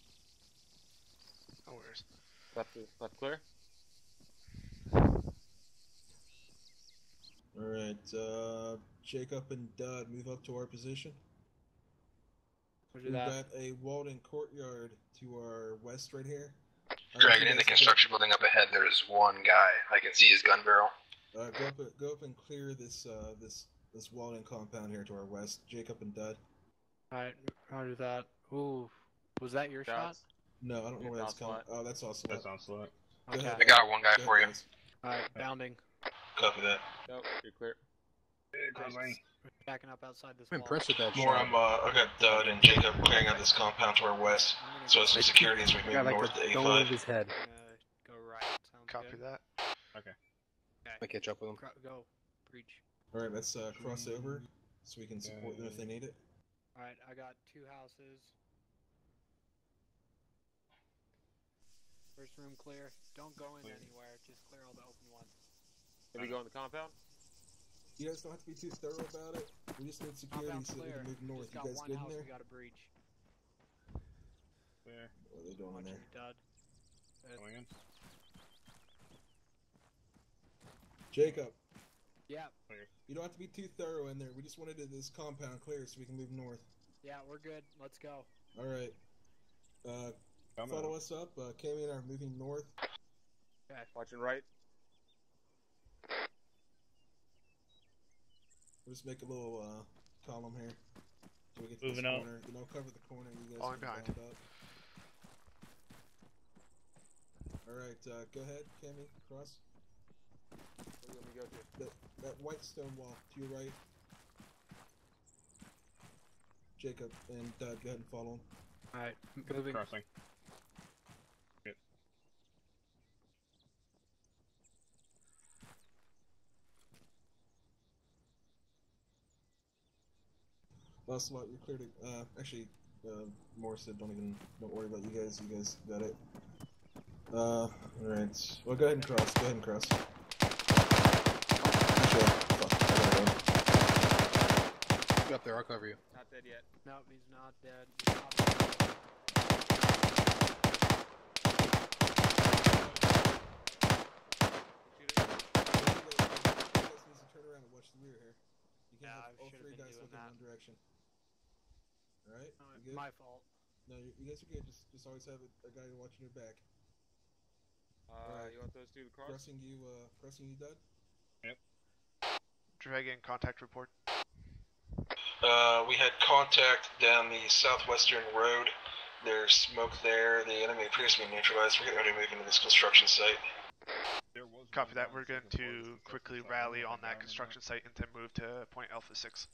No worries. Left clear. Alright, Jacob and Dud, move up to our position. Roger We've that. got a walled-in courtyard to our west right here. Dragon, in the construction building up ahead, there's one guy. I can see his gun barrel. Go up and clear this walled-in compound here to our west. Jacob and Dud. Alright, roger that. Ooh, was that your shot? No, I don't know where that's coming. Oh, that's Ocelot. That's Ocelot. Okay. I got one guy for you. Alright, bounding. Copy that. Nope, you're clear. Backing up outside this I'm wall. impressed with that More, shot. I got Dud and Jacob clearing out this compound to our west. So as for security as we move north to Go A5. over his head. Go right. Sounds Copy good. that. Okay. I catch up with him. Go. Breach. Alright, let's cross over so we can support them if they need it. Alright, I got 2 houses. First room clear. Don't go in anywhere. Just clear all the open ones. Can we go in the compound? You guys don't have to be too thorough about it. We just need security Compound so that we clear. can move north. Just You got guys one good in house there? we got a breach. Clear. What are they doing in there? Dud. Going in. Jacob. Yeah. You don't have to be too thorough in there. We just wanted this compound clear so we can move north. Yeah, we're good. Let's go. Alright. Follow us up. Cammy and I are moving north. Okay. Watching right. We'll just make a little column here. So we get to Moving this out. corner. You know, cover the corner. You guys Falling can behind. bound up. Alright, go ahead, Cammy. Cross. Where do you want me to go to? That white stone wall to your right. Jacob and Dud, go ahead and follow him. Alright, moving. Crossing. Good. Ocelot, you're clear to. Actually, Morris said don't worry about you guys. You guys got it. Alright. Well, go ahead and cross. Go ahead and cross. Actually, fuck, I gotta go. Get up there, I'll cover you. Not dead yet. No, he's not dead. He's not dead. You guys need to turn around and watch the rear here. You can't Yeah, have I all should've three been guys doing looking in that. one direction. Alright? No, You good? my fault. No, you guys are good. Just always have a guy watching your back. You want those two to cross? Crossing you, Dud? Yep. Dragon contact report. We had contact down the southwestern road. There's smoke there. The enemy appears to be neutralized. We're going to move into this construction site. Copy that. We're going to quickly rally on that construction site and then move to point Alpha 6.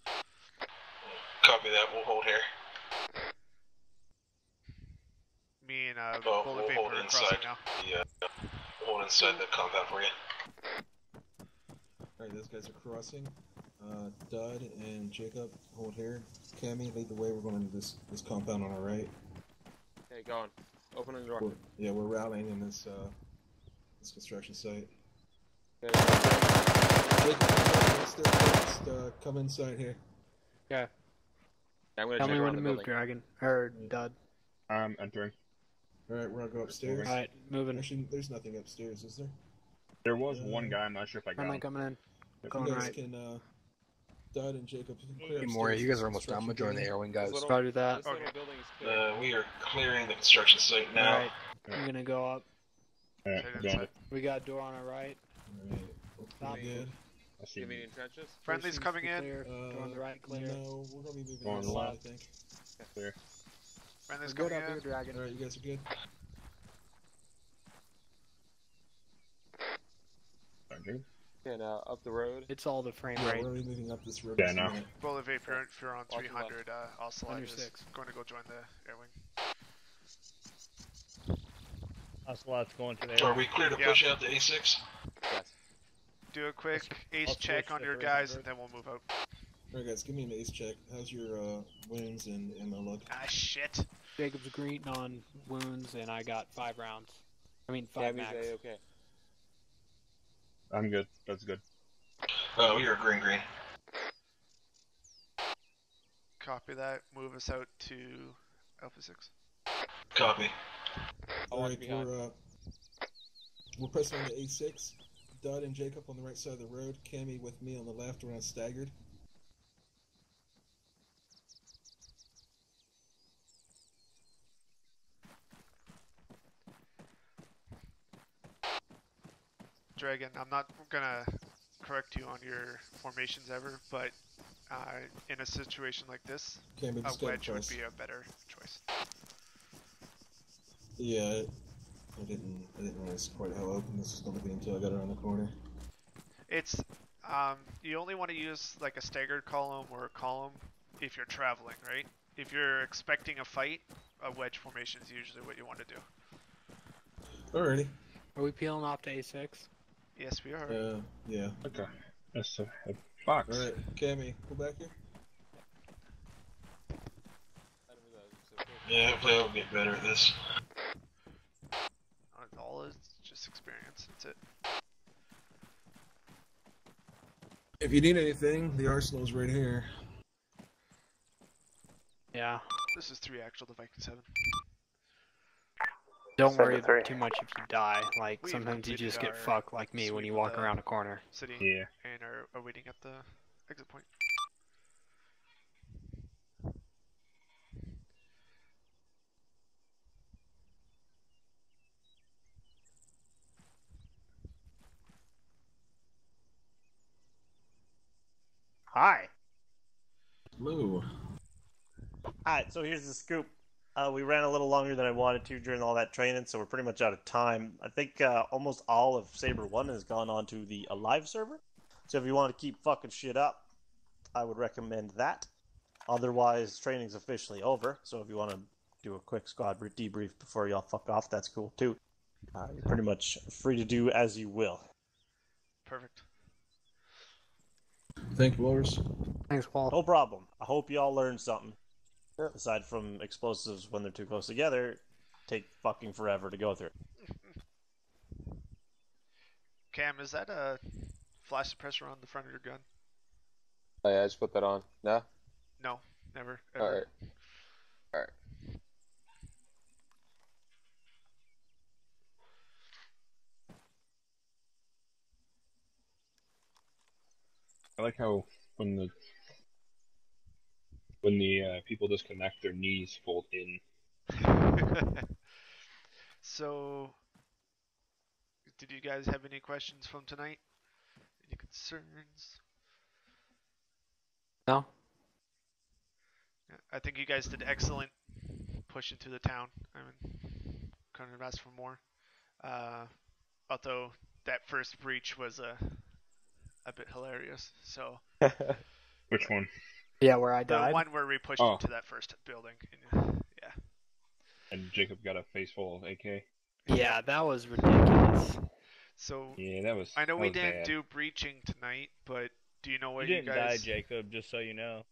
Copy that. We'll hold here. Me and We'll Bullet hold Vapor are inside. crossing now. We'll hold inside the compound for you. Alright, those guys are crossing. Dud and Jacob, hold here. Cammy, lead the way. We're going into this compound on our right. Hey, go on. Open the door. We're rallying in this construction site. Okay. Jacob, come inside here. Okay. I'm gonna Tell check me when around to the move, building. Dragon. Or Dud. I'm entering. Alright, we're gonna go upstairs. Alright, moving. Actually, there's nothing upstairs, is there? There was one guy. I'm not sure if I got him. Coming in. If Going you guys right. can, Dud and Jacob, you can clear Hey, upstairs. Maury, you guys are almost done. We're joining the Construction airwing guys. Roger that. This little building is clear. We are clearing the construction site now. Alright, I'm gonna go up. Alright, Check going. inside. We got a door on our right. Alright, Stop. good. I see. You mean in trenches? Friendly's Seems coming to be in. Clear. Door on the right, clear. No, we're gonna be moving Going inside, I left. think. Clear. Friendly's We're good coming up here, in. Dragon. Alright, you guys are good? Roger. And up the road. It's all the frame Yeah, rate. we're gonna be moving up this road. Yeah, this no. minute. Bullet Vapor, if you're on Watch 300, Ocelot Under is 6. going to go join the air wing. Ocelot's going to the So are air. we clear to Yeah. push out to A6? Yes. Do a quick ace I'll check switch on to your guys, 300. and then we'll move out. Alright guys, give me an ace check. How's your wounds and ammo look? Ah, shit. Jacob's green on wounds, and I got 5 rounds. I mean, 5 Cammy's max. A-okay. I'm good. That's good. We are green. Copy that. Move us out to Alpha 6. Copy. I'll watch Alright, behind. we're pressing on to A6. Dud and Jacob on the right side of the road. Cammy with me on the left around staggered. Dragon, I'm not gonna correct you on your formations ever, but in a situation like this, Cammy, a just get wedge would across. be a better choice. Yeah, I didn't realize quite how open this was going to be until I got around the corner. It's you only want to use like a staggered column or a column if you're traveling, right? If you're expecting a fight, a wedge formation is usually what you want to do. Alrighty. Are we peeling off to A6? Yes, we are. Yeah. Okay. That's a box. Alright, Cammy, go back here. Yeah, hopefully I'll get better at this. All is just experience. That's it. If you need anything, the arsenal's right here. Yeah. This is 3 actual, the Viking 7. Don't worry too much if you die. Like, We've sometimes you completed just get our fucked like me when sweep you of walk the around a corner. City. Yeah. And are waiting at the exit point. Hi. Hello. Alright, so here's the scoop. We ran a little longer than I wanted to during all that training, so we're pretty much out of time. I think almost all of Saber 1 has gone on to the Alive server. So if you want to keep fucking shit up, I would recommend that. Otherwise, training's officially over, so if you want to do a quick squad debrief before y'all fuck off, that's cool too. You're pretty much free to do as you will. Perfect. Thank you, Walrus. Thanks, Paul. No problem. I hope y'all learned something. Aside from explosives when they're too close together, take fucking forever to go through. Cam, is that a flash suppressor on the front of your gun? Oh yeah, I just put that on. No? No, never. Ever. Alright. Alright. I like how when the people disconnect, their knees fold in. So, did you guys have any questions from tonight? Any concerns? No. Yeah, I think you guys did excellent pushing through the town. I mean, couldn't have asked for more. Although that first breach was a bit hilarious. So. Which one? Yeah, where I died? The one where we pushed into that first building. Yeah. And Jacob got a face full of AK. Yeah, that was ridiculous. So yeah, that was. I know that we was didn't bad. do breaching tonight, but do you know what You you didn't guys? die, Jacob. Just so you know.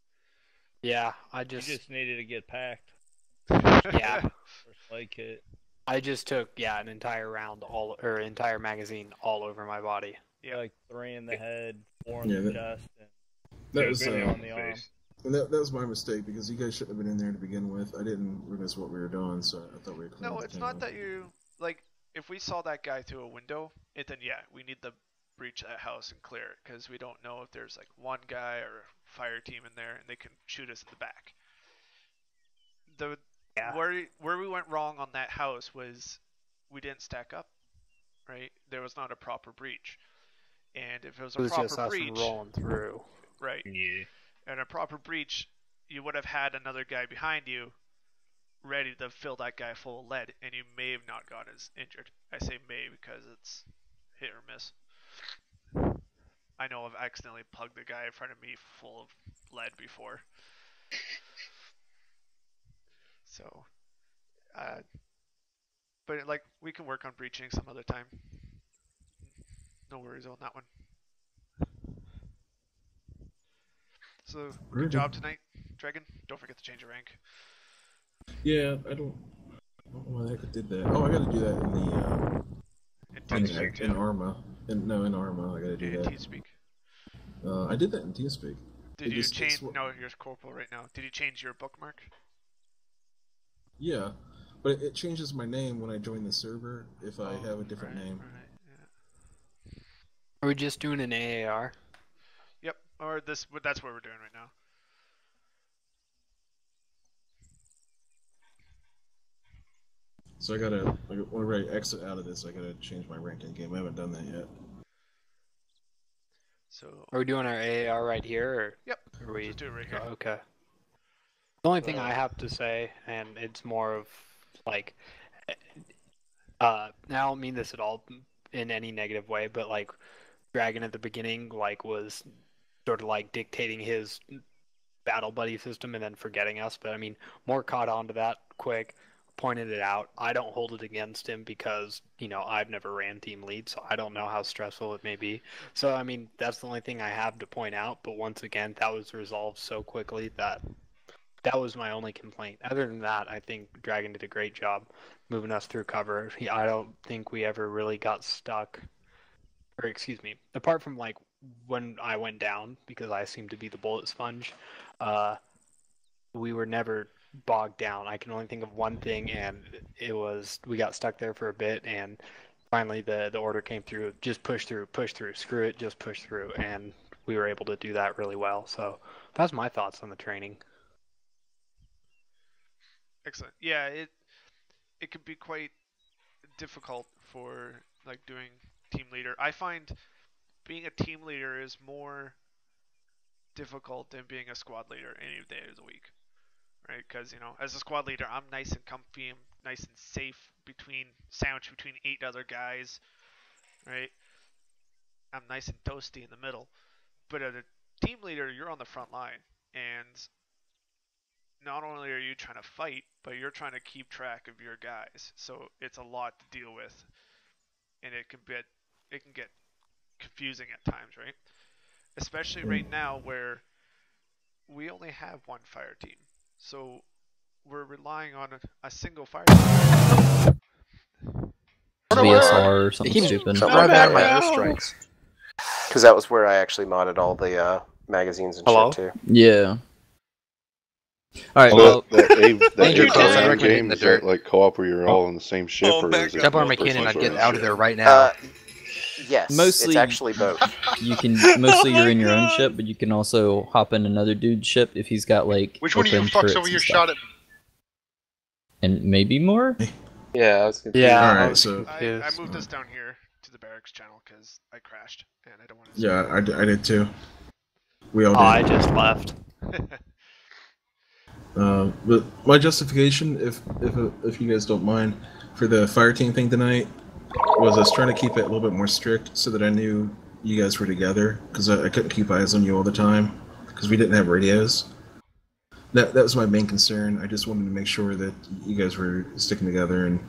Yeah, You just needed to get packed. Yeah. First leg kit. I just took an entire round entire magazine all over my body. Yeah. Like 3 in the head, 4 in Yeah, the that- chest, and That was 2 on the arm. and that was my mistake because you guys shouldn't have been in there to begin with. I didn't realize what we were doing, so I thought we were clearing No, the it's town. not that you like. If we saw that guy through a window, then yeah, we need to breach that house and clear it because we don't know if there's like one guy or a fire team in there and they can shoot us in the back. Where we went wrong on that house was we didn't stack up, right? There was not a proper breach, and if it was a proper just us breach, rolling through. right? Yeah. And a proper breach, you would have had another guy behind you ready to fill that guy full of lead, and you may have not got as injured. I say may because it's hit or miss. I know I've accidentally plugged the guy in front of me full of lead before. So, but like we can work on breaching some other time. No worries on that one. So, good job tonight, Dragon. Don't forget to change your rank. Yeah, I don't know why the heck I did that. Oh, I gotta do that in Arma. In Arma, I gotta do that. TeamSpeak. I did that in TeamSpeak. Did you change? No, you're corporal right now. Did you change your bookmark? Yeah, but it changes my name when I join the server if I have a different name. Are we just doing an AAR? Yep, or this. That's what we're doing right now. So whenever I exit out of this, I gotta change my rank in game. I haven't done that yet. So. Are we doing our AAR right here? Or yep. Are we just do it right here. Oh, okay. The only thing I have to say, and it's more of like, I don't mean this at all in any negative way, but like, Dragon at the beginning like was sort of like dictating his battle buddy system and then forgetting us. But I mean, Moore caught on to that quick, pointed it out. I don't hold it against him because, you know, I've never ran team lead, so I don't know how stressful it may be. So, I mean, that's the only thing I have to point out. But once again, that was resolved so quickly that was my only complaint. Other than that, I think Dragon did a great job moving us through cover. I don't think we ever really got stuck. Or excuse me, apart from like when I went down because I seemed to be the bullet sponge, we were never bogged down. I can only think of one thing, and it was we got stuck there for a bit, and finally the order came through. Just push through, screw it, just push through, and we were able to do that really well. So that's my thoughts on the training. Excellent. Yeah, it could be quite difficult for like doing team leader. I find being a team leader is more difficult than being a squad leader any day of the week, right? Because, you know, as a squad leader, I'm nice and comfy, I'm nice and safe sandwiched between 8 other guys, right? I'm nice and toasty in the middle. But as a team leader, you're on the front line, and not only are you trying to fight, but you're trying to keep track of your guys. So it's a lot to deal with, and it can get confusing at times, right? Especially right now where we only have one fire team. So we're relying on a single fire team. VSR or something stupid. Right out of my airstrikes. Because that was where I actually modded all the magazines and shit too. Yeah. All right. Well, Well, that your co-op game, is that like co-op where you're all in the same ship, or is it Jump on first McKinnon, person I'd get shooter? out of there right now. Yes, mostly it's actually both. You can mostly you're in your own ship, but you can also hop in another dude's ship if he's got like. Which one of you open fucks turrets over and here stuff. shot at me? And maybe more. Yeah, I was confused. Yeah, Alright, so I moved us down here to the barracks channel because I crashed and I don't want to. yeah, I did too. We all did. I just left. But my justification, if you guys don't mind, for the fire team thing tonight, was I was trying to keep it a little bit more strict so that I knew you guys were together, because I couldn't keep eyes on you all the time, because we didn't have radios. That was my main concern. I just wanted to make sure that you guys were sticking together, and